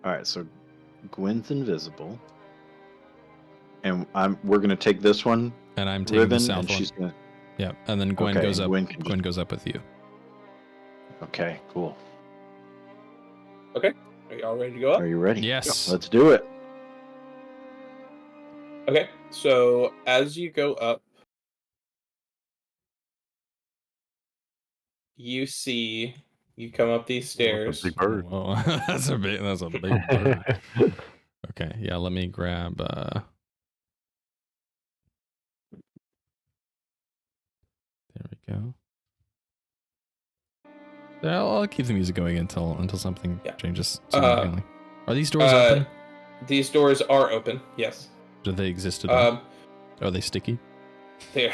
All right, so Gwen's invisible, and we're gonna take this one, And I'm taking Riven, the south and one. she's gonna. Yeah. And then Gwen Okay, goes up. Gwen can Gwen goes up with you. Okay, cool. Are y'all ready to go up? Are you ready? Yes. Let's do it. Okay, so as you go up, you come up these stairs. big bird. Whoa, that's a big bird. Okay. Yeah. Let me grab. There we go. Yeah, I'll keep the music going until something changes significantly. Are these doors open? These doors are open. Yes. Do they exist today? Are they sticky? There.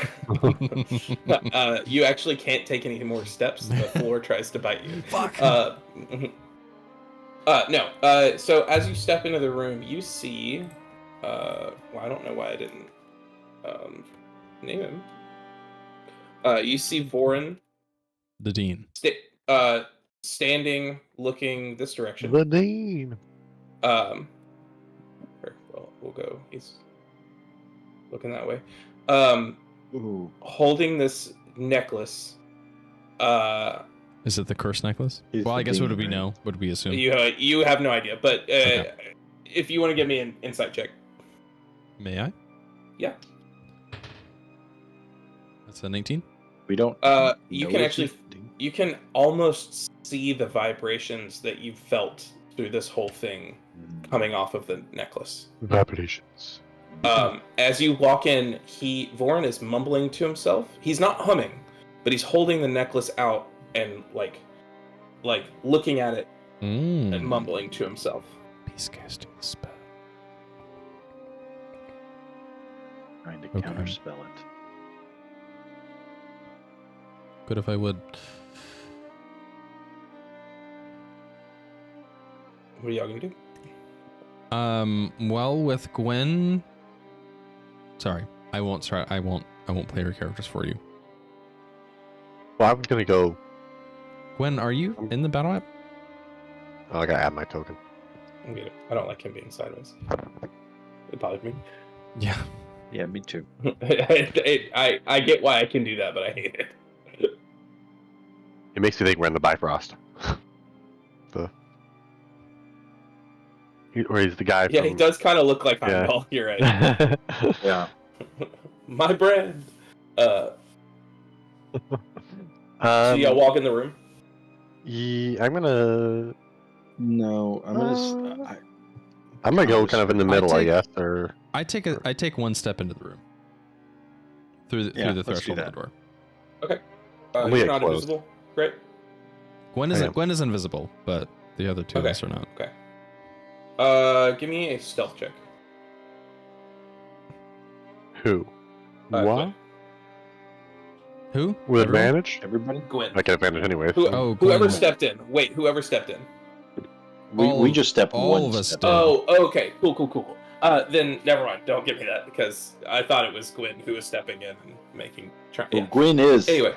You actually can't take any more steps. The floor tries to bite you. Fuck. No. So as you step into the room, you see. Well, I don't know why I didn't name him. You see Vorin. The dean. Standing, looking this direction. The Dean. Well, we'll go. He's looking that way. Ooh. Holding this necklace. Is it the curse necklace? He's Well, I the guess would dean, we right? know? Would we assume? You have no idea, but Okay. if you want to give me an insight check. May I? Yeah. That's a 19. We don't. You know can what actually, you- you can almost see the vibrations that you felt through this whole thing coming off of the necklace. Vibrations. As you walk in, Vorin is mumbling to himself. He's not humming, but he's holding the necklace out and like looking at it and mumbling to himself. He's casting the spell. Trying to Okay. counterspell it. Good if I would. What are y'all gonna do? Well, with Gwen. Sorry, I won't play her characters for you. Well, I'm gonna go. Gwen, are you in the battle app? Oh, I gotta add my token. I'm good. I don't like him being sideways. It bothers me. Yeah. Yeah, me too. I get why I can do that, but I hate it. It makes me think we're in the Bifrost. Or he's the guy. Yeah, from... he does kind of look like Yeah. Heimdall. You're right. Yeah. My brand. So um, y'all walk in the room. yeah, I'm gonna. No, I'm gonna. I'm gonna go kind of in the middle, I take- guess. Or I take one step into the room. Through the let's do threshold of that. the door. Only You're get not close. invisible. Great. I am. Gwen is invisible, but the other two of Okay. us are not. Okay. Give me a stealth check. who? What? Gwen. Who? With Everyone? advantage? Everybody. Gwen. I get advantage anyways. Oh, Whoever Gwen. stepped in. Wait, whoever stepped in. We just stepped all one of us step. did. Oh, okay. Cool. Then never mind. Don't give me that because I thought it was Gwen who was stepping in and making. Well, Yeah. Gwen is. Anyway,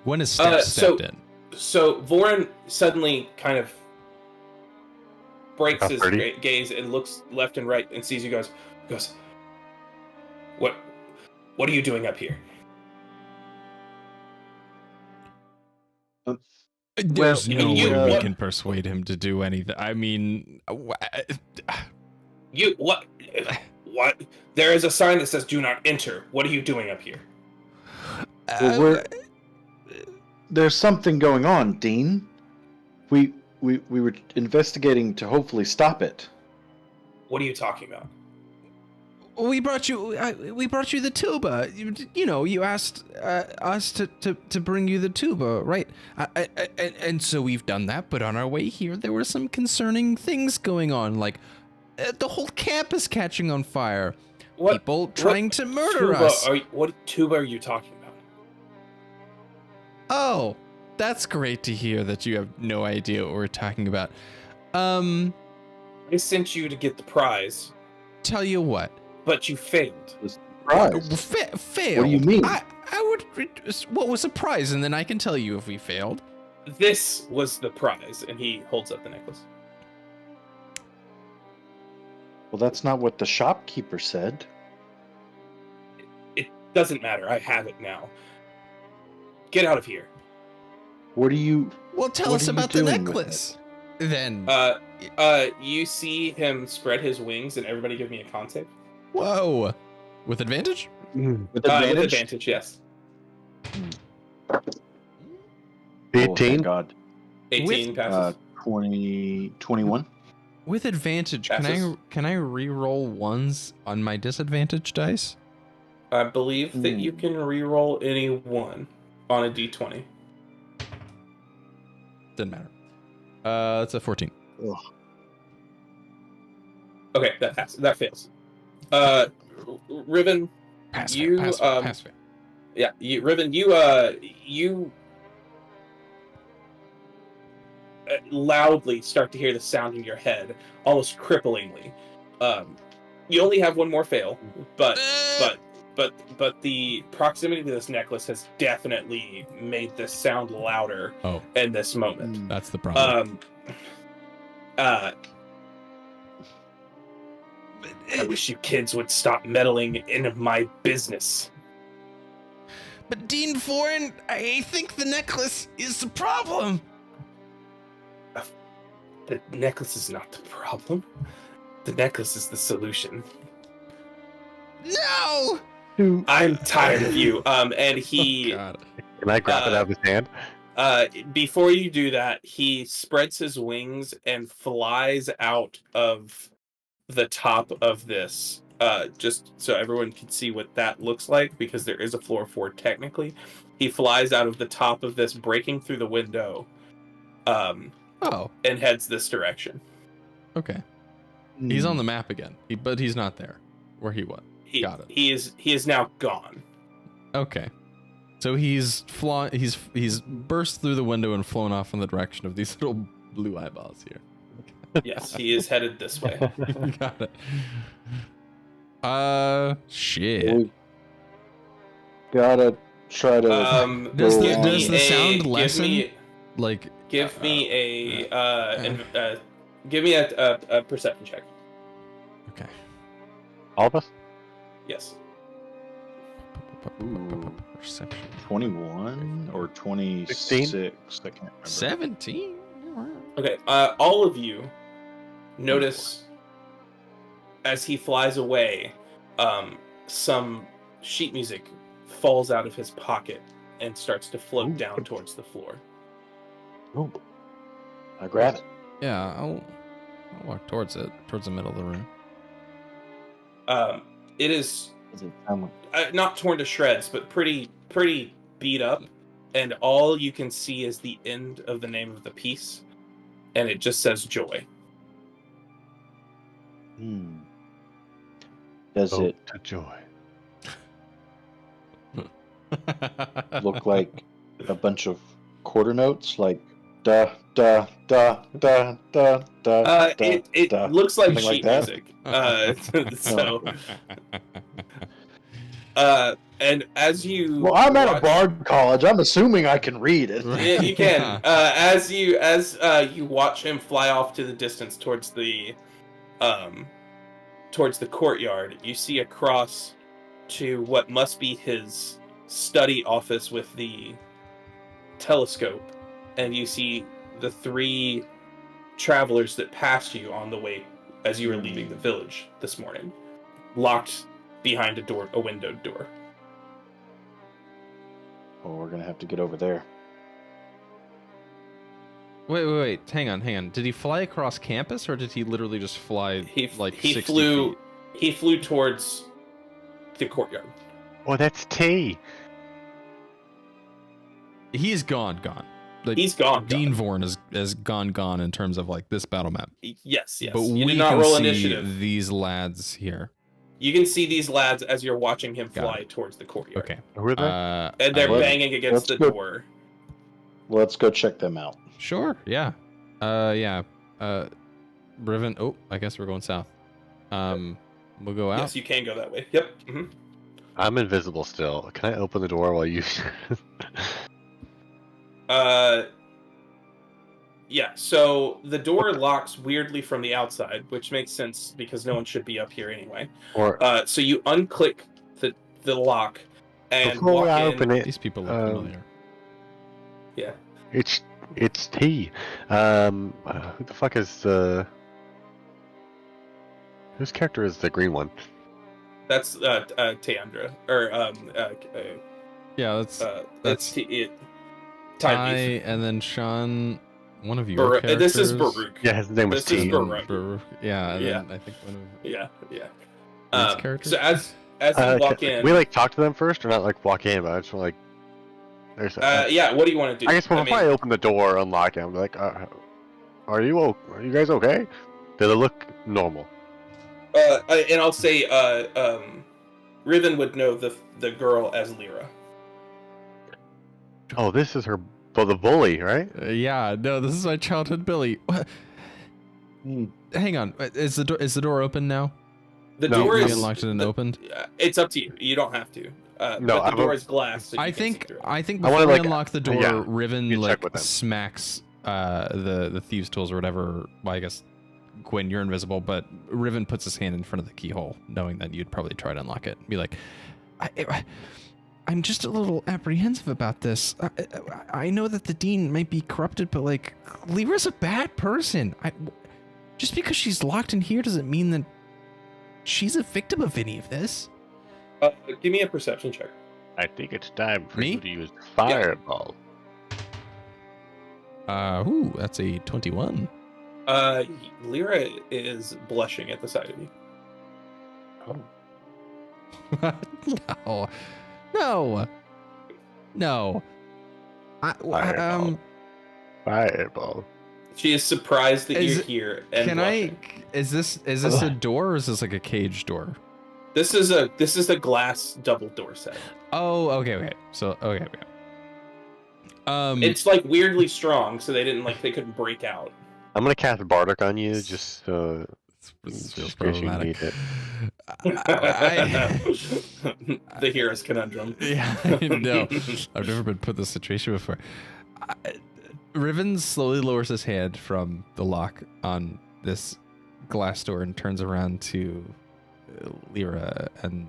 Gwen is so- stepped in. so Vorin suddenly kind of breaks How his pretty. gaze and looks left and right and sees you guys. Goes, what are you doing up here? There's Well, no you- way we what- can persuade him to do anything. I mean, You what? What? There is a sign that says "Do not enter." What are you doing up here? Well, there's something going on, Dean. We were investigating to hopefully stop it. What are you talking about? We brought you the tuba. You asked us to bring you the tuba, right? And so we've done that. But on our way here, there were some concerning things going on, like the whole camp is catching on fire. People trying to murder us. What tuba are you talking about? Oh, that's great to hear that you have no idea what we're talking about. I sent you to get the prize, Tell you what. but you failed. Prize. Fail. What do you mean? I would. What was the prize? And then I can tell you if we failed. This was the prize, and he holds up the necklace. Well, that's not what the shopkeeper said. It doesn't matter. I have it now. Get out of here. What are you? Well, tell What us are you about the doing with necklace. Then. You see him spread his wings, and everybody give me a con save. Whoa. With advantage? With With advantage, yes. 18. God. 18 passes. 21. With advantage, Passes. can I re-roll ones on my disadvantage dice? I believe that you can re-roll any one on a d20. Doesn't matter. It's a 14. Ugh. Okay, that passes. That fails. Riven, Pass you fail, pass fail. yeah, Riven, you loudly start to hear the sound in your head, almost cripplingly. You only have one more fail, but the proximity to this necklace has definitely made this sound louder in this moment. That's the problem. I wish you kids would stop meddling in my business. But Dean Foreign, I think the necklace is the problem. The necklace is not the problem. The necklace is the solution. No! I'm tired of you. And he, God. Can I grab it out of his hand? before you do that, he spreads his wings and flies out of the top of this. Just so everyone can see what that looks like, because there is a floor 4 technically. He flies out of the top of this, breaking through the window, and heads this direction. Okay. He's on the map again, but he's not there where he was. Got it. He is now gone. Okay. So he's burst through the window and flown off in the direction of these little blue eyeballs here. Yes, he is headed this way. Got it. Shit. We gotta try to. Does go the on. does the sound lessen? Give me a perception check. Okay. All of us? Yes. Perception. 21 or 26? 16? I can't remember. 17. Okay. All of you notice as he flies away, some sheet music falls out of his pocket and starts to float down towards the floor. Oh, I grab it. Yeah, I'll walk towards it, towards the middle of the room. It is Does it sound like- not torn to shreds, but pretty beat up, and all you can see is the end of the name of the piece, and it just says joy. Does it To joy. look like a bunch of quarter notes, like da da da da da da? It da, looks like something like sheet that? music. So, and as you Well, I'm at a watch- bard college. I'm assuming I can read it. Yeah, you can. As you watch him fly off to the distance towards the courtyard, you see across to what must be his study office with the telescope, and you see the 3 travelers that passed you on the way as you were leaving the village this morning. locked behind a windowed door. Oh, we're gonna have to get over there. Wait. Hang on. Did he fly across campus, or did he literally just fly He 60 flew. feet? He flew towards the courtyard. Oh, that's T. He's gone. Like, He's gone. Dean Vorn has gone in terms of like this battle map. Yes. But You we did not can roll see initiative. these lads here. You can see these lads as you're watching him Got fly towards the courtyard. Okay. Who are they? And they're Let's- banging against the let's go- door. Let's go check them out. Sure. Yeah. Riven. Oh, I guess we're going south. We'll go out. Yes, you can go that way. Yep. Hmm. I'm invisible still. Can I open the door while you? Yeah, so the door locks weirdly from the outside, which makes sense because no one should be up here anyway. Or So you unclick the lock and before walk I in. open it, These people look familiar. Yeah. it's T. Who the fuck is whose character is the green one? That's Teandra. Or Yeah, that's that's Ty, Ty and then Sean. One of your characters. This is Baruch. Yeah, his name was This is T. Baruch. Yeah, and Yeah. then I think one of Yeah. These characters. So as you walk Can in, we like talk to them first, or not like walk in? But I just want like. There's. yeah, what do you want to do? I guess before I open the door, unlock it, I'm like, are you guys okay? Do they look normal? And I'll say, Riven would know the girl as Lyra. Oh, this is her. Well, the bully, right? Yeah, no, this is my childhood Billy. What? Hang on, is the door open now? The No, door We is unlocked it and opened. It's up to you. You don't have to. No, but the door is glass. So you I can see think through it. I think I wanna, before we like, unlock the door, yeah, Riven you check like with them. smacks the thieves' tools or whatever. Well, I guess Gwen, you're invisible, but Riven puts his hand in front of the keyhole, knowing that you'd probably try to unlock it. Be like, I'm just a little apprehensive about this. I know that the dean might be corrupted, but like, Lyra's a bad person. Just because she's locked in here doesn't mean that she's a victim of any of this. Give me a perception check. I think it's time for Me? you to use fireball. Ooh, that's a 21. Lyra is blushing at the sight of you. No. Fireball. Fireball. She is surprised that Is you're it- here and Can blushing. Is this a door or is this like a cage door? This is a glass double door set. Oh, okay. So, okay. It's like weirdly strong, so they couldn't break out. I'm gonna cast Bardic on you, just this feels just in case you problematic. need it. The hero's conundrum. Yeah, I know. I've never been put in this situation before. Riven slowly lowers his hand from the lock on this glass door and turns around to Lyra and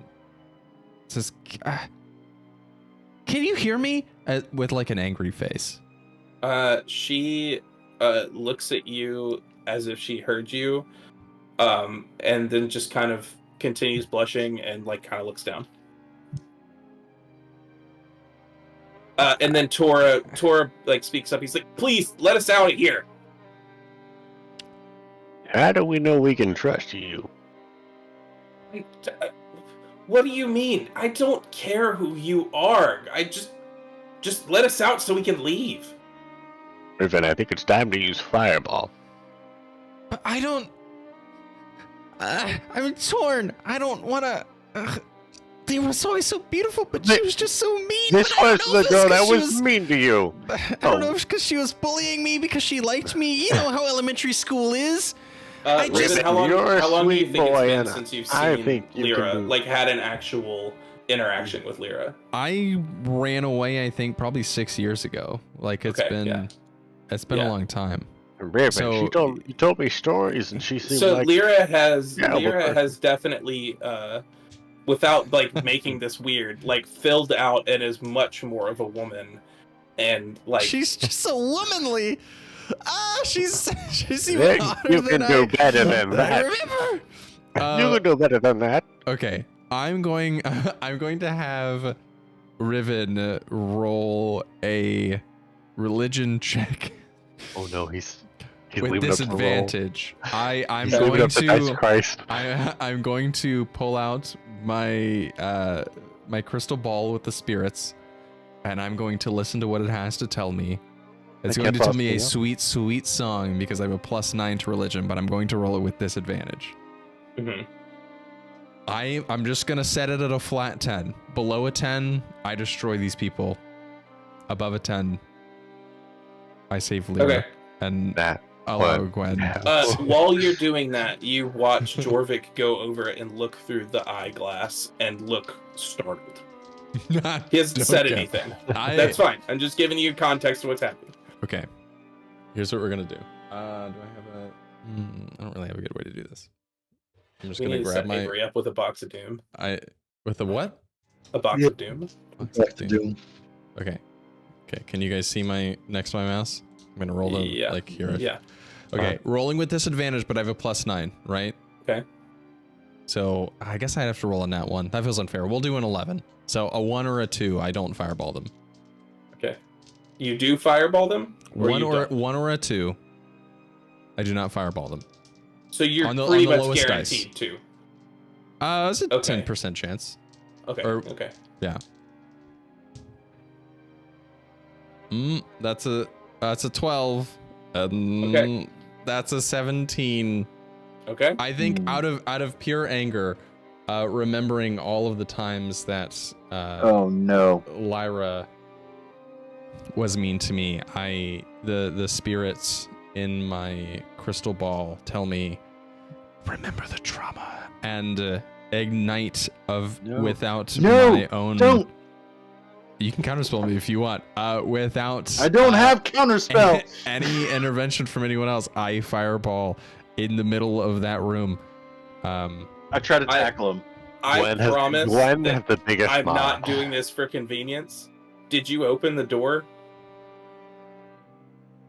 says, "Can you hear me?" With like an angry face. She looks at you as if she heard you, and then just kind of continues blushing and like kind of looks down. And then Tora like speaks up. He's like, "Please let us out of here." How do we know we can trust you? What do you mean? I don't care who you are. I just let us out so we can leave. Riven, I think it's time to use fireball. But I don't. I'm torn. I don't want to. They were always so beautiful, but she was just so mean. This but I was don't know the if girl it's 'cause that she was mean to you. I don't know if it's because she was bullying me because she liked me. You know how elementary school is. I Riven, just- how long You're a do you sweet think it's boy, been and since you've I seen think you Lyra, can do- like had an actual interaction with Lyra? I ran away. I think probably 6 years ago. Like it's Okay, been, yeah. it's been Yeah. a long time. Riven, So- you told me stories, and she seemed So like Lyra has Yeah, definitely without like making this weird, like filled out and is much more of a woman, and like She's just so womanly. She's even Then hotter you than can do I better than that. remember. You can do better than that. Okay, I'm going to have Riven roll a religion check Oh no, he's with leaving up to roll. disadvantage. I'm He's leaving going up to dice to Christ. I'm going to pull out my my crystal ball with the spirits, and I'm going to listen to what it has to tell me. It's I going to can't tell me a possibly sweet, sweet song because I have a +9 to religion, but I'm going to roll it with disadvantage. Mm-hmm. I'm just going to set it at a flat 10. Below a 10, I destroy these people. Above a 10, I save Lyra Okay. and That allow one. Gwen. While you're doing that, you watch Jorvik go over and look through the eyeglass and look startled. He hasn't said Okay. anything. That's fine. I'm just giving you context to what's happening. Okay. Here's what we're going to do. Do I have a... I don't really have a good way to do this. I'm just We going need to to grab set my... Avery up with a box of doom. With a what? A box Yep. of doom. Back to Doom. Okay. Okay. Can you guys see my next to my mouse? I'm gonna roll them like here. Yeah. Okay. Rolling with disadvantage, but I have a +9, right? Okay. So I guess I'd have to roll a nat 1. That feels unfair. We'll do an 11. So a 1 or a 2, I don't fireball them. Okay. You do fireball them? One or a 2, I do not fireball them. So you're on the pretty much lowest guaranteed dice. to. It's a Okay. 10% chance. Okay. Or- Okay. Yeah. That's a 12. Okay. That's a 17. Okay. I think out of pure anger, remembering all of the times that Oh no. Lyra was mean to me, the spirits in my crystal ball tell me, remember the trauma, and ignite without my own. Don't. You can counterspell me if you want. Without I don't have counterspell. any intervention from anyone else, I fireball in the middle of that room. I try to tackle him. I promise Gwen that has the biggest I'm smile. not doing this for convenience. Did you open the door?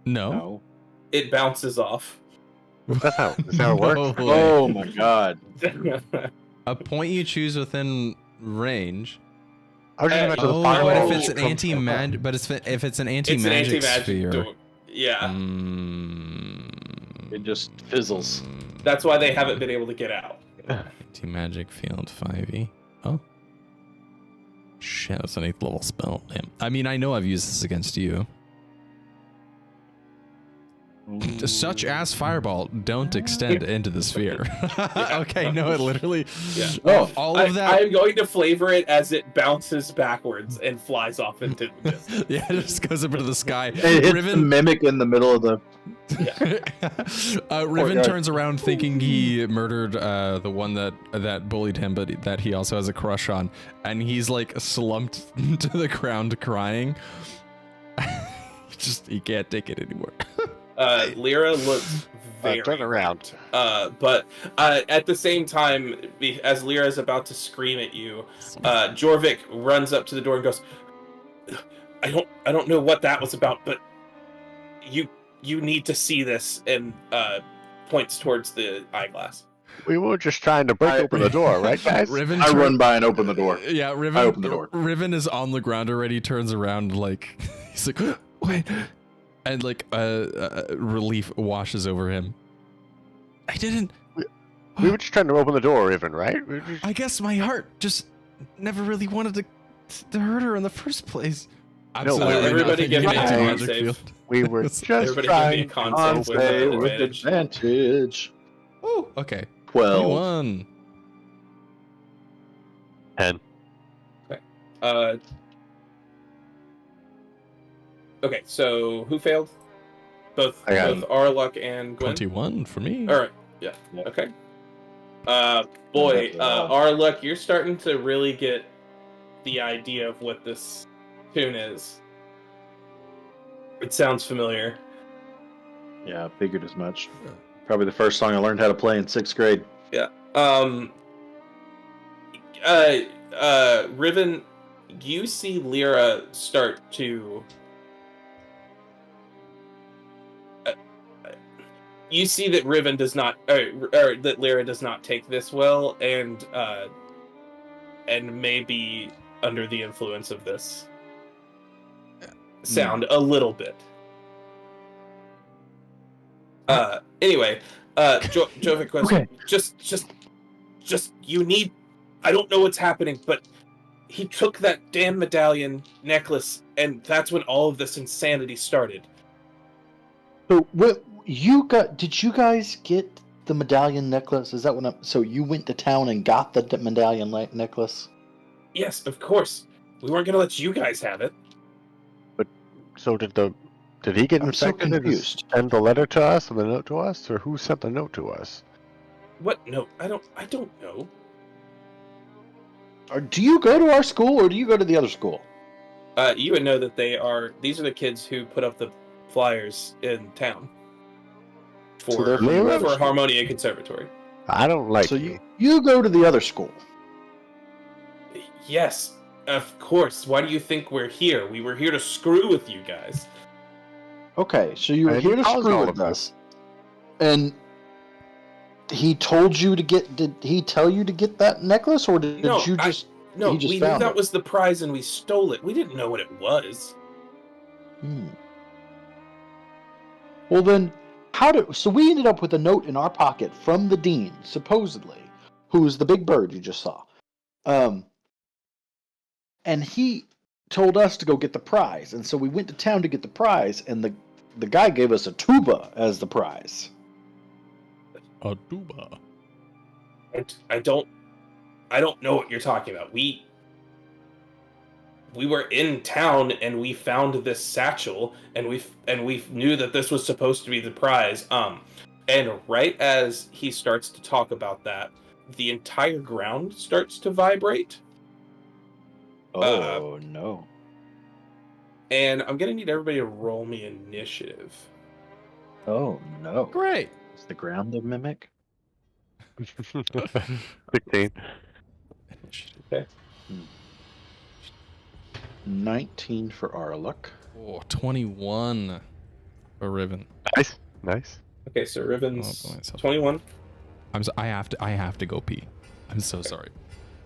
No. It bounces off. That's how it works. No way. Oh my god. A point you choose within range. I was just about to the Oh, fireball. but if it's an anti-mag, but if it's an anti-magic sphere, door. Yeah. It just fizzles. That's why they haven't been able to get out. Anti-magic field 5e. Oh. Shit, that's an 8th level spell. Damn. I mean, I know I've used this against you. Such as fireball don't extend into the sphere. Okay, no, it literally. Yeah. Oh, all of that. I'm going to flavor it as it bounces backwards and flies off into the distance. Yeah, it just goes up into the sky. It hits the Riven, mimic in the middle of the. Riven God. turns around thinking he murdered the one that bullied him, but that he also has a crush on, and he's like slumped to the ground crying. He can't take it anymore. Lyra looks very Turn around. but at the same time, as Lyra is about to scream at you, Jorvik runs up to the door and goes, I don't know what that was about, but you need to see this, and points towards the eyeglass. We were just trying to break open the door, right, guys? Riven I run by and open the door. Yeah, Riven. I open the door. Riven is on the ground already. Turns around like he's like, wait, and like relief washes over him. I didn't. We were just trying to open the door, even, right? We were just... I guess my heart just never really wanted to hurt her in the first place. Absolutely. everybody give me a nothing. con Magic save. field. We were just Everybody give me a trying con to save with open with advantage. advantage. Oh, okay. 12. 21. 10. Okay, so who failed? Both I got Aroluk and Gwen. 21 for me. All right. Yeah. Yeah. Okay. Boy, Aroluk, you're starting to really get the idea of what this tune is. It sounds familiar. Yeah, I figured as much. Probably the first song I learned how to play in 6th grade. Yeah. Riven, you see Lyra start to You see that Riven does not, or that Lyra does not take this well, and may be under the influence of this sound a little bit. Anyway, Jovic question. Okay. Just you need. I don't know what's happening, but he took that damn medallion necklace, and that's when all of this insanity started. So did you guys get the medallion necklace? Is that so you went to town and got the medallion necklace? Yes, of course. We weren't gonna let you guys have it. So did he get I'm so infected and confused. send the letter to us and the note to us, or who sent the note to us? What note? I don't know. Or do you go to our school or do you go to the other school? You would know that these are the kids who put up the flyers in town So they're from the for other Harmonia Conservatory. I don't like So you. you go to the other school. Yes, of course. Why do you think we're here? We were here to screw with you guys. Okay, so you were And here to caused screw all with of us. And he told you to did he tell you to get that necklace or did No, you just No, he just we knew found that it? was the prize and we stole it. We didn't know what it was. Well then, so we ended up with a note in our pocket from the dean, supposedly, who's the big bird you just saw. And he told us to go get the prize, and so we went to town to get the prize, and the guy gave us a tuba as the prize. A tuba. I don't know what you're talking about. We were in town and we found this satchel and we knew that this was supposed to be the prize. And right as he starts to talk about that, the entire ground starts to vibrate. Oh no. And I'm gonna need everybody to roll me initiative. Oh no. Great. Is the ground a mimic? 16. Okay. 19 for Aroluk. Oh, 21 for Riven. Nice. Okay, so Riven's Oh, boy, so- 21. I have to go pee. I'm so sorry.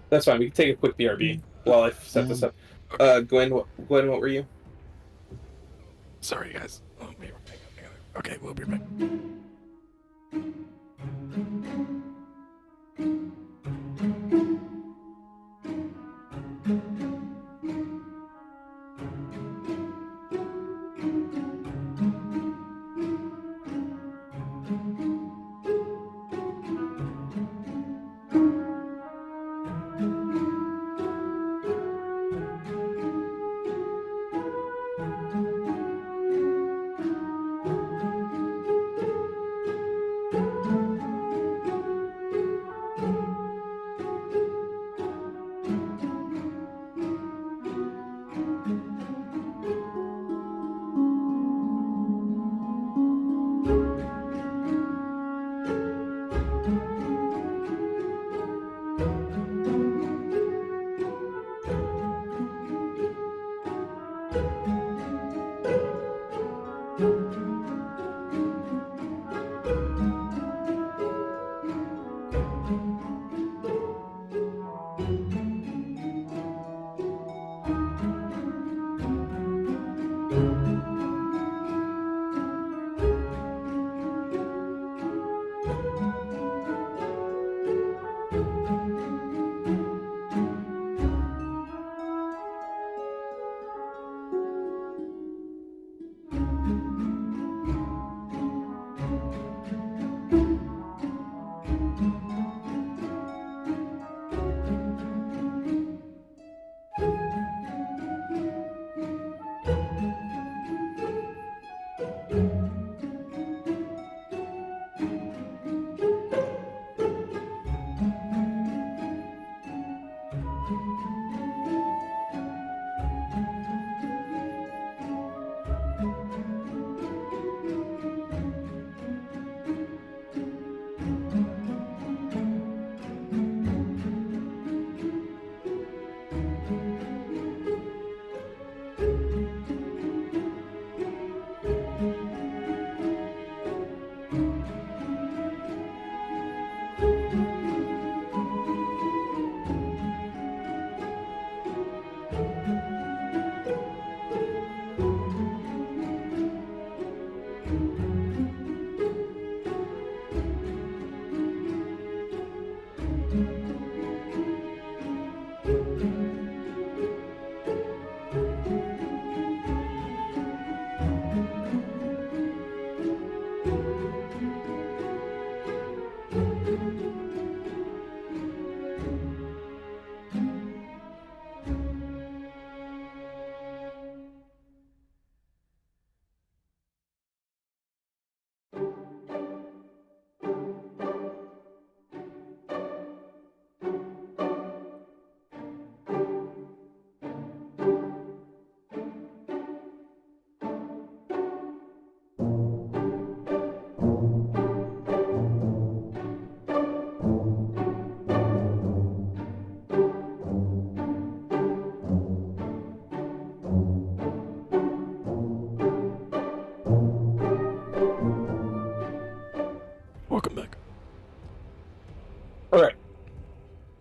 That's fine. We can take a quick BRB while I set this up. Gwen, what were you? Sorry, guys. We'll be right back. Okay, we'll be right back.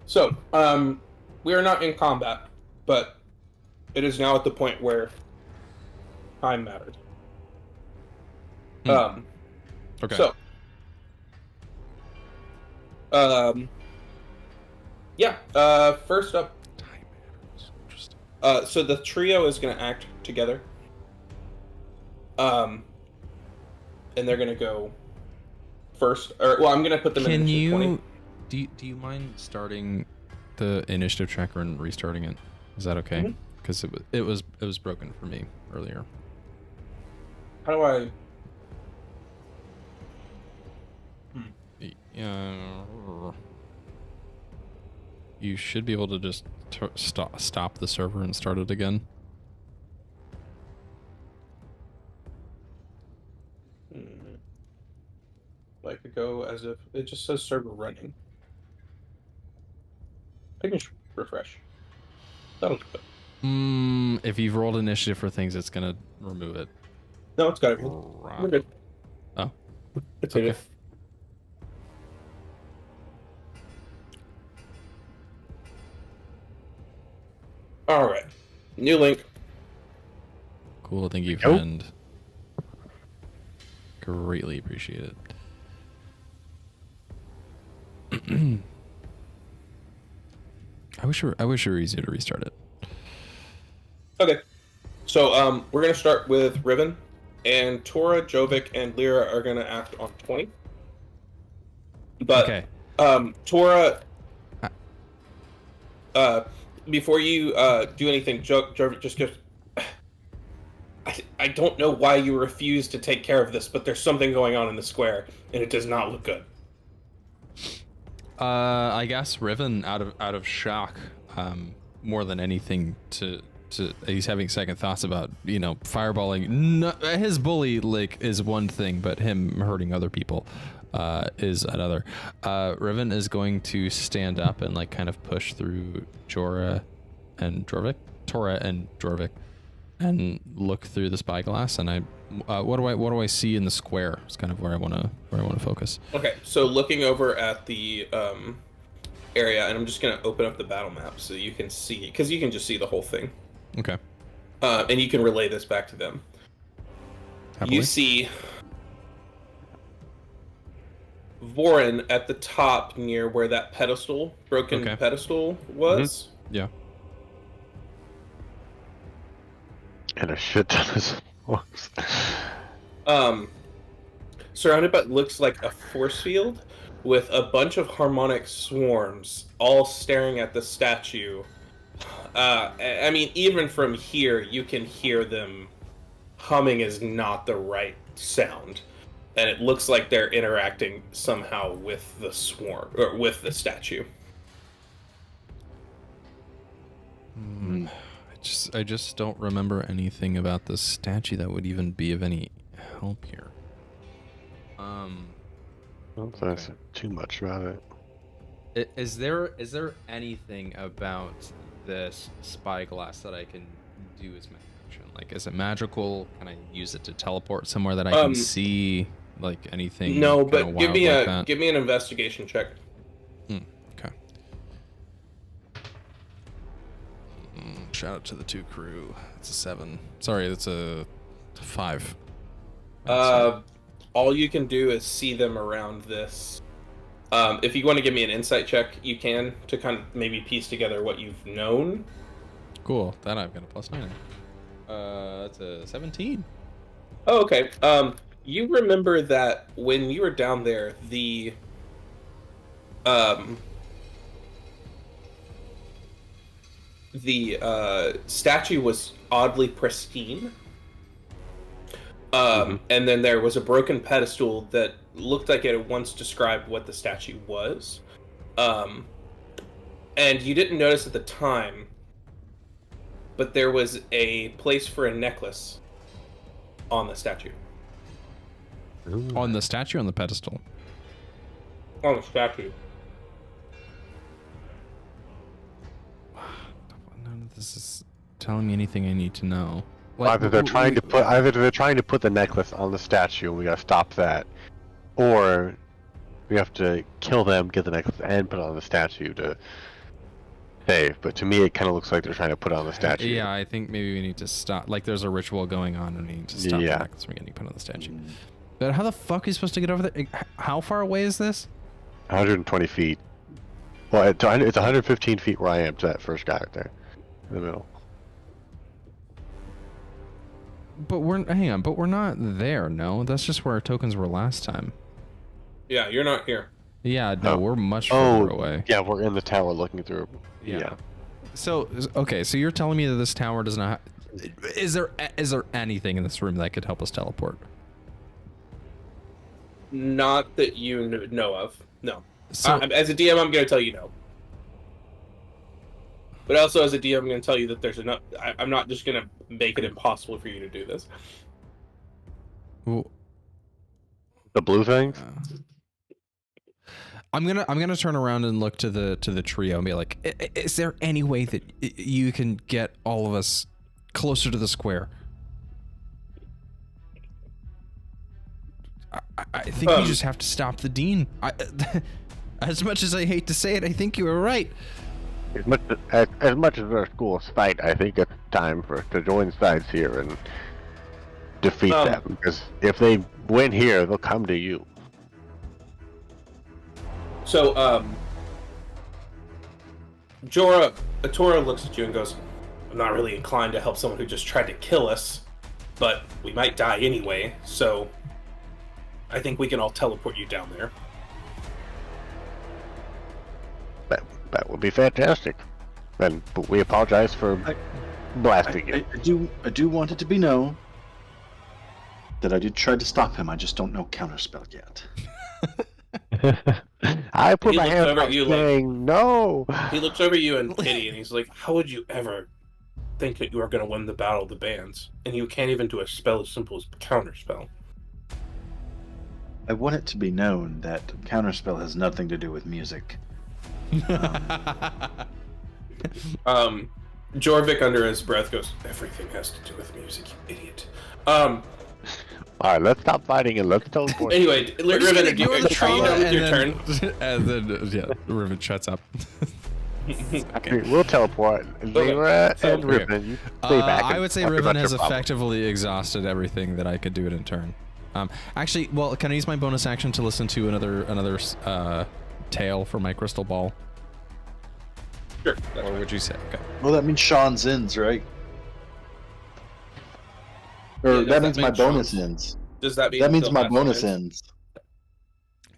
So, we are not in combat, but it is now at the point where time matters. Okay. So, first up, Time matters. Interesting. so the trio is going to act together. And they're going to go first. I'm going to put them in initiative 20. Do you mind starting the initiative tracker and restarting it? Is that okay? Because it was broken for me earlier. How do I... You should be able to just stop the server and start it again. Like to go as if it just says server running. I can just refresh. That'll do it. If you've rolled initiative for things, it's gonna remove it. No, it's got it. We're good. Oh, It's okay. okay. All right. New link. Cool. Thank you, Nope. friend. Greatly appreciate it. I wish it were easier to restart it. Okay. So we're gonna start with Riven, and Tora, Jovic, and Lyra are gonna act on 20. But Okay. Tora, before you do anything, Jovic, just give. I don't know why you refuse to take care of this, but there's something going on in the square, and it does not look good. I guess Riven out of shock, more than anything to he's having second thoughts about, fireballing. No, his bully is one thing, but him hurting other people is another. Riven is going to stand up and kind of push through Tora and Jorvik, and look through the spyglass. And what do I see in the square? It's kind of where I want to focus. Okay, so looking over at the area, and I'm just gonna open up the battle map so you can see, because you can just see the whole thing. Okay. And you can relay this back to them. Happily. You see Vorin at the top near where that broken Okay. pedestal was. Yeah. And a shit ton of spores. Surrounded by looks like a force field with a bunch of harmonic swarms all staring at the statue. I mean, even from here, you can hear them humming is not the right sound. And it looks like they're interacting somehow with the swarm, or with the statue. I just don't remember anything about the statue that would even be of any help here. Don't say too much about it. Is there anything about this spyglass that I can do as my action? Like, is it magical? Can I use it to teleport somewhere that I can see? Like anything? No, kinda but give wild me like that? give me an investigation check. Okay. Shout out to the 2 crew. It's a 7. Sorry, it's a 5. All you can do is see them around this. If you want to give me an insight check, you can, to kind of maybe piece together what you've known. Cool. That I've got a +9. That's a 17. Oh, okay. You remember that when you were down there, the statue was oddly pristine. And then there was a broken pedestal that looked like it had once described what the statue was. And you didn't notice at the time, but there was a place for a necklace on the statue. On the statue, on the pedestal. On the statue. None of this is telling me anything I need to know. Either they're trying to put the necklace on the statue, and we gotta stop that, or we have to kill them, get the necklace, and put it on the statue to safe, but to me it kind of looks like they're trying to put on the statue. Yeah, I think maybe we need to stop. Like, there's a ritual going on, and we need to stop the necklace from getting put on the statue. But how the fuck are you supposed to get over there? How far away is this? 120 feet. Well, it's 115 feet where I am to that first guy right there in the middle. But hang on, but we're not there. No, that's just where our tokens were last time. Yeah, you're not here. Yeah, no, we're much further away. Yeah, we're in the tower looking through. Yeah. So okay, so you're telling me that this tower does not. Is there anything in this room that could help us teleport? Not that you know of. No. So, as a DM, I'm going to tell you no. But also, as a DM, I'm going to tell you that there's enough. I'm not just going to make it impossible for you to do this. The blue things. I'm gonna turn around and look to the trio and be like, is there any way that you can get all of us closer to the square? I think we just have to stop the dean. As much as I hate to say it, I think you were right. As much as our schools fight, I think it's time to join sides here and defeat them. Because if they win here, they'll come to you. So, Atora looks at you and goes, I'm not really inclined to help someone who just tried to kill us, but we might die anyway, so I think we can all teleport you down there. That would be fantastic. But we apologize for blasting you. I do want it to be known that I did try to stop him. I just don't know counterspell yet. I put He my looks hand over up at you saying no. He looks over you in pity and he's like, how would you ever think that you are going to win the Battle of the Bands? And you can't even do a spell as simple as counterspell. I want it to be known that counterspell has nothing to do with music. Jorvik under his breath goes, everything has to do with music, you idiot. All right, let's stop fighting and let's teleport. Anyway, Riven, are you done with your turn? And then, yeah, Riven shuts up. Okay, we'll teleport. Lyra and Riven, you stay back. I would say talk Riven about has your problem. effectively exhausted everything that I could do in a turn. Actually, well, can I use my bonus action to listen to another tale for my crystal ball? Sure. Or would you say? Okay. Well, that means Sean's ends, right? Or Yeah, that means my make bonus Sean's? ends. Does that mean That means they'll my have bonus to- ends.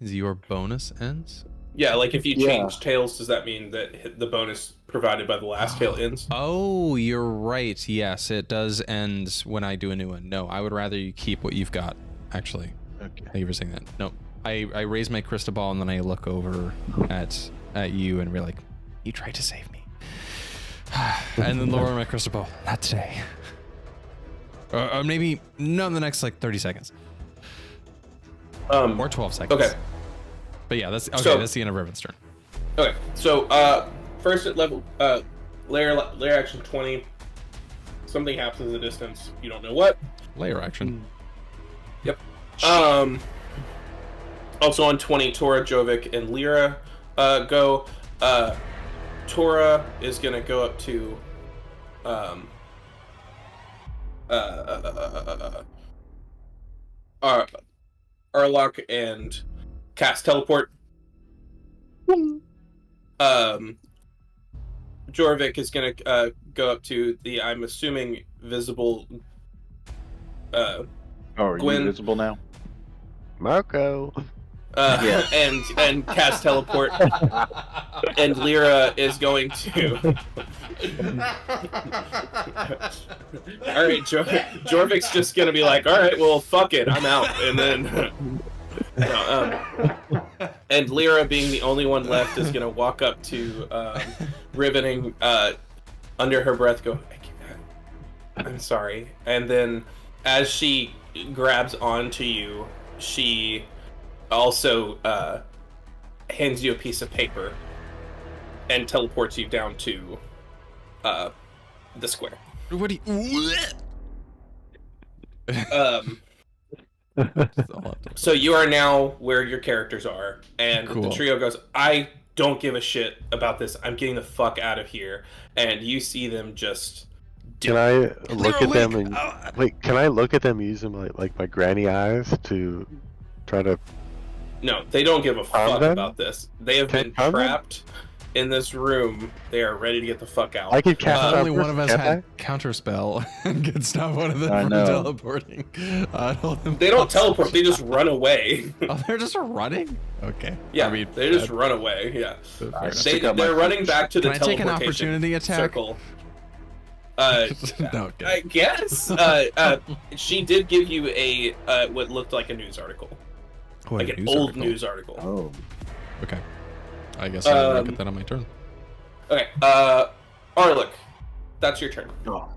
Is your bonus ends? Yeah, like if you Yeah. change tails, does that mean that the bonus provided by the last tail ends? Oh, you're right. Yes, it does end when I do a new one. No, I would rather you keep what you've got, actually. Okay. Thank you for saying that. No, I raise my crystal ball and then I look over at you and we're like, you tried to save me. And then lower my crystal ball. Not today. Or maybe not in the next like 30 seconds. Or 12 seconds. Okay. But yeah, that's okay. So- That's the end of Riven's turn. Okay, so first at level layer action 20, something happens in the distance. You don't know what. Layer action. Yep. Also on 20, Tora, Jovic, and Lyra go. Tora is gonna go up to Aroluk and cast teleport. Jorvik is gonna go up to the, I'm assuming, visible Oh, are Gwen- you invisible now? Marco. Yeah. and cast teleport. And Lyra is going to. All right, Jorvik's just gonna be like, all right, well, fuck it, I'm out, and then. And Lyra, being the only one left, is gonna walk up to Rivening under her breath, go, I'm sorry, and then as she grabs onto you, she also hands you a piece of paper and teleports you down to the square. What do you? So you are now where your characters are, and Cool. the trio goes, I don't give a shit about this. I'm getting the fuck out of here. And you see them just. Can I look at them awake. and wait? Can I look at them using my granny eyes to try to? No, they don't give a fuck them? about this. They have Can been I harm them? trapped in this room. They are ready to get the fuck out. I can cast. If out only one of us first, had can't counterspell and could stop one of them I from know. teleporting. They don't teleport. They just run away. Oh, they're just running? Okay. Yeah, I mean, they just run away. Yeah, fair enough. Alright, stick out my they're running fingers. back to the Can I take an teleportation opportunity attack? circle. No, okay. I guess. She did give you a what looked like a news article, Oh, like a an news old article. Oh. news article. Okay. I guess I'll get that on my turn. Okay, Aroluk, that's your turn. Oh.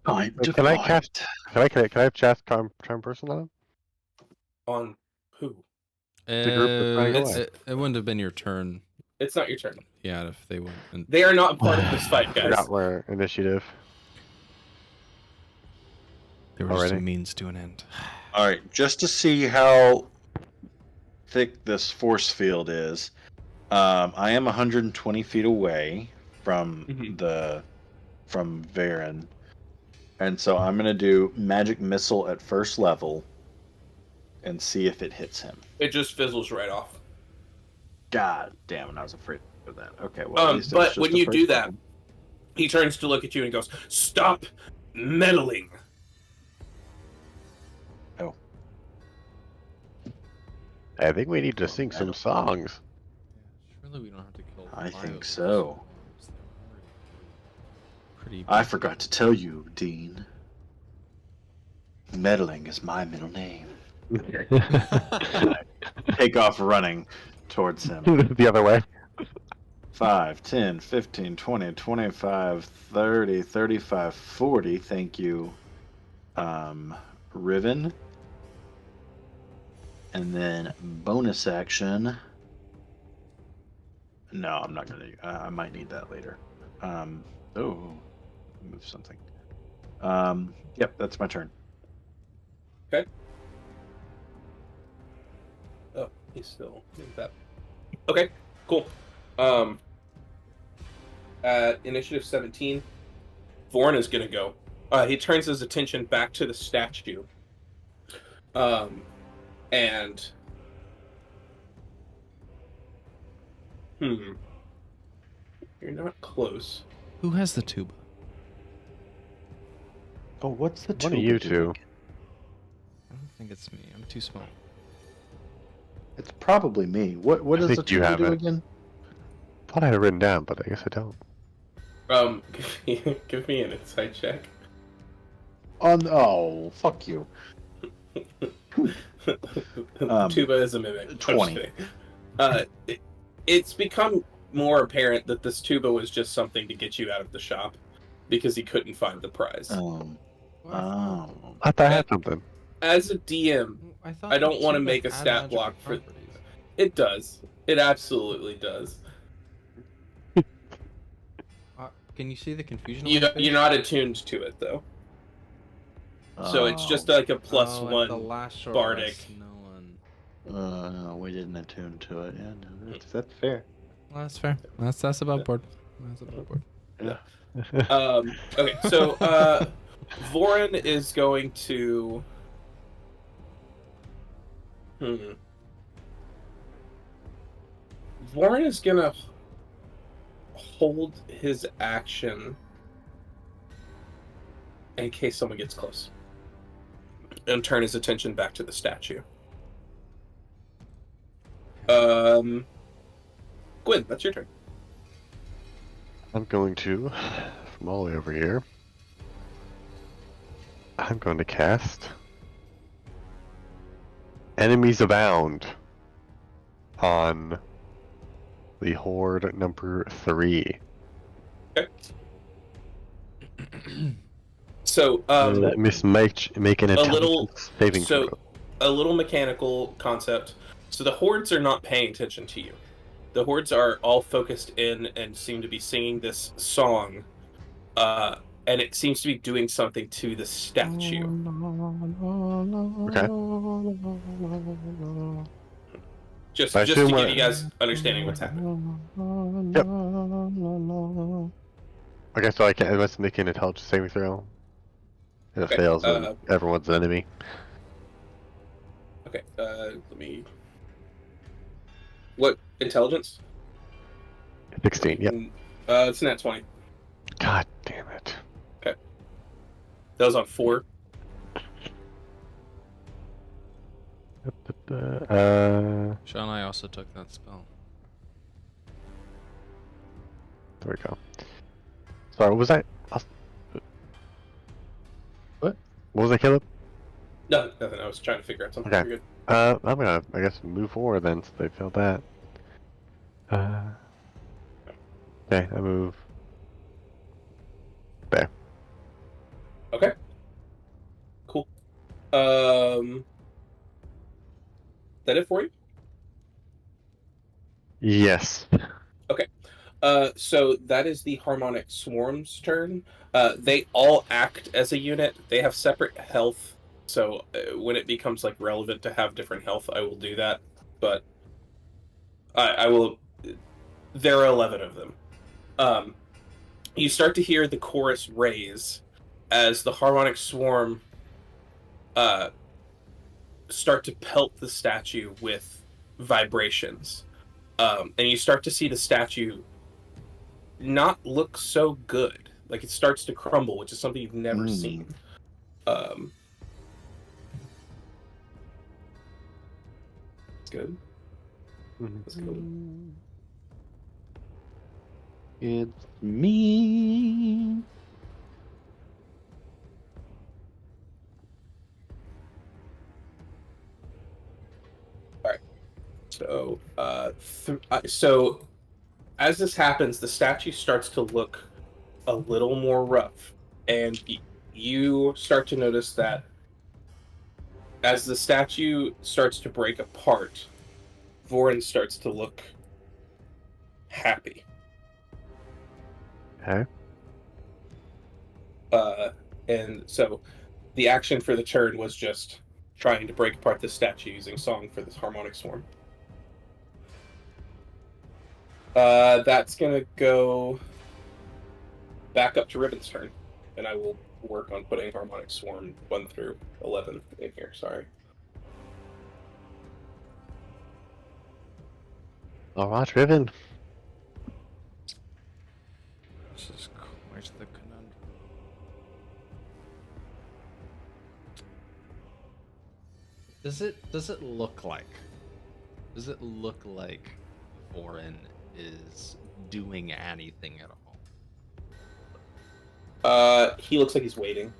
Time to Can I fight. cast? Can I cast charm person on him? On who? The group that's running away. It wouldn't have been your turn. It's not your turn. Yeah, if they went. And They are not part of this fight, guys. Forgot where initiative. they were just a Already. means to an end. All right, just to see how thick this force field is, I am 120 feet away from Mhm. from Varen, and so I'm gonna do magic missile at first level, and see if it hits him. It just fizzles right off. God damn it! I was afraid of that. Okay, well, at least it was But just when the you first do that, level. he turns to look at you and goes, "Stop meddling." I think we need to sing some songs. Surely we don't have to kill. I think bios. so. Pretty. I forgot to tell you, Dean. Meddling is my middle name. Take off running towards him. The other way. 5, 10, 15, 20, 25, 30, 35, 40. Thank you, Riven. And then bonus action. No, I'm not gonna. I might need that later. Move something. Yep, that's my turn. Oh, he's still doing that. Okay, cool. At initiative 17, Vorn is gonna go. He turns his attention back to the statue. And you're not close. Who has the tuba? Oh, what's the One of you two. I don't think it's me. I'm too small. It's probably me. What does think the you tuba have do it. again? Thought I had it written down, but I guess I don't. Give me an insight check. Oh, fuck you. Tuba is a mimic. I'm just 20. kidding. It's become more apparent that this tuba was just something to get you out of the shop because he couldn't find the prize. Oh. I thought I had something. As a DM, thought I don't the wanna tuba make a had stat magical block for- properties. it does. It absolutely does. Can you see the confusion? You're not attuned to it though, so it's just like a plus one. The last short bardic. rest, no one. No, we didn't attune to it. Yeah, no, that's fair. Well, that's fair. That's above board. That's above board. Okay, so Vorin is going to. Vorin is gonna hold his action in case someone gets close, and turn his attention back to the statue. Gwen, that's your turn. I'm going to, from all the way over here, I'm going to cast Enemies Abound on the Horde number 3. Okay. So, Let me make an little- intelligence saving so- throw. a little mechanical concept. So the hordes are not paying attention to you. The hordes are all focused in and seem to be singing this song, and it seems to be doing something to the statue. Okay. Just I to assume give we're- you guys understanding what's happening. Yep. Okay, so I must make an intelligence saving throw. And it Okay, fails, and everyone's an enemy. Okay, let me. What intelligence? 16. Yep. It's a nat 20. God damn it. That was on 4. Sean, I also took that spell. There we go. Sorry, what was that? What? What was that, Caleb? No, nothing. I was trying to figure out something. Okay. You're good. I'm gonna, I guess, move forward then, since they failed that. Okay, I move. There. Okay. Cool. That it for you? Yes. So that is the Harmonic Swarm's turn. They all act as a unit. They have separate health. So when it becomes like relevant to have different health, I will do that. But I will. There are 11 of them. You start to hear the chorus raise as the Harmonic Swarm start to pelt the statue with vibrations. And you start to see the statue not look so good. Like it starts to crumble, which is something you've never seen. That's good. That's good. It's me. So, so as this happens, the statue starts to look a little more rough, and you start to notice that as the statue starts to break apart, Vorin starts to look happy. Okay. And so the action for the turn was just trying to break apart the statue using Song for this Harmonic Swarm. That's gonna go back up to Riven's turn, and I will work on putting Harmonic Swarm 1 through 11 in here. Sorry. All right, Riven. This is quite the conundrum. Does it look like? Does it look like Vorin is doing anything at all? He looks like he's waiting.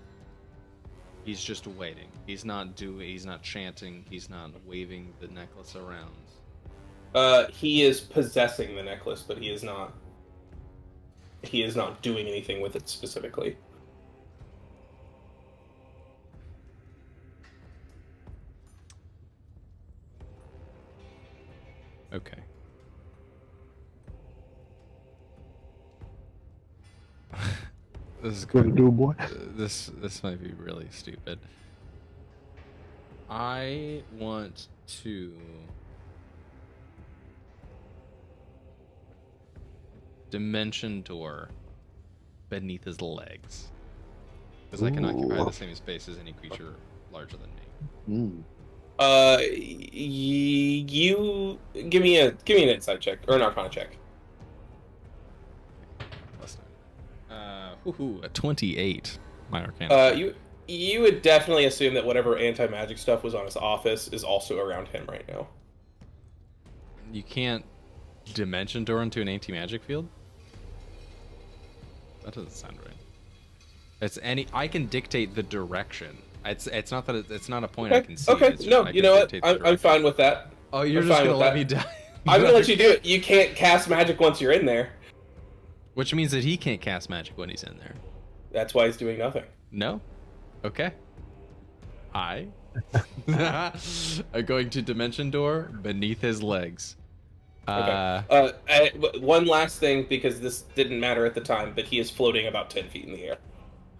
He's just waiting. He's not chanting, he's not waving the necklace around. He is possessing the necklace, but he is not doing anything with it specifically. Okay. This is What to do, boy? This might be really stupid. I want to dimension door beneath his legs, because I can occupy the same space as any creature larger than me. You give me an insight check or an Arcana check. A 28. My Arcana. You would definitely assume that whatever anti-magic stuff was on his office is also around him right now. You can't dimension door into an anti-magic field? That doesn't sound right. I can dictate the direction. It's not that it's not a point I can see. Okay, It's just no, I you can know what? dictate the I'm direction. fine with that. Oh, you're I'm just fine gonna with let that. me die. I'm gonna let you do it. You can't cast magic once you're in there. Which means that he can't cast magic when he's in there. That's why he's doing nothing. No? Okay. I am going to dimension door beneath his legs. Okay. One last thing, because this didn't matter at the time, but he is floating about 10 feet in the air.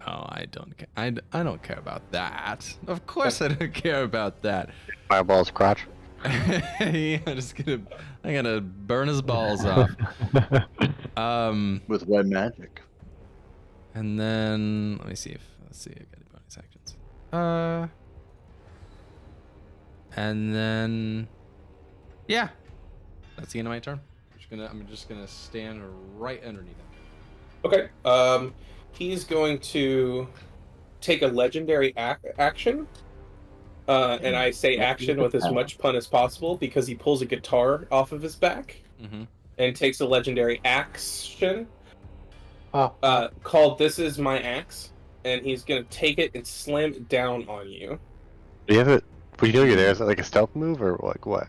Oh, I don't care. I don't care about that. Of course I don't care about that. Fireball's crotch. Yeah, I'm gonna burn his balls off. With white magic. And then let's see, I got any bonus actions. And then yeah, that's the end of my turn. I'm just gonna stand right underneath him. Okay. He's going to take a legendary action. And I say action with as much pun as possible because he pulls a guitar off of his back and takes a legendary action called "This Is My Axe," and he's gonna take it and slam it down on you. Do you have it? But you know you're there. Is it like a stealth move or like what?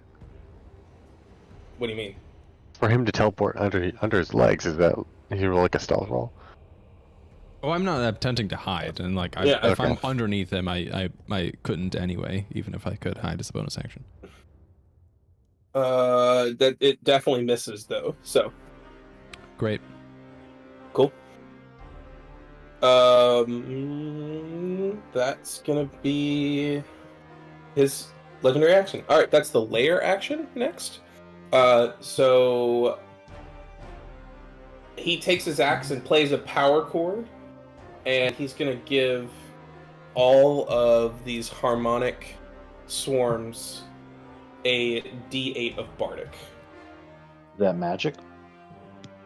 What do you mean? For him to teleport under his legs, is that like a stealth roll? Oh, I'm not attempting to hide, and like if I'm underneath him, I couldn't anyway, even if I could hide as a bonus action. That it definitely misses though. So great, cool. That's gonna be his legendary action. All right, that's the layer action next. So he takes his axe and plays a power chord. And he's going to give all of these harmonic swarms a D8 of Bardic. Is that magic?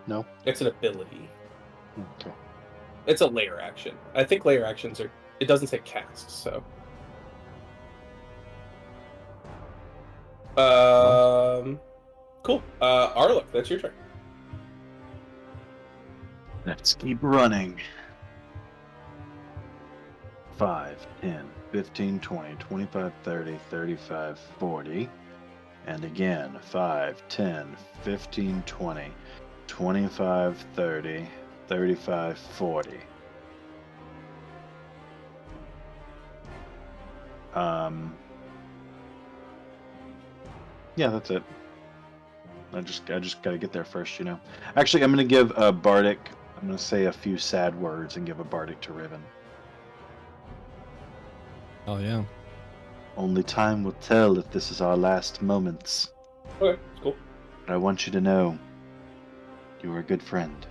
No. It's an ability. Okay. It's a layer action. I think layer actions are... It doesn't say cast, so... Cool. Aroluk, that's your turn. Let's keep running. 5, 10, 15, 20, 25, 30, 35, 40. And again, 5, 10, 15, 20, 25, 30, 35, 40. Yeah, that's it. I just gotta get there first, you know. Actually, I'm gonna give a Bardic. I'm gonna say a few sad words and give a Bardic to Riven. Oh yeah. Only time will tell if this is our last moments. Okay, cool. But I want you to know, you are a good friend.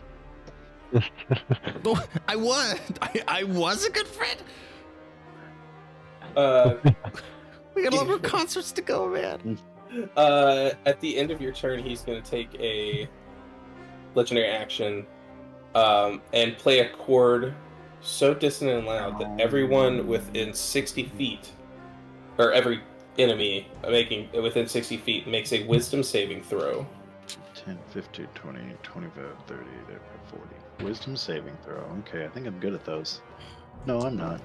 Oh, I was a good friend. We got a lot more concerts to go, man. At the end of your turn, he's going to take a legendary action and play a chord so distant and loud that everyone within 60 feet, or every enemy within 60 feet, makes a wisdom saving throw. 10, 15, 20, 25, 30, 40. Wisdom saving throw. Okay, I think I'm good at those. No, I'm not.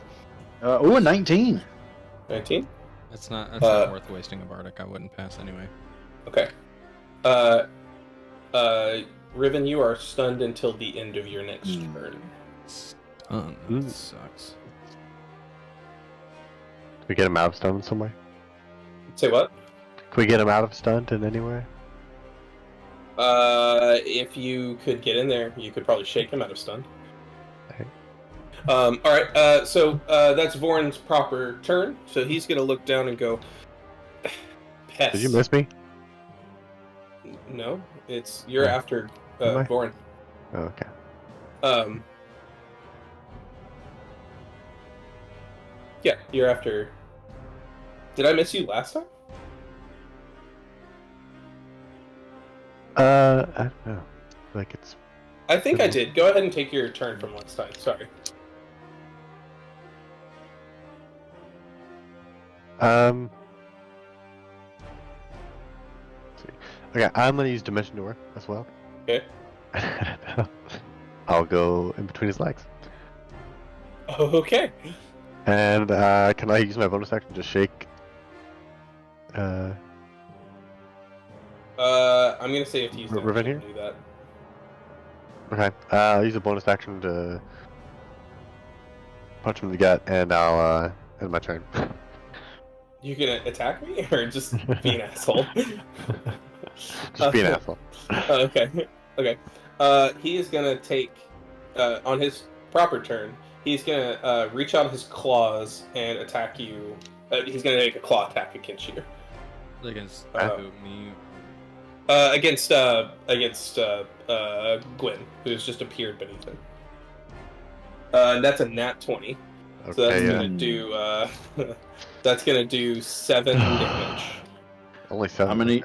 A 19. 19? That's not worth wasting a Bardic. I wouldn't pass anyway. Okay. Riven, you are stunned until the end of your next turn. That sucks. Can we get him out of stun some way? Say what? Can we get him out of stun in any way? If you could get in there, you could probably shake him out of stun. Okay. Alright, so that's Voron's proper turn, so he's gonna look down and go, Pest. Did you miss me? No, you're after Voron. Oh, okay. Yeah, you're after... Did I miss you last time? I don't know. Like it's... I think I did. Go ahead and take your turn from last time. Sorry. Let's see. Okay, I'm gonna use Dimension Door as well. Okay. I'll go in between his legs. Okay. And can I use my bonus action to shake? I'm gonna say if you use Riven here? do that. Okay, I'll use a bonus action to punch him in the gut, and I'll end my turn. You gonna attack me or just be an asshole? Just be an asshole. Okay. Okay. He is gonna take on his proper turn. He's gonna reach out his claws and attack you. He's gonna make a claw attack against you. Against me. Against Gwen, who's just appeared beneath him. And that's a nat 20. Okay, So that's yeah. gonna do that's gonna do 7 damage. Only 7.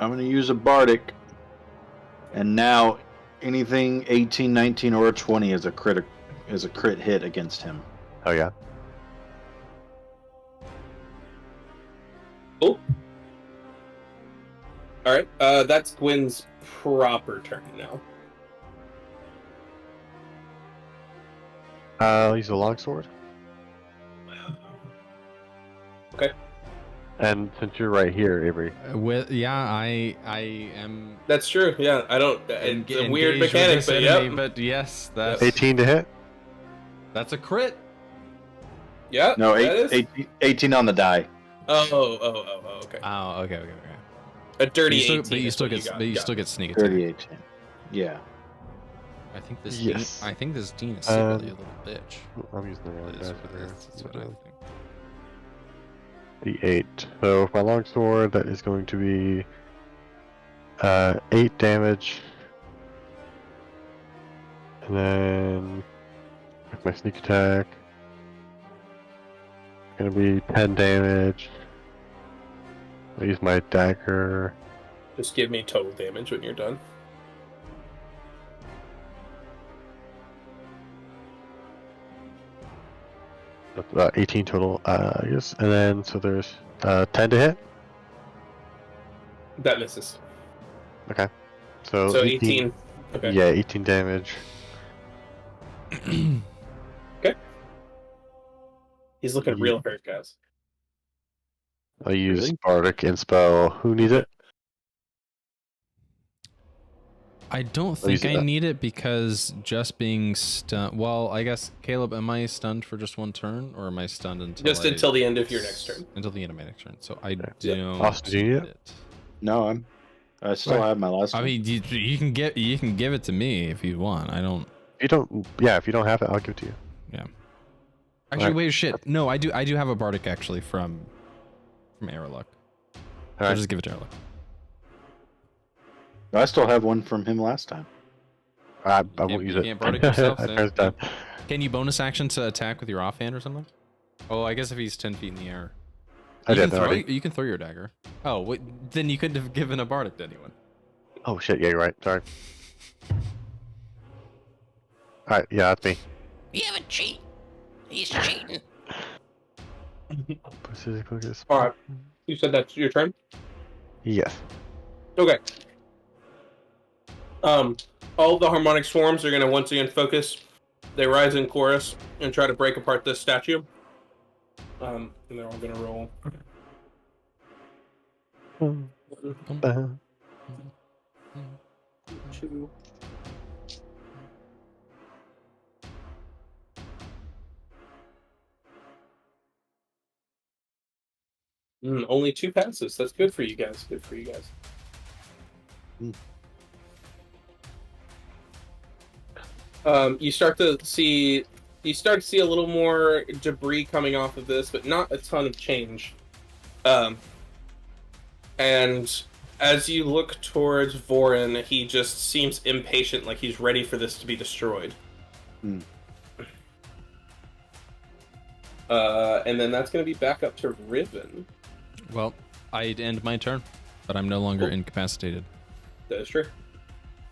I'm gonna use a bardic, and now anything 18, 19, or 20 is a crit hit against him. Oh yeah. Cool. Alright, that's Gwen's proper turn now. I'll use a longsword. Okay. And since you're right here, Avery. I am. That's true, yeah. I don't... It's a weird engaged with mechanic, this but enemy, yep. But yes, that's 18 to hit. that's a crit. Yeah, No, that is? 18 on the die. Oh, okay. Oh, okay. A dirty You still, 18. but you is still what get, got. but you Got still it. get sneak 30, attack. 18. Yeah. I think this. Yes. Dean, I think this Dean is secretly a little bitch. I'm using the wrong That is dice what, over here. that's what I think. D8. So for my longsword, that is going to be 8 damage. And then with my sneak attack, gonna be 10 damage. I'll use my dagger. Just give me total damage when you're done. That's 18 total, I guess. And then so there's 10 to hit. That misses. Okay. So, So 18. Okay. Yeah, 18 damage. He's looking real hurt, guys. I'll use Really? Bardic Inspo. Who needs it? I don't What do you think I say? need it because just being stunned. Well, I guess Caleb, am I stunned for just one turn, or am I stunned until Until the end of your next turn. Until the end of my next turn. So I Okay. don't. Austin, do you need need it? No, I still have my last I one. mean, you can give it to me if you want. I don't. If you don't, yeah, if you don't have it, I'll give it to you. Yeah. Actually, Alright. wait, shit. No, I do have a bardic actually from Aroluk. So Alright. just give it to Aroluk. I still have one from him last time. I You won't can't- use you it. can't bardic yourself, I so- tried it down. Can you bonus action to attack with your offhand or something? Oh, I guess if he's 10 feet in the air. I You did can already. throw, you can throw your dagger. Oh, wait, then you couldn't have given a bardic to anyone. Oh shit, yeah, you're right. Sorry. Alright, yeah, that's me. You have a cheat. He's cheating. Precision focus. Alright. You said that's your turn? Yes. Okay. All the harmonic swarms are going to once again focus. They rise in chorus and try to break apart this statue. And they're all going to roll. Two. Only 2 passes. That's good for you guys. Good for you guys. You start to see a little more debris coming off of this, but not a ton of change. And as you look towards Vorin, he just seems impatient, like he's ready for this to be destroyed. Hmm. And then that's going to be back up to Riven. Well, I'd end my turn, but I'm no longer incapacitated. That is true.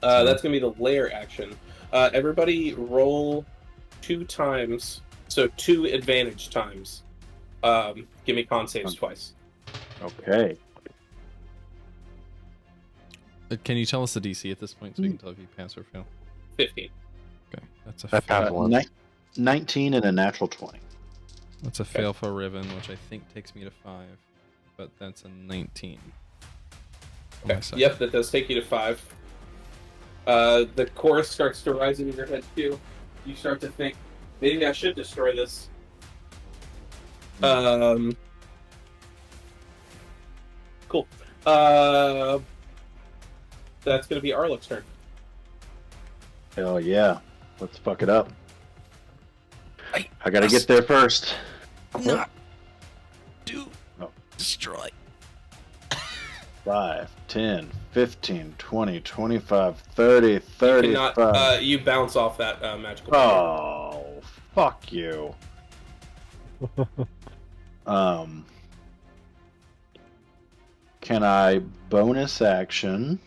That's going to be the lair action. Everybody roll 2 times, so 2 advantage times. Give me con saves twice. Okay. Can you tell us the DC at this point so we can tell if you pass or fail? 15. Okay, that's a I fail. passed once. 19 and a natural 20. That's a fail for Riven, which I think takes me to 5, but that's a 19. for my Okay. second. Yep, that does take you to 5. The chorus starts to rise in your head too. You start to think, maybe I should destroy this. Cool. That's gonna be Arluk's turn. Hell yeah. Let's fuck it up. I gotta must- get there first. Not do Oh. destroy. 5, 10, 15, 20, 25, 30, 35. Cannot, you bounce off that magical barrier. Oh, fuck you. Can I bonus action?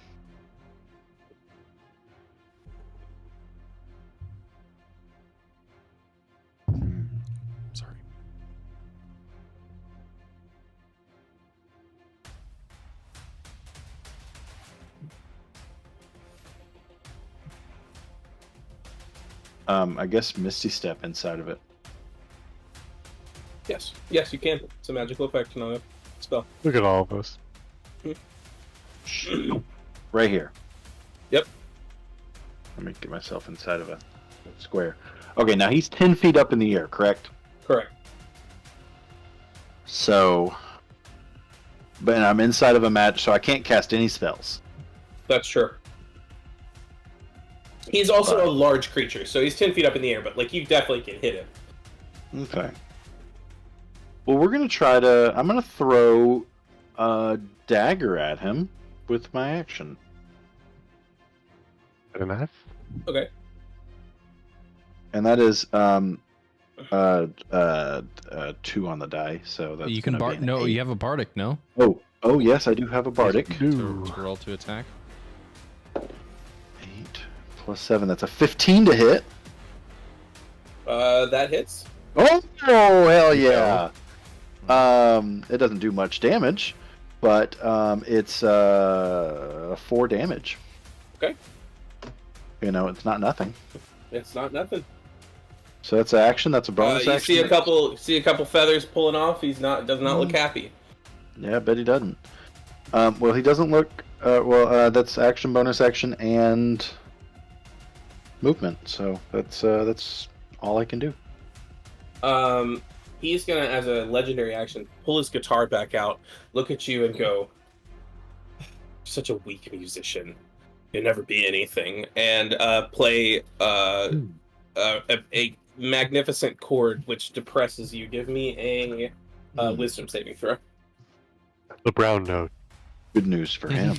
Sorry. I guess Misty Step inside of it. Yes, yes, you can. It's a magical effect, not a spell. Look at all of us. Right here. Yep. Let me get myself inside of a square. Okay, now he's 10 feet up in the air, correct? Correct. So, but I'm inside of a match, so I can't cast any spells. That's true. He's also a large creature, so he's 10 feet up in the air, but like you definitely can hit him. Okay. Well, we're gonna try to. I'm gonna throw a dagger at him with my action. Good enough. Okay. And that is 2 on the die, so that's You can gonna be an no, 8. you have a bardic, no? Oh yes, I do have a bardic. To roll to attack. 8 plus 7, that's a 15 to hit. That hits. Oh hell yeah! It doesn't do much damage, but it's 4 damage. Okay. You know, it's not nothing. It's not nothing. So that's an action. That's a bonus You action. see a couple feathers pulling off. Does not look happy. Yeah, I bet he doesn't. Well, he doesn't look. That's action, bonus action, and movement. So that's all I can do. He's gonna, as a legendary action, pull his guitar back out, look at you, and go, "Such a weak musician. You'll never be anything." And play a magnificent chord which depresses you. Give me a wisdom saving throw. The brown note. Good news for him.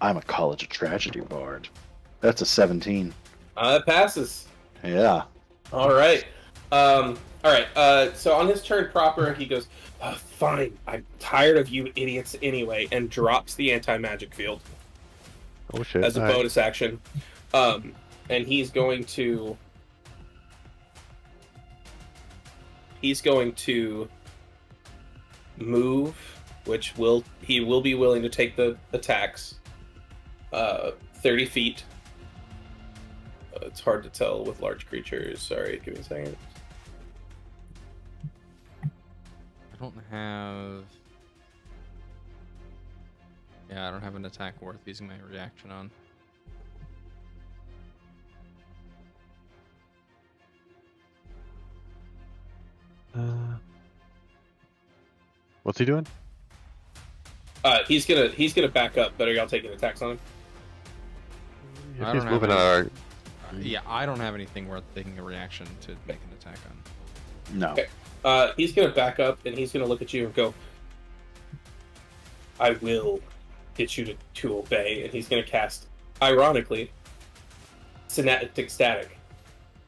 I'm a College of Tragedy bard. That's a 17. It passes. Yeah. All right. All right. So on his turn proper, he goes, "Fine. I'm tired of you idiots anyway," and drops the anti-magic field Oh shit. as a bonus action. And he's going to move, which he will be willing to take the attacks. 30 feet. It's hard to tell with large creatures. Sorry, give me a second. I don't have. Yeah, I don't have an attack worth using my reaction on. What's he doing? He's gonna back up. Better y'all taking attacks on him. If I he's don't have moving any- our. Yeah, I don't have anything worth taking a reaction to make an attack on. No. Okay. He's gonna back up and he's gonna look at you and go, "I will get you to obey." And he's gonna cast, ironically, Synaptic Static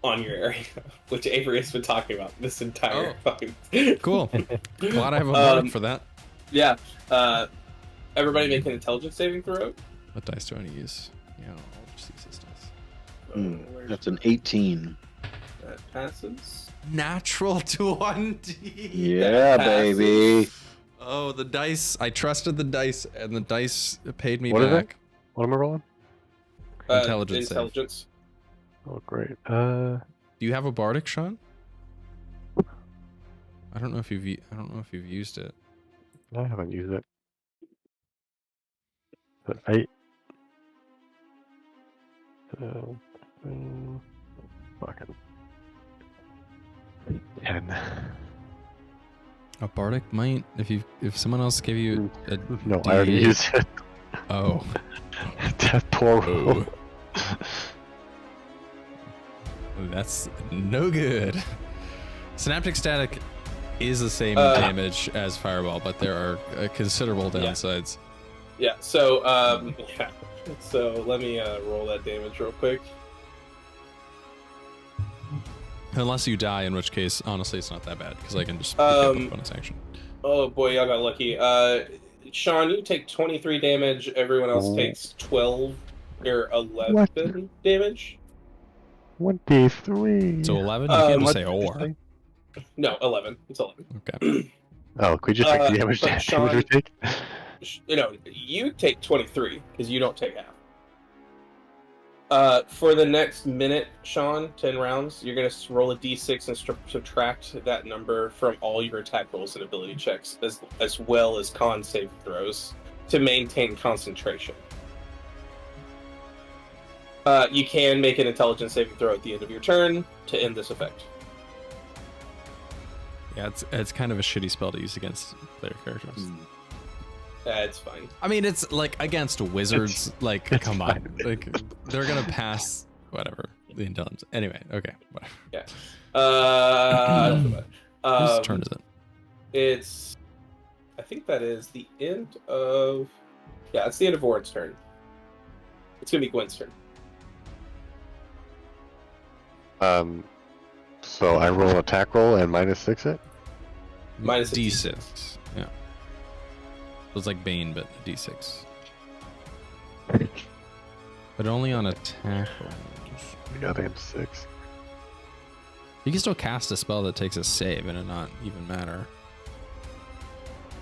on your area, which Avery has been talking about this entire fucking. Cool. Glad I have a bardic for that. Yeah. Everybody make an intelligence saving throw. What dice do I need to use? Yeah, I'll just use this dice. That's an 18. That passes. Natural 20. Yeah, passes. baby. Oh, the dice. I trusted the dice, and the dice paid me What is back. What am I rolling? Intelligence save. Intelligence. Oh great. Do you have a bardic, Sean? I don't know if you've used it. I haven't used it. But 8. So, fucking 10. A bardic might if someone else gave you a No, I already D8. used it. Oh. That poor roll. That's no good. Synaptic Static is the same damage as Fireball, but there are considerable downsides. Yeah. So yeah. So let me roll that damage real quick. Unless you die, in which case, honestly, it's not that bad because I can just pick up a bonus action. Oh boy, y'all got lucky. Sean, you take 23 damage. Everyone else takes 12 or 11 damage. 23. So 11? You can't just say What did you or. say? No, 11. It's 11. Okay. Oh, could you just take the damage? but Damage Sean- we take? You take 23 because you don't take half. For the next minute, Sean, 10 rounds, you're going to roll a d6 and subtract that number from all your attack rolls and ability checks, as well as con save throws, to maintain concentration. You can make an intelligence saving throw at the end of your turn to end this effect. Yeah, it's kind of a shitty spell to use against player characters. That's fine. I mean, it's like against wizards. it's Come fine. on, like they're gonna pass whatever the intelligence. Anyway, okay, whatever. Yeah. Whose turn is it? It's. I think that is the end of. Yeah, it's the end of Ward's turn. It's gonna be Gwen's turn. So I roll an attack roll and -6 it? Minus a D6. Yeah. It was like Bane, but a D6. But only on attack rolls. Yeah, I think it's 6. You can still cast a spell that takes a save and it not even matter.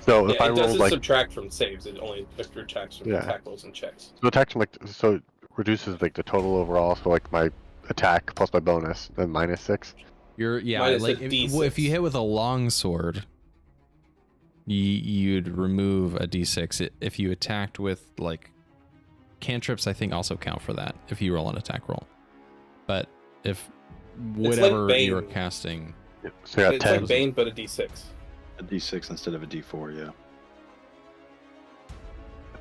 So if Yeah, I it roll doesn't like subtract from saves. It only subtracts from attack rolls and checks. so attacks like so it reduces like the total overall. So like my attack plus my bonus, then -6. Minus like a if D6. you hit with a long sword, you'd remove a D6. If you attacked with like cantrips, I think also count for that if you roll an attack roll. But if whatever Bane. you're casting, So I got It's 10. like Bane, but a D6. A D6 instead of a D4, yeah.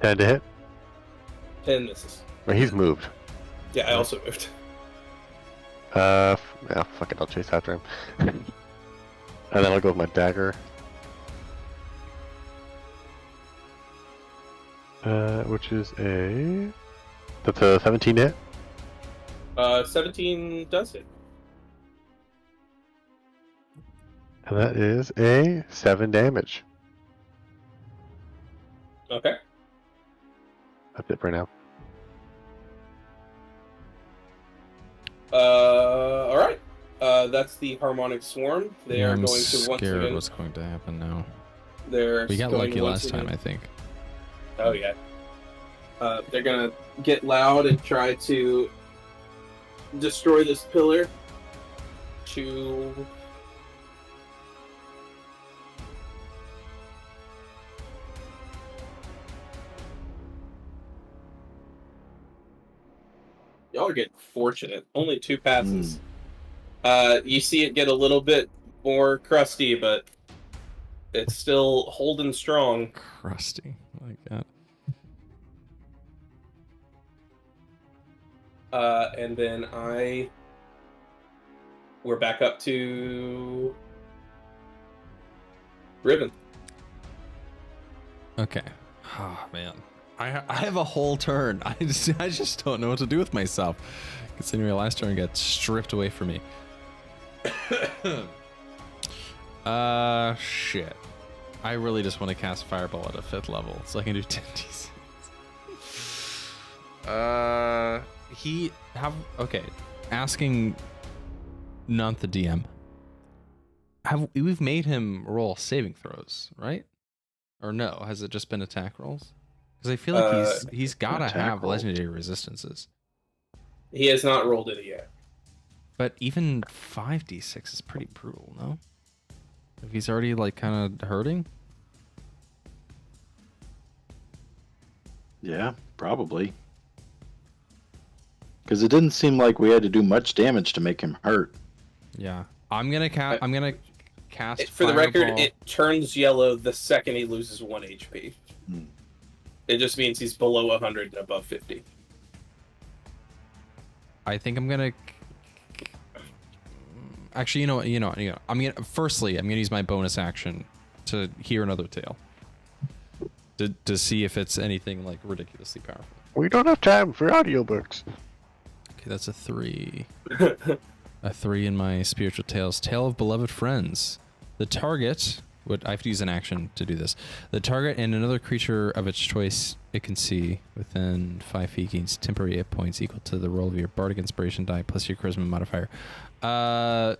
10 to hit. 10 misses. Well, he's moved. Yeah, I also moved. Yeah, fuck it, I'll chase after him. And then I'll go with my dagger. Which is that's a 17 hit. 17 does it. And that is a 7 damage. Okay. That's it for now. All right. That's the harmonic swarm. They are I'm going to once scared again. what's going to happen now. They're We got going lucky once last time, again- I think. Oh yeah. They're gonna get loud and try to destroy this pillar. To y'all are getting fortunate. Only 2 passes. You see it get a little bit more crusty, but it's still holding strong. Crusty, like that. And then we're back up to Riven. Okay. Oh man, I have a whole turn. I just don't know what to do with myself. Considering my last turn got stripped away from me. Shit. I really just want to cast Fireball at a 5th level, so I can do 10 d6. Okay. Asking, not the DM. We've made him roll saving throws, right? Or no? Has it just been attack rolls? Because I feel like he's got to attack have rolls. legendary resistances. He has not rolled it yet. But even 5d6 is pretty brutal, no? If he's already like kind of hurting. Yeah, probably. Because it didn't seem like we had to do much damage to make him hurt. Yeah, I'm gonna cast. For the record, Fireball. it turns yellow the second he loses 1 HP. Hmm. It just means he's below 100 and above 50. I think I'm gonna. Actually, you know. I'm gonna use my bonus action to hear another tale. To see if it's anything like ridiculously powerful. We don't have time for audiobooks. Okay, that's a 3. A 3 in my spiritual tales. Tale of beloved friends. The target. I have to use an action to do this. The target and another creature of its choice it can see within 5 feet gains temporary hit points equal to the roll of your bardic inspiration die plus your charisma modifier. I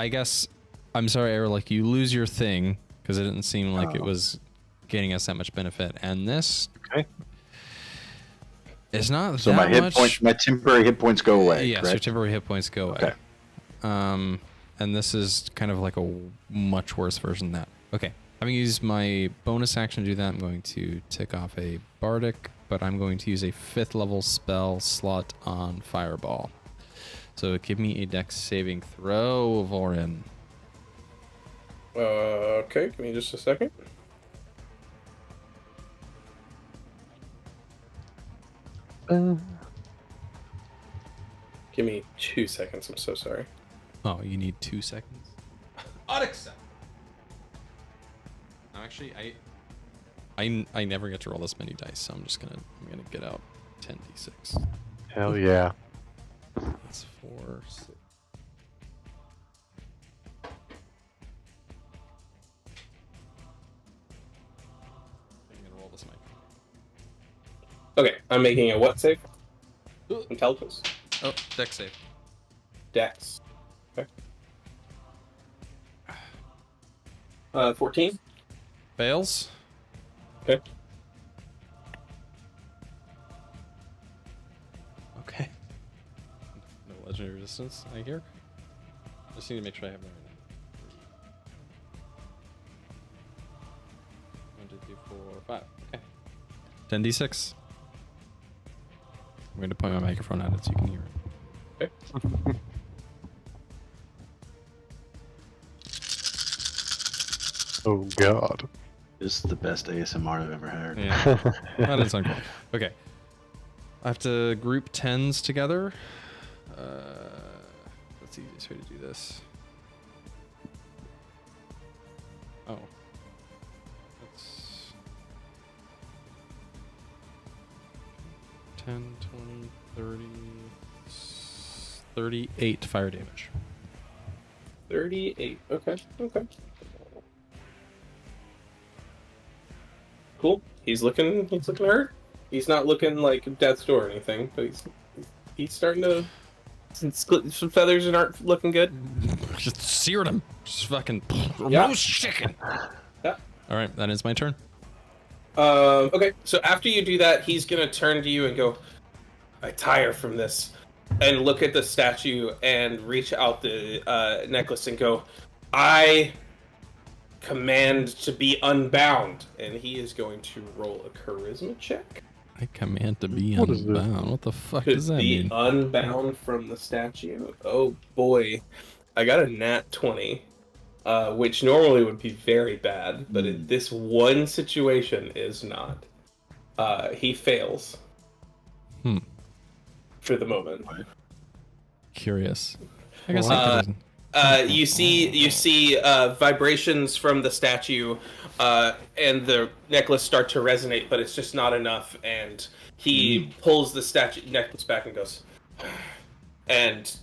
guess I'm sorry, Aroluk, you lose your thing because it didn't seem like it was getting us that much benefit. And this is not So that my hit much. points, my temporary hit points go away. Yes, your correct? temporary hit points go away. Okay. And this is kind of like a much worse version of that. Okay, having used my bonus action to do that, I'm going to tick off a bardic, but I'm going to use a 5th level spell slot on Fireball. So give me a dex saving throw, Vorin. Okay, give me just a second. Give me 2 seconds. I'm so sorry. Oh, you need 2 seconds? Unacceptable. Actually, I never get to roll this many dice, so I'm gonna get out 10d6. Hell yeah. That's 4, 6. I'm gonna roll this mic. Okay, I'm making a what save? Intelligence. Oh, dex save. Dex. Okay. 14. Fails. Okay. Okay. No legendary resistance, I hear. Just need to make sure I have that right. 1, 2, 3, 4, 5. Okay. 10d6. I'm going to point my microphone at it so you can hear it. Okay. Oh god. This is the best ASMR I've ever heard. Yeah. That didn't sound cool. Okay. I have to group 10s together. That's the easiest way to do this. Oh. That's 10, 20, 30, 38 fire damage. 38. Okay. Cool. He's looking hurt. He's not looking like death's door or anything, but he's starting to some feathers that aren't looking good. Just seared him. Just fucking Yeah. roast chicken. Yeah. All right, that is my turn. Okay, so after you do that, he's gonna turn to you and go, I tire from this. And look at the statue and reach out the necklace and go, I command to be unbound. And he is going to roll a charisma check. I command to be What is this? unbound. What the fuck To does that be mean? unbound from the statue. Oh boy. I got a nat 20. Which normally would be very bad, but in this one situation is not. He fails. For the moment. Curious. I guess I could. You see vibrations from the statue, and the necklace start to resonate, but it's just not enough. And he pulls the statue necklace back and goes, and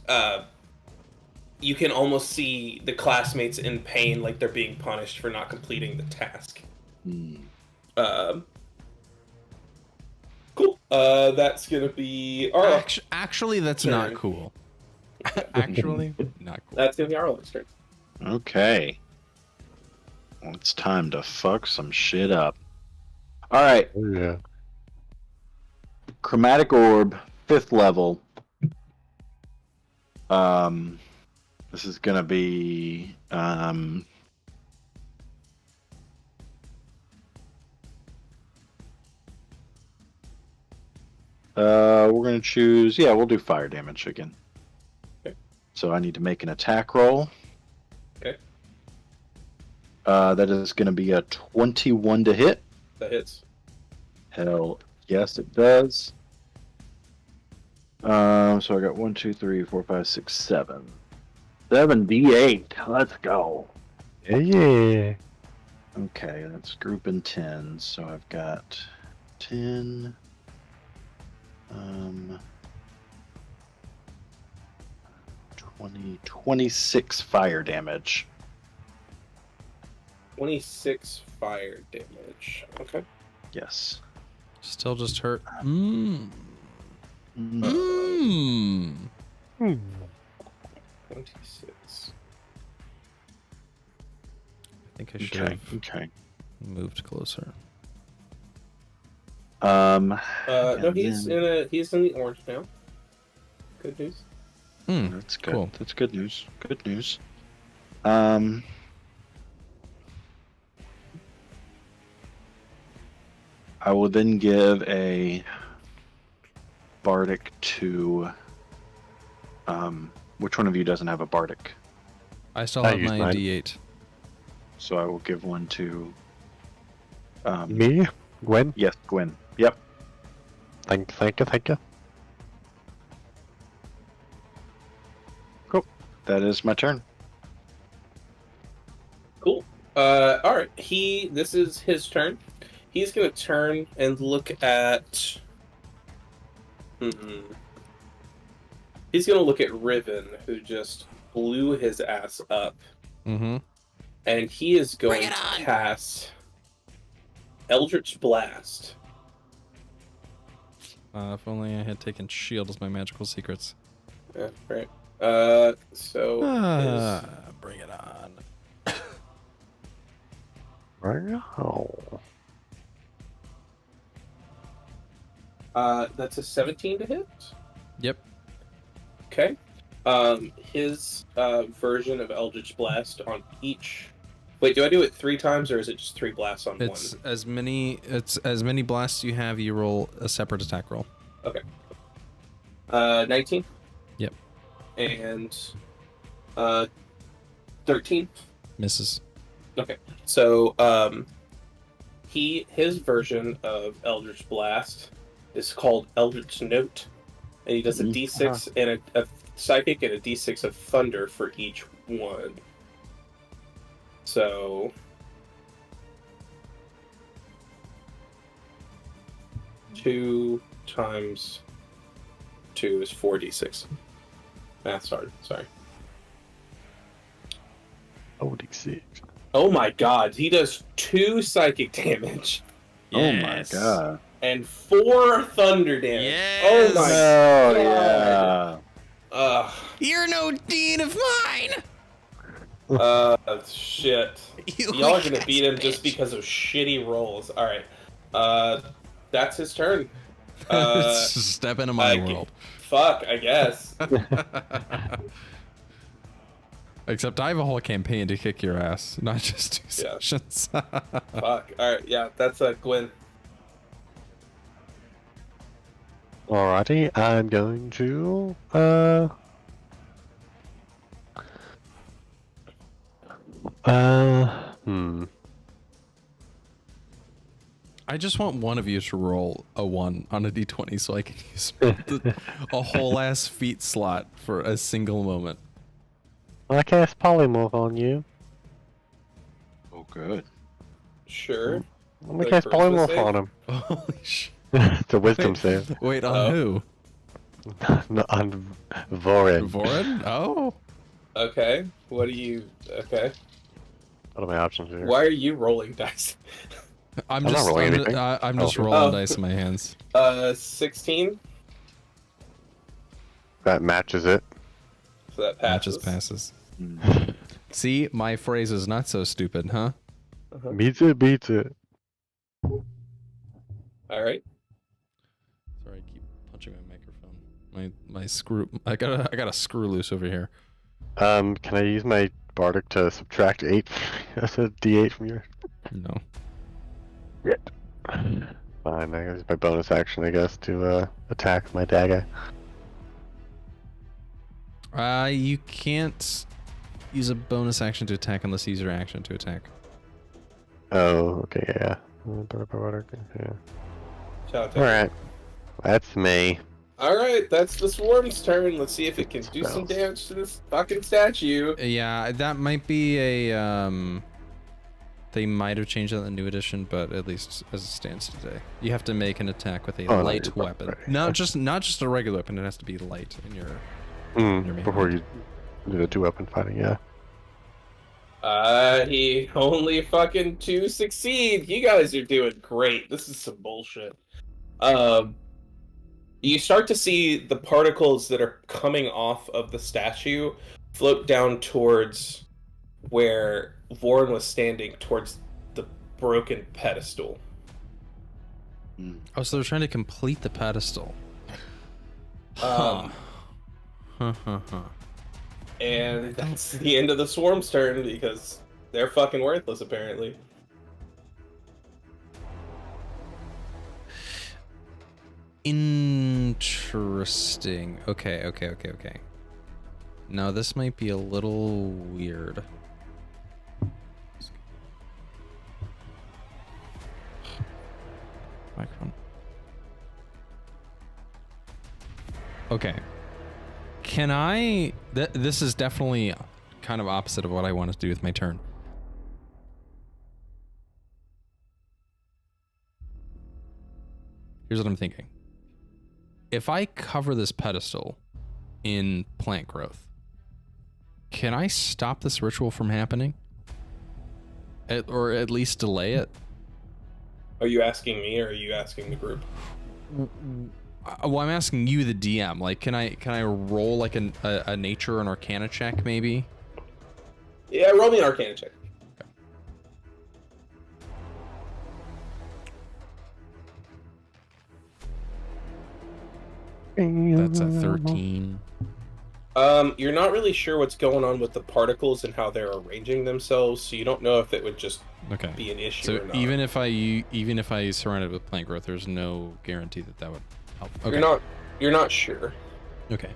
you can almost see the classmates in pain, like they're being punished for not completing the task. Cool. That's gonna be Aroluk. Actually, that's not cool. Actually, not cool. That's gonna be Aroluk's turn. Okay. Well, it's time to fuck some shit up. Alright, Oh yeah. Chromatic Orb, 5th level. This is gonna be we're gonna choose, we'll do fire damage again. Okay. So I need to make an attack roll. Okay. That is gonna be a 21 to hit. That hits. Hell yes, it does. So I got 1, 2, 3, 4, 5, 6, 7. 7d8. Let's go. Yeah. Okay, that's group in 10. So I've got 10. 26 fire damage. 26 fire damage. Okay. Yes. Still just hurt. Mm. 26. I think I should Okay. have Okay. moved closer. No, and he's then- he's in the orange now. Good news. That's good. Cool. That's good news. Good news. I will then give a bardic to. Which one of you doesn't have a bardic? I still I have used my mine. D8. So I will give one to. Me? Gwen? Yes, Gwen. Yep. Thank you. That is my turn. Cool. All right. This is his turn. He's gonna turn and look at. He's gonna look at Riven, who just blew his ass up, Mm-hmm. and he is going Bring it to on. cast Eldritch Blast. If only I had taken shield as my magical secrets. Yeah, right. So Bring it on. that's a 17 to hit. Yep. Okay. His version of Eldritch Blast on each. Wait, do I do it 3 times or is it just 3 blasts on It's one? as many blasts you have, you roll a separate attack roll. Okay. 19. Yep. And 13. Misses. Okay. So his version of Eldritch Blast is called Eldritch Note, and he does a D6 and a psychic and a D6 of thunder for each one. So 2 times 2 is 4d6. Math's hard. Sorry. Oh, D6. Oh my god, he does 2 psychic damage Oh my god. and 4 thunder damage. Yes! Oh my Oh God. yeah. You're no dean of mine. Shit. You Y'all are gonna weak-ass beat him bitch. just because of shitty rolls. Alright. That's his turn. Step into my I- world. Fuck, I guess. Except I have a whole campaign to kick your ass, not just 2 Yeah. sessions. Fuck. Alright, yeah, that's Gwen. Alrighty, I'm going to I just want one of you to roll a 1 on a d20 so I can use a whole ass feat slot for a single moment. I cast polymorph on you. Oh good. Sure. Let me Like cast charisma polymorph save? on him. Holy shit. It's a wisdom save. Wait, on Oh. who? No, on Vorin. Vorin? Oh. Okay. What do you... Okay. What are my options here? Why are you rolling dice? I'm not just rolling I'm, anything. I'm just Oh. rolling Oh. dice in my hands. 16. That matches it. So that passes. Passes. Mm. See, my phrase is not so stupid, huh? Beats it, beats it. Alright. Sorry, I keep punching my microphone. My screw. I got a screw loose over here. Can I use my bardic to subtract 8? That's a D8 from yours. No. Shit. Fine, I use my bonus action, I guess, to attack my dagger. You can't use a bonus action to attack unless you use your action to attack. Oh, okay, yeah. Yeah. Shout out to Alright. That's me. All right, that's the swarm's turn. Let's see if it can do some damage to this fucking statue. Yeah, that might be a they might have changed that in the new edition, but at least as it stands today, you have to make an attack with a light weapon. Right. Not just a regular weapon. It has to be light in your. Before you do the 2-weapon fighting, yeah. He only fucking 2 succeed. You guys are doing great. This is some bullshit. You start to see the particles that are coming off of the statue float down towards where Vorin was standing, towards the broken pedestal. Oh, so they're trying to complete the pedestal. And that's the end of the swarm's turn because they're fucking worthless, apparently. Interesting. Okay. Now this might be a little weird. Microphone. Okay. Can I... This is definitely kind of opposite of what I want to do with my turn. Here's what I'm thinking. If I cover this pedestal in plant growth, can I stop this ritual from happening? Or at least delay it? Are you asking me or are you asking the group? Well, I'm asking you, the DM. Like, can I roll like a nature or an arcana check, maybe? Yeah, roll me an arcana check. That's a 13. You're not really sure what's going on with the particles and how they're arranging themselves, so you don't know if it would just be an issue so or not. even if I surround it with plant growth, there's no guarantee that would help. Okay. You're not sure. Okay.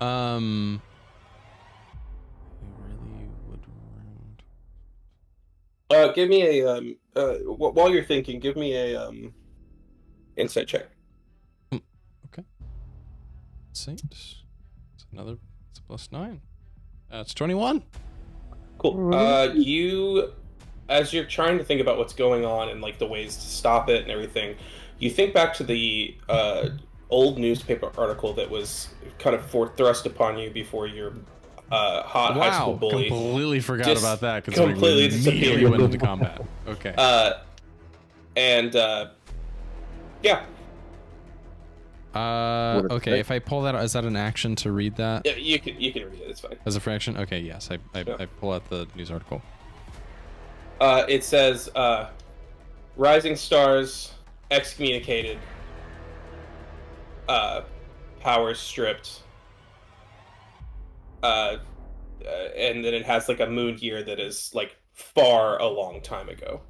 Really would. Give me a while you're thinking, give me a insight check. Okay. Saint. It's a +9. It's 21. Cool. You, as you're trying to think about what's going on and like the ways to stop it and everything, you think back to the old newspaper article that was kind of thrust upon you before your hot high school bully. Completely forgot Just about that. completely disappeared. Went into combat. Okay. Yeah. Okay. If I pull that out, is that an action to read that? Yeah, you can read it. It's fine. As a fraction? Okay. Yes. I pull out the news article. It says, "Rising stars excommunicated. Powers stripped." And then it has like a moon year that is like far a long time ago.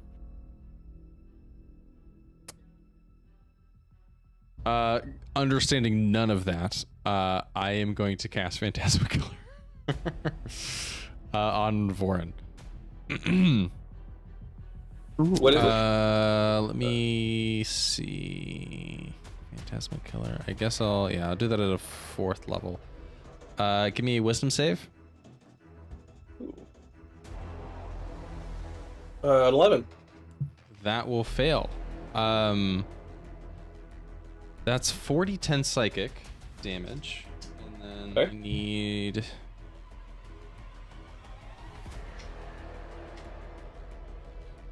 Understanding none of that, I am going to cast Phantasma Killer on Vorin. What is it? Let me see. Phantasma Killer. I guess I'll do that at a 4th level. Give me a Wisdom save. 11. That will fail. That's 40-10 psychic damage, and then I need.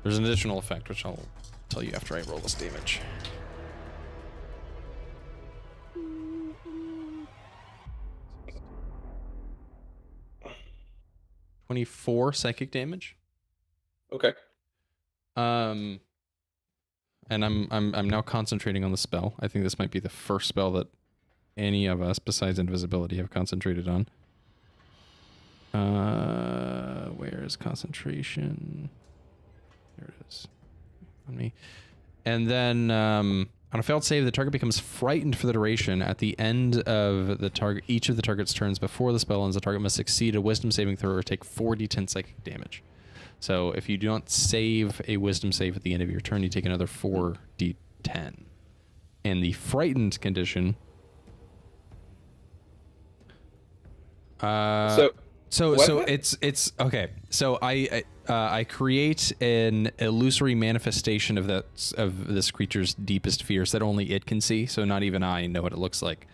There's an additional effect, which I'll tell you after I roll this damage. 24 psychic damage. Okay. And I'm now concentrating on the spell. I think this might be the first spell that any of us, besides invisibility, have concentrated on. Where is concentration? There it is. On me. And then on a failed save, the target becomes frightened for the duration. At the end of each of the target's turns before the spell ends, the target must succeed a Wisdom saving throw or take 4d10 psychic damage. So if you do not save a Wisdom save at the end of your turn, you take another 4d10. And the frightened condition So it's okay. So I create an illusory manifestation of this creature's deepest fears that only it can see. So not even I know what it looks like.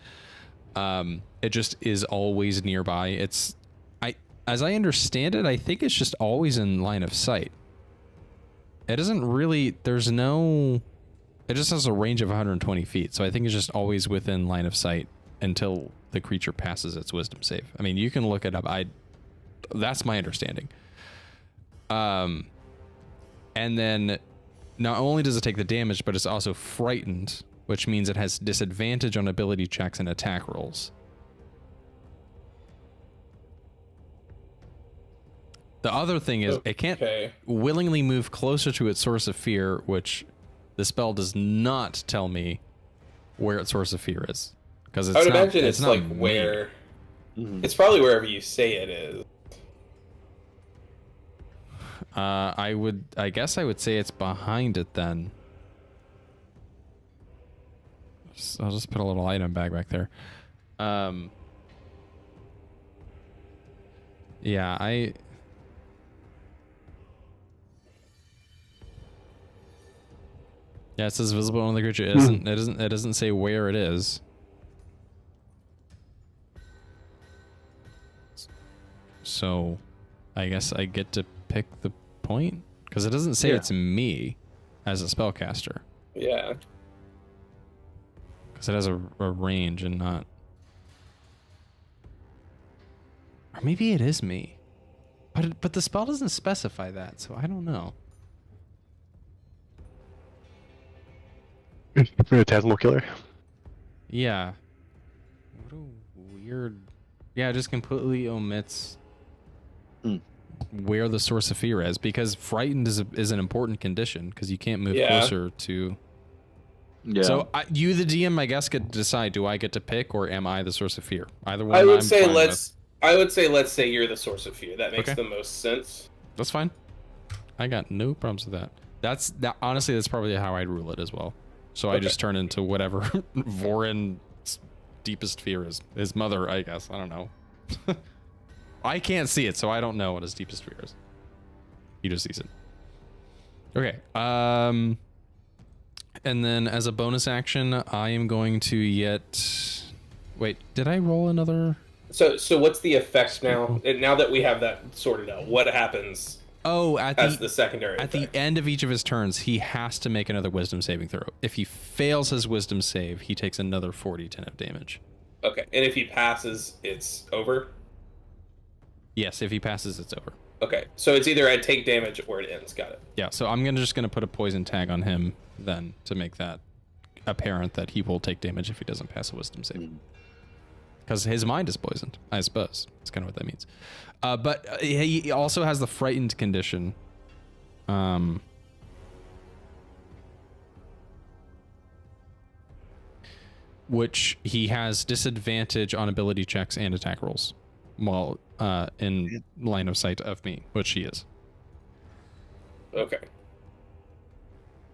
It just is always nearby. As I understand it, I think it's just always in line of sight. It doesn't really. It just has a range of 120 feet. So I think it's just always within line of sight until the creature passes its wisdom save. I mean, you can look it up. That's my understanding. And then not only does it take the damage, but it's also frightened, which means it has disadvantage on ability checks and attack rolls. The other thing is it can't willingly move closer to its source of fear, which the spell does not tell me where its source of fear is. Because I would imagine it's like where... It's probably wherever you say it is. I guess I would say it's behind it then. I'll just put a little item bag back there. Yeah, yeah, it says visible on the creature. It doesn't say where it is. So, I guess I get to pick the point? Because it doesn't say it's me as a spellcaster. Yeah. Because it has a range and not... Or maybe it is me. But the spell doesn't specify that, so I don't know. Phantasmal killer. Yeah. What a weird... Yeah, it just completely omits... where the source of fear is, because frightened is an important condition because you can't move closer to. Yeah. So you, the DM, I guess, get to decide: do I get to pick, or am I the source of fear? Either one. I would say let's say you're the source of fear. That makes the most sense. That's fine. I got no problems with that. Honestly, that's probably how I'd rule it as well. So I just turn into whatever Vorin's deepest fear is. His mother, I guess. I don't know. I can't see it, so I don't know what his deepest fear is. He just sees it. Okay. And then as a bonus action, I am going to yet... Wait, did I roll another... So what's the effect now? Now that we have that sorted out, what happens as the secondary effect? At the end of each of his turns, he has to make another wisdom saving throw. If he fails his wisdom save, he takes another 40 of damage. Okay, and if he passes, it's over? Yes, if he passes, it's over. Okay, so it's either I take damage or it ends. Got it. Yeah, so I'm just gonna put a poison tag on him then to make that apparent that he will take damage if he doesn't pass a wisdom save. Because his mind is poisoned, I suppose. That's kind of what that means. But he also has the frightened condition. Which he has disadvantage on ability checks and attack rolls. While in line of sight of me, which he is. Okay.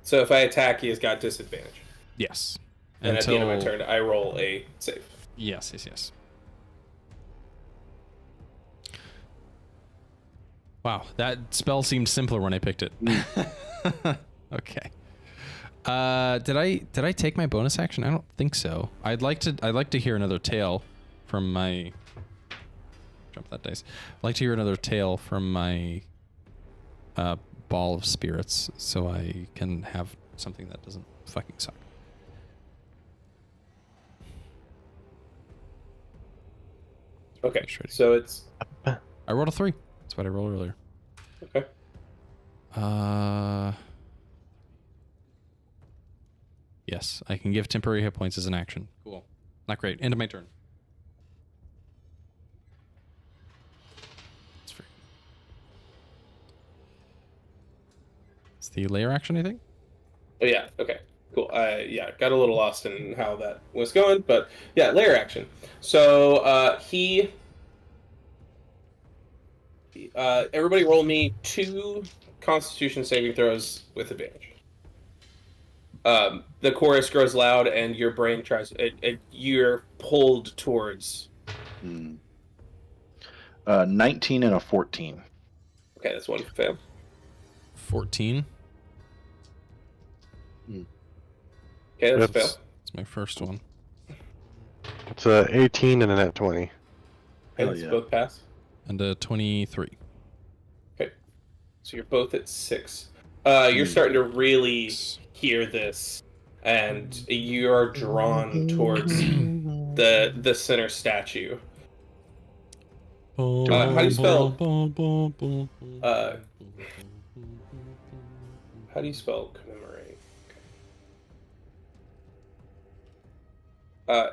So if I attack, he has got disadvantage. Yes. And at the end of my turn, I roll a save. Yes. Wow, that spell seemed simpler when I picked it. Okay. Did I take my bonus action? I don't think so. I'd like to hear another tale from my... Jump that dice. I'd like to hear another tale from my ball of spirits so I can have something that doesn't fucking suck. Okay, so it's... I rolled a 3. That's what I rolled earlier. Okay. Yes, I can give temporary hit points as an action. Cool. Not great. End of my turn. It's free. It's the layer action, I think? Oh, yeah. Okay. Cool. Got a little lost in how that was going, but yeah, layer action. So everybody roll me 2 Constitution saving throws with advantage. The chorus grows loud, and your brain tries. You're pulled towards 19 and a 14. Okay, that's one fail. 14. Okay, that's a fail. That's my first one. It's a 18 and a net 20. Okay, Hell let's yeah. both pass. And a 23. Okay, so you're both at 6. You're starting to really hear this, and you are drawn towards the center statue. How do you spell? How do you spell commemorate?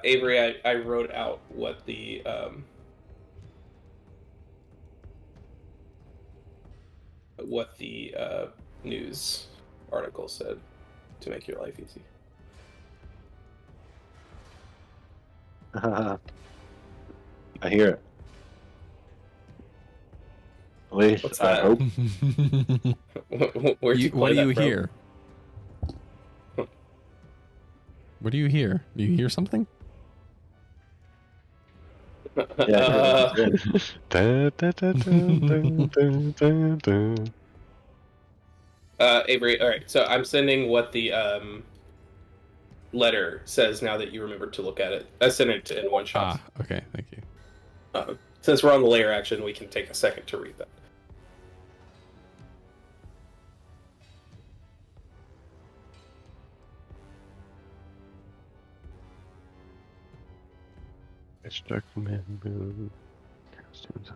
Avery, I wrote out what the news article said to make your life easy. I hear it. At least What's I that? hope. Where'd you What play do you that from? hear? What do you hear? Do you hear something? Yeah, Da, da, da, da, da, da, da. Avery, all right. So I'm sending what the letter says now that you remembered to look at it. I sent it in one shot. Okay, thank you. Since we're on the layer action, we can take a second to read that. It's dark man blue. Costumes.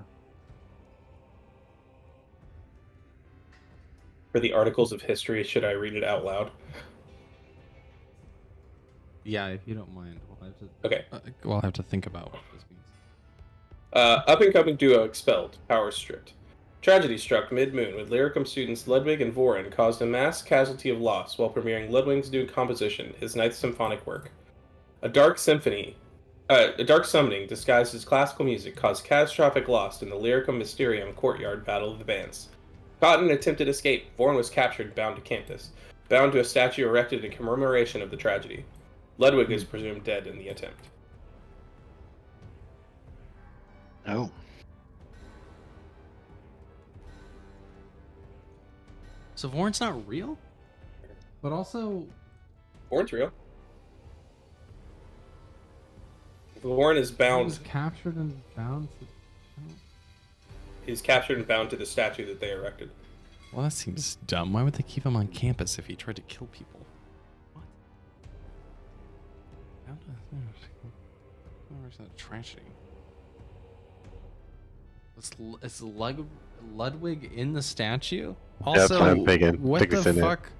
For the articles of history, should I read it out loud? Yeah, if you don't mind. Okay. We'll have to think about what this means. Up-and-coming duo expelled. Power stripped. Tragedy struck mid-moon when Lyricum students Ludwig and Voren caused a mass casualty of loss while premiering Ludwig's new composition, his ninth symphonic work. A dark symmoning disguised as classical music caused catastrophic loss in the Lyricum Mysterium courtyard battle of the bands. Caught in an attempted escape, Voren was captured, bound to campus, bound to a statue erected in commemoration of the tragedy. Ludwig is presumed dead in the attempt. Oh. So Voren's not real? But also... Voren's real. Voren is bound. He was captured and bound to... He's captured and bound to the statue that they erected. Well, that seems dumb. Why would they keep him on campus if he tried to kill people? What? Where's that tragedy? Is Ludwig in the statue? Also, that's what I'm thinking. What Think it's the in it. fuck?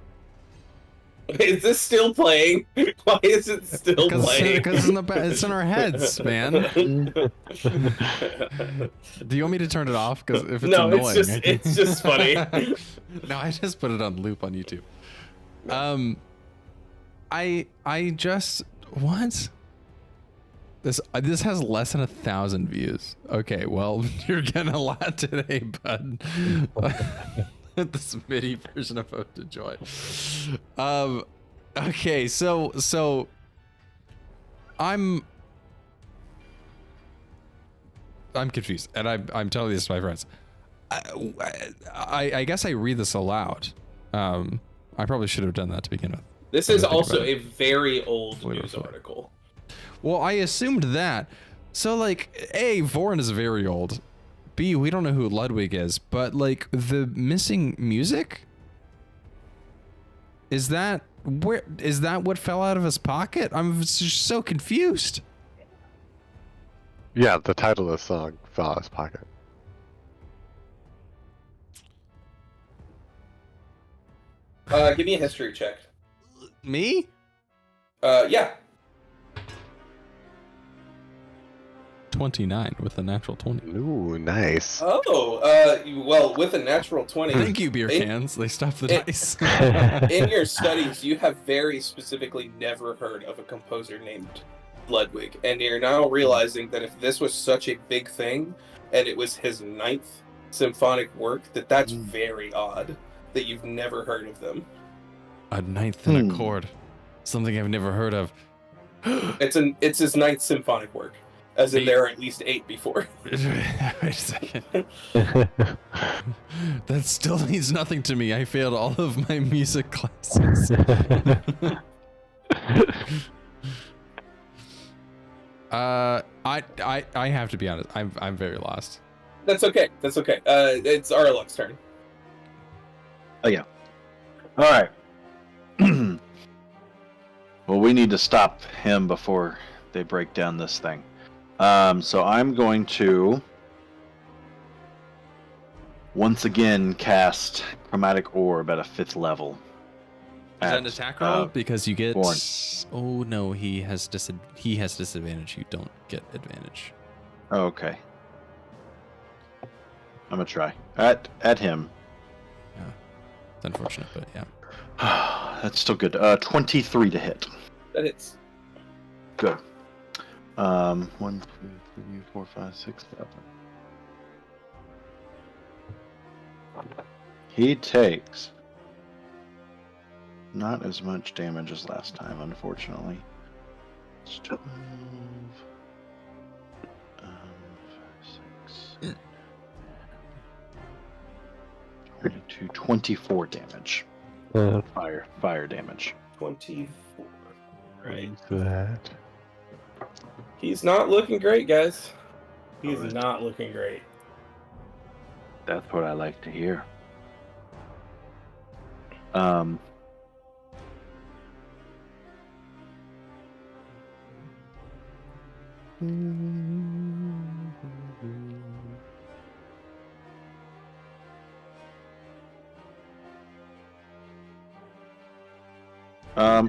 Is this still playing? Why is it still playing? Because it's in our heads, man. Do you want me to turn it off? Because if it's No, annoying, it's just funny. No, I just put it on loop on YouTube. I just what? This has less than 1,000 views. Okay, well, you're getting a lot today, bud. This MIDI version of Ode to Joy. Okay, so I'm confused, and I'm telling this to my friends. I guess I read this aloud. I probably should have done that to begin with. This is also a very old news article. Well, I assumed that. So, like, A, Voren is very old. B, we don't know who Ludwig is, but, like, the missing music? Is that what fell out of his pocket? I'm just so confused. Yeah, the title of the song fell out of his pocket. Give me a history check. Me? Yeah. 29 with a natural 20. Ooh, nice. Oh, well, with a natural 20. Thank you, beer cans. They stopped the dice. In your studies, you have very specifically never heard of a composer named Ludwig, and you're now realizing that if this was such a big thing, and it was his ninth symphonic work, that's very odd that you've never heard of them. A ninth in a chord. Something I've never heard of. It's his ninth symphonic work. As in, there are at least 8 before. Wait a second. That still means nothing to me. I failed all of my music classes. I have to be honest. I'm very lost. That's okay. That's okay. It's Aroluk's turn. Oh yeah. All right. Well, we need to stop him before they break down this thing. So I'm going to once again cast Chromatic Orb at a 5th level. Is that an attack roll? Because you get. Born. Oh no, he has disadvantage. You don't get advantage. Okay. I'm gonna try at him. Yeah, it's unfortunate, but yeah. That's still good. 23 to hit. That hits. Good. 1, 2, 3, 4, 5, 6, 7. He takes not as much damage as last time, unfortunately. It's 12, 6, 22, 24 damage. Fire damage. 24. Right. That. He's not looking great, guys. He's not looking great. That's what I like to hear.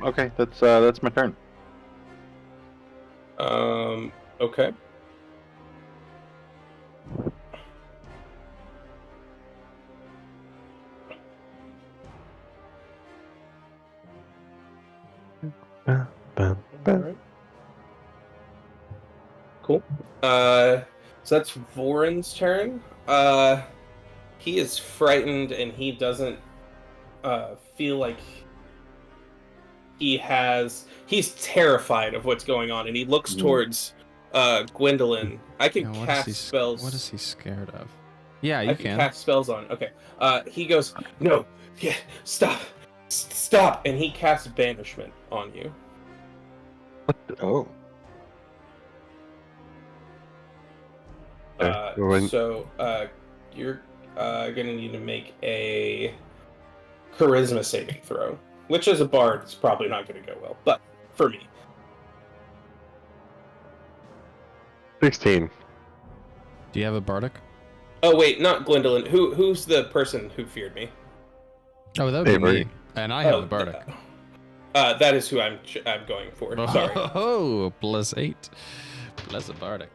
Okay, that's my turn. Okay. Alright. Cool. So that's Voran's turn. He is frightened and he doesn't feel like he's terrified of what's going on, and he looks towards Gwendolyn. I can cast spells. What is he scared of? Yeah, you I can cast spells on. Okay. He goes, no, yeah, stop, and he casts banishment on you. Oh. So you're gonna need to make a charisma saving throw, which as a bard is probably not gonna go well, but for me. 16. Do you have a bardic? Oh wait, not Gwendolyn. Who's the person who feared me? Oh, that would be me. And I have a bardic. That is who I'm going for. Sorry. Oh, +8. Plus a bardic.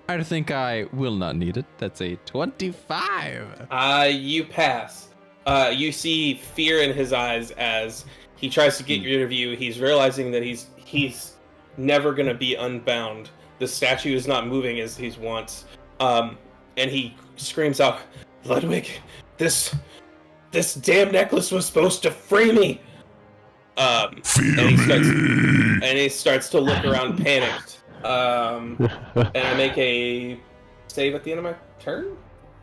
I think I will not need it. That's a 25. You pass. You see fear in his eyes as he tries to get your interview. He's realizing that he's never gonna be unbound. The statue is not moving as he wants. And he screams out, "Ludwig, this damn necklace was supposed to free me." And he starts to look around panicked. And I make a save at the end of my turn?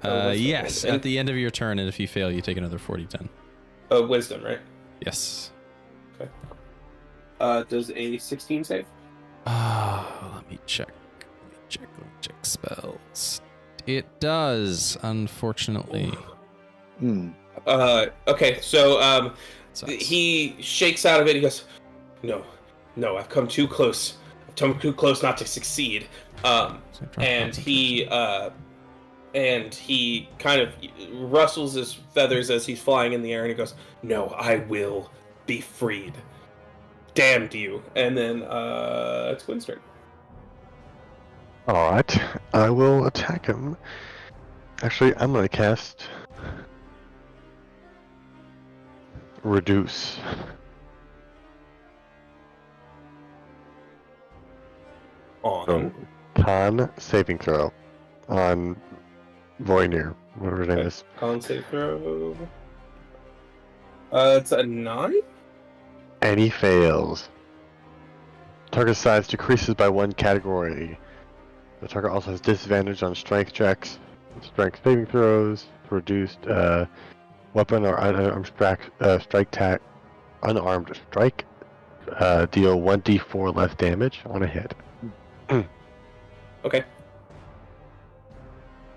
Yes, at the end of your turn, and if you fail, you take another 40-10. Wisdom, right? Yes. Okay. Does a 16 save? Let me check spells. It does, unfortunately. Okay, so Sucks. he shakes out of it. He goes, "No, I've come too close. I've come too close not to succeed." And he kind of rustles his feathers as he's flying in the air, and he goes, "No, I will be freed. Damned you." And then it's Gwen's turn. Alright, I will attack him. Actually, I'm going to cast Reduce. On. Con saving throw on Voynir, whatever his name is. Con save throw. It's a 9? And he fails. Target size decreases by 1 category. The target also has disadvantage on strength checks, strength saving throws, reduced weapon or unarmed strike tack, unarmed strike. Deal 1d4 less damage on a hit. Okay.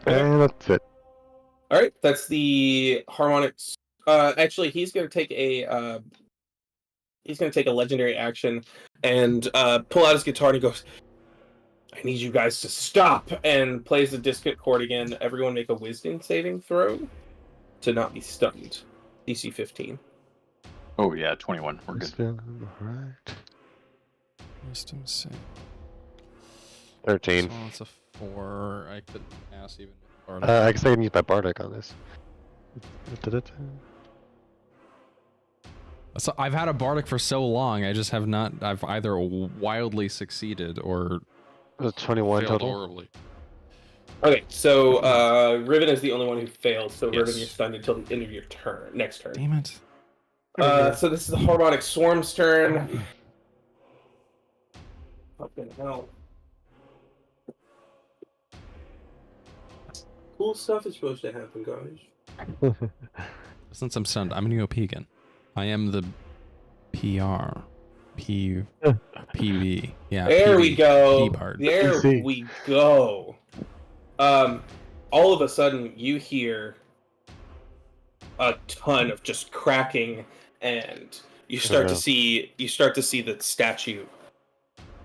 And that's it. All right, that's the harmonics. Actually, he's going to take a legendary action and pull out his guitar, and he goes, "I need you guys to stop!" and plays the discant chord again. Everyone make a wisdom saving throw to not be stunned. DC 15. Oh yeah, 21. We're good. Alright. Wisdom save. 13. So it's a 4. I couldn't pass even. I guess I can use my Bardic on this. So I've had a Bardic for so long, I just have not. I've either wildly succeeded or 21 failed total. horribly. Okay, so Riven is the only one who failed, so Yes. Riven, you're stunned until the end of your next turn. Damn it. So this is the Harmonic Swarm's turn. Fucking hell. Cool stuff is supposed to happen, guys. Since I'm stunned, I'm gonna go P again. I am the PR. PV. Yeah. There we go. P-Bard. There PC. we go. All of a sudden, you hear a ton of just cracking, and you start to see the statue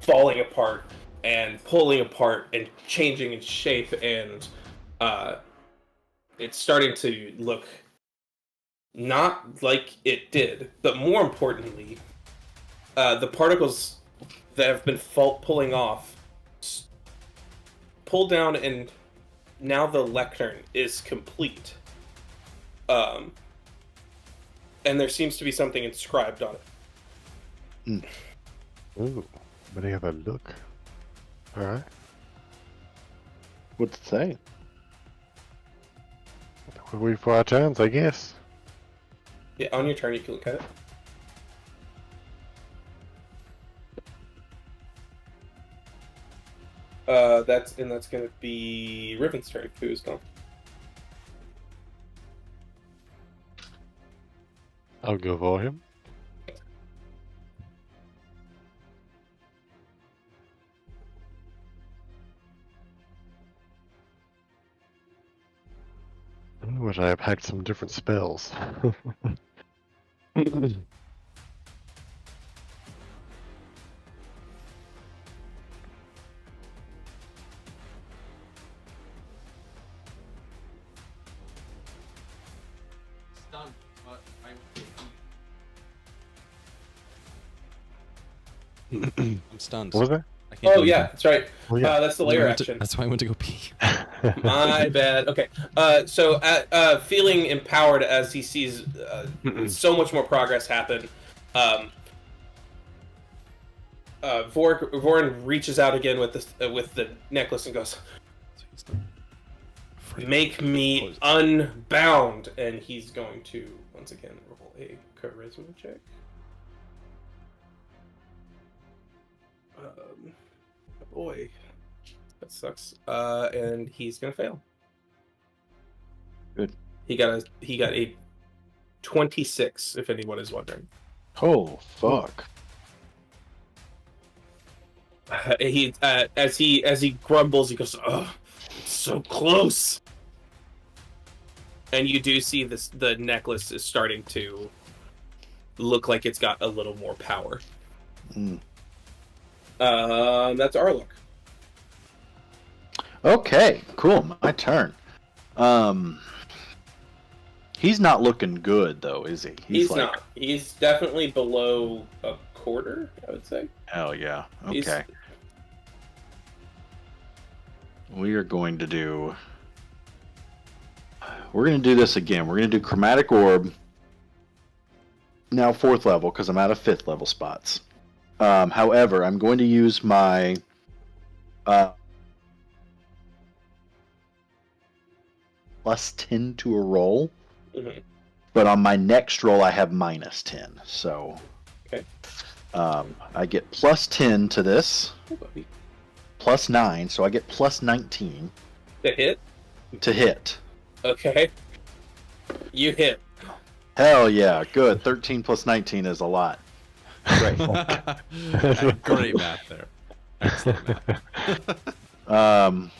falling apart and pulling apart and changing its shape, and it's starting to look not like it did, but more importantly, the particles that have been pulling off pull down, and now the lectern is complete. And there seems to be something inscribed on it. Ooh, but I have a look. Alright. What's it say? We'll wait for our turns, I guess. Yeah, on your turn you can look at it. That's going to be Riven's turn, who's gone. I'll go for him. I wish I had packed some different spells. Stunned, but I'm stunned. What was that? I can't Oh do yeah, anything. that's right. Oh, yeah. That's the That's why I layer went to- action. That's why I went to go pee. My bad. Okay. So feeling empowered as he sees so much more progress happen, Vorin reaches out again with the necklace and goes, "Make me unbound," and he's going to once again roll a charisma check. Boy, that sucks. And he's gonna fail. Good. He got a 26. If anyone is wondering, Oh, fuck. he as he grumbles, he goes, "Oh, it's so close." And you do see the necklace is starting to look like it's got a little more power. Mm. That's Aroluk. Okay, cool. My turn. He's not looking good though, is he? He's not. He's definitely below a quarter, I would say. Hell yeah. He's- Okay. We're going to do this again. We're going to do Chromatic Orb. Now 4th level because I'm out of 5th level spots. However, I'm going to use my plus 10 to a roll. Mm-hmm. But on my next roll, I have minus 10. So Okay. I get plus 10 to this. plus 9, so I get plus 19 To hit? to hit. Okay. You hit. Hell yeah, good. 13 plus 19 is a lot. Great. Great math there. Excellent math.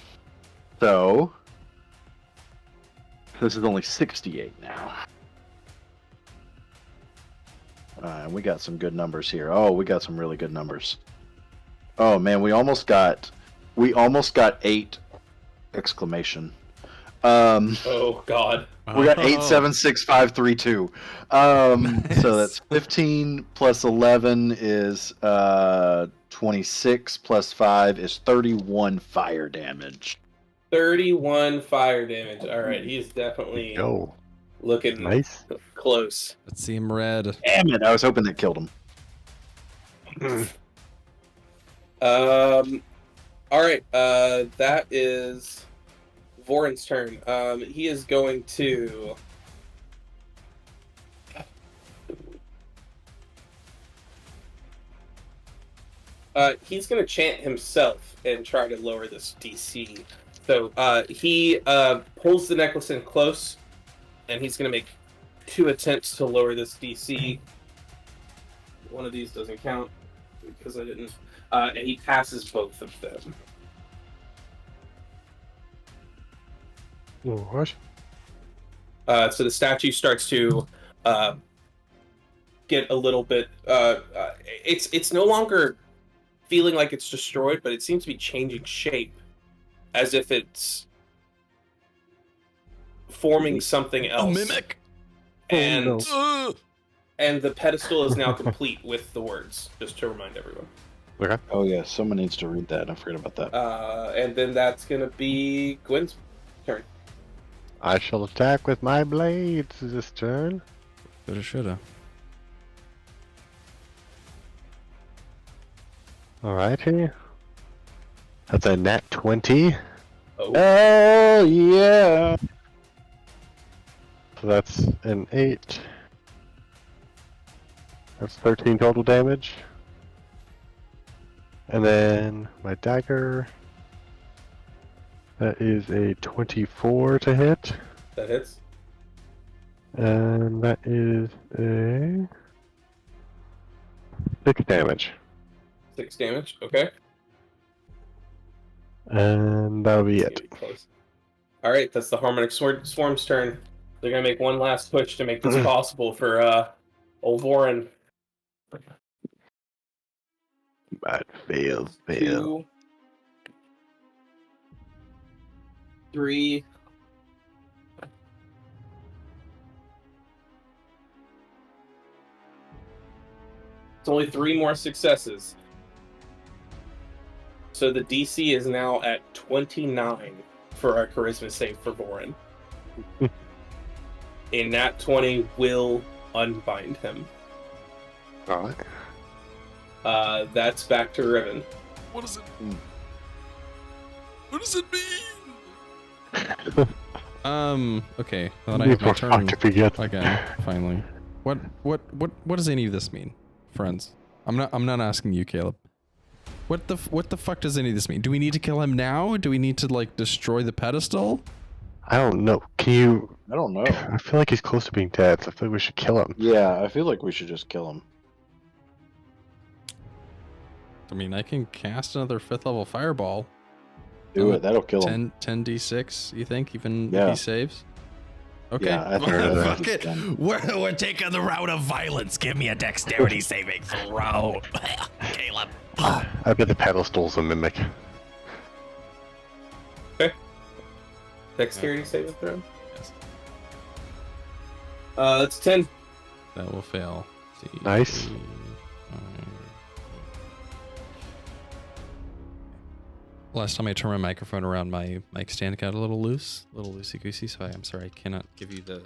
So this is only 68 now. We got some good numbers here. Oh, we got some really good numbers. Oh man, we almost got 8 exclamation. Oh God. We got 876,532. So that's 15 plus 11 is 26 plus 5 is 31 fire damage. 31 fire damage. All right, he's definitely Go. looking Nice. close. Let's see him red. Damn it! I was hoping that killed him. All right. That is Voren's turn. He is going to. He's going to chant himself and try to lower this DC. So he pulls the necklace in close, and he's going to make 2 attempts to lower this DC. One of these doesn't count because I didn't. And he passes both of them. What? So the statue starts to get a little bit. It's no longer feeling like it's destroyed, but it seems to be changing shape, as if it's forming something else. A mimic. And Oh, and the pedestal is now complete with the words. Just to remind everyone. Okay. Oh yeah, someone needs to read that. I forgot about that. And then that's gonna be Gwen's turn. I shall attack with my blades this turn. Shoulda. Alrighty. That's a nat 20. Oh, Oh yeah. So that's an 8. That's 13 total damage. And then my dagger. That is a 24 to hit. that hits. And that is a 6 damage. 6 damage. Okay. And that'll be it. Close. All right, that's the Harmonic Swarm's turn. They're gonna make one last push to make this possible for old Voren. But fail. 2, 3. It's only 3 more successes. So the DC is now at 29 for our charisma save for Voren. A nat 20 will unbind him. Alright. That's back to Riven. What does it? What does it mean? Okay. Now that I have my turn again, finally. What does any of this mean, friends? I'm not asking you, Caleb. What the fuck does any of this mean? Do we need to kill him now? Do we need to like destroy the pedestal? I don't know. Can you... I don't know. I feel like he's close to being dead, so I feel like we should kill him. Yeah, I feel like we should just kill him. I mean, I can cast another 5th level fireball. Do it. That'll kill him. 10d6, you think, even Yeah. if he saves? Okay. Yeah, I think Fuck that's it. done. We're taking the route of violence. Give me a dexterity saving throw, Caleb. I bet the pedestal's a mimic. Dexterity saving throw? Yes. That's 10. That will fail. See, Nice. 3, 5. Last time I turned my microphone around, my mic stand got a little loosey-goosey, so I'm sorry I cannot give you the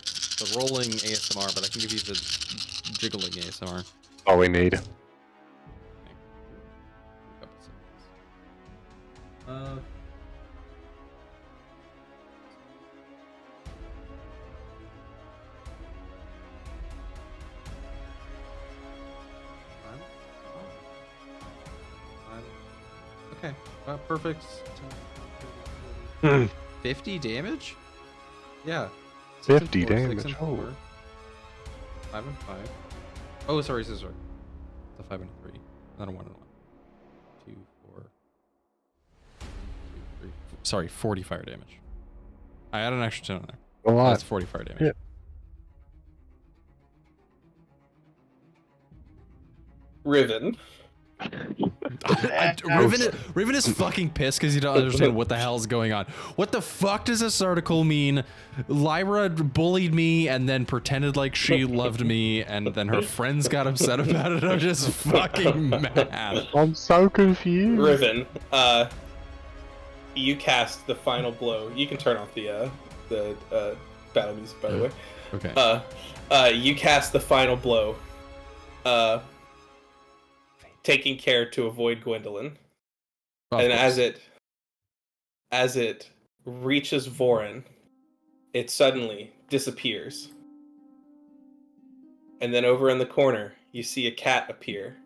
rolling ASMR, but I can give you the jiggling ASMR. All we need. Okay. Perfect. 50 damage? Yeah. 50 4, damage. 6 and 4. 5 and 5. Oh, sorry. It's a 5 and a 3. Not a 1 and a 1. 2, 4. 2, 3. Sorry, 40 fire damage. I add an extra 10 on there. A lot. That's 40 fire damage. Yeah. Riven. Riven is fucking pissed because he don't understand what the hell's going on. What the fuck does this article mean? Lyra bullied me and then pretended like she loved me, and then her friends got upset about it. I'm just fucking mad. I'm so confused. Riven, you cast the final blow. You can turn off the battle music, by the way. Okay. You cast the final blow. Taking care to avoid Gwendolyn. Of And course. as it reaches Vorin, it suddenly disappears. And then over in the corner, you see a cat appear.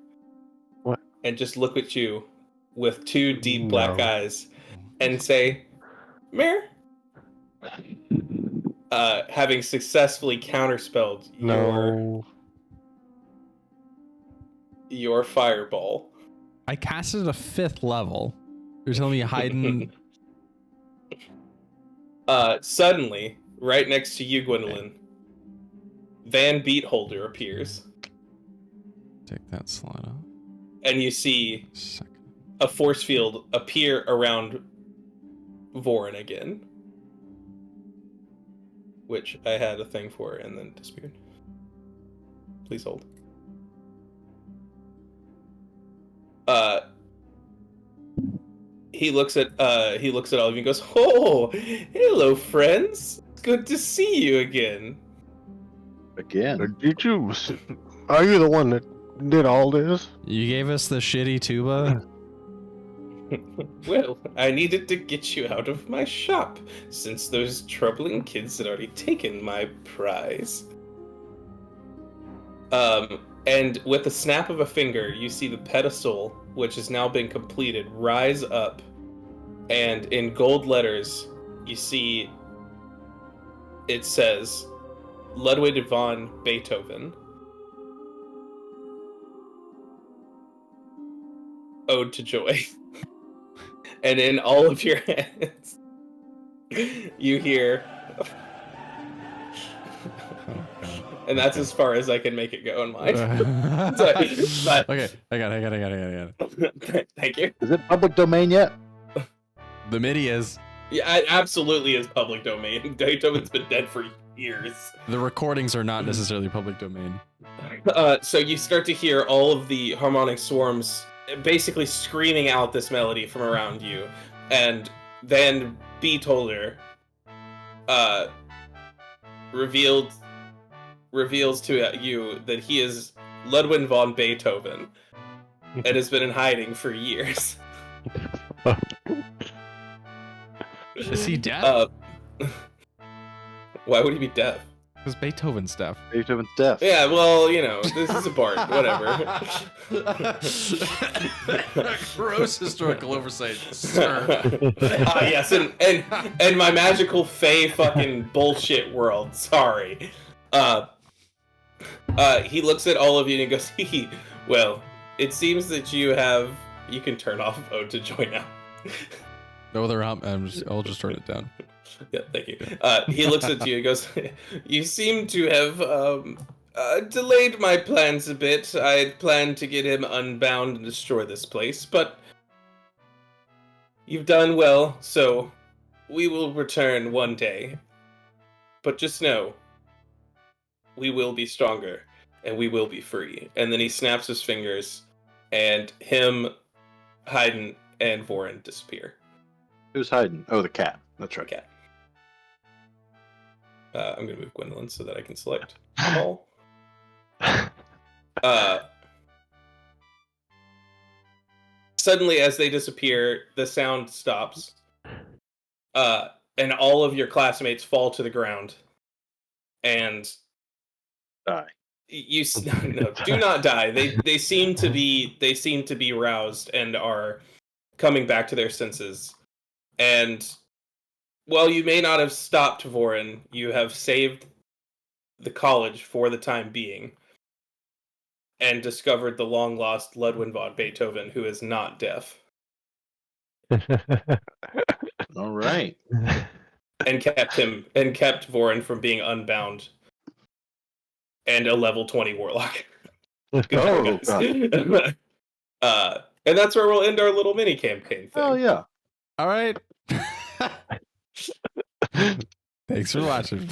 What? And just look at you with 2 deep black No. eyes and say, "Mare." Having successfully counterspelled your fireball. I casted a 5th level. You're telling me hiding? Suddenly, right next to you, Gwendolyn, Van Beatholder appears. Take that slide off. And you see Second. a force field appear around Vorin again. Which I had a thing for and then disappeared. Please hold. He looks at all of you and goes, "Oh, hello, friends. It's good to see you again." Again. Did you? Are you the one that did all this? You gave us the shitty tuba? Well, I needed to get you out of my shop, since those troubling kids had already taken my prize. And with the snap of a finger, you see the pedestal, which has now been completed, rise up, and in gold letters, you see it says, Ludwig van Beethoven. Ode to Joy. And in all of your hands, you hear... And that's as far as I can make it go in mine. But, Okay, I got it. Thank you. Is it public domain yet? The MIDI is. Yeah, it absolutely is public domain. Beethoven's been dead for years. The recordings are not necessarily public domain. So you start to hear all of the harmonic swarms basically screaming out this melody from around you. And then Beetholder reveals to you that he is Ludwig von Beethoven and has been in hiding for years. Is he deaf? Why would he be deaf? Because Beethoven's deaf. Beethoven's deaf. Yeah, well, you know, this is a bard. Whatever. Gross historical oversight, sir. Yes, and my magical fae fucking bullshit world. Sorry. He looks at all of you and he goes, well, it seems that you can turn off Ode to Joy now. No, they're out. I'll just turn it down. Yeah, thank you. He looks at you and goes, you seem to have delayed my plans a bit. I had planned to get him unbound and destroy this place, but you've done well, so we will return one day. But just know, we will be stronger, and we will be free. And then he snaps his fingers, and him, Haydn, and Vorin disappear. Who's hiding? Oh, the cat. That's right. Cat. I'm going to move Gwendolyn so that I can select all. Suddenly, as they disappear, the sound stops. And all of your classmates fall to the ground. And Die. You no, do not die. They seem to be roused and are coming back to their senses. And while you may not have stopped Vorin, you have saved the college for the time being and discovered the long-lost Ludwig von Beethoven, who is not deaf. All right. And kept Vorin from being unbound and a level 20 warlock. Oh, God. And that's where we'll end our little mini campaign thing. Oh, yeah. All right. Thanks for watching.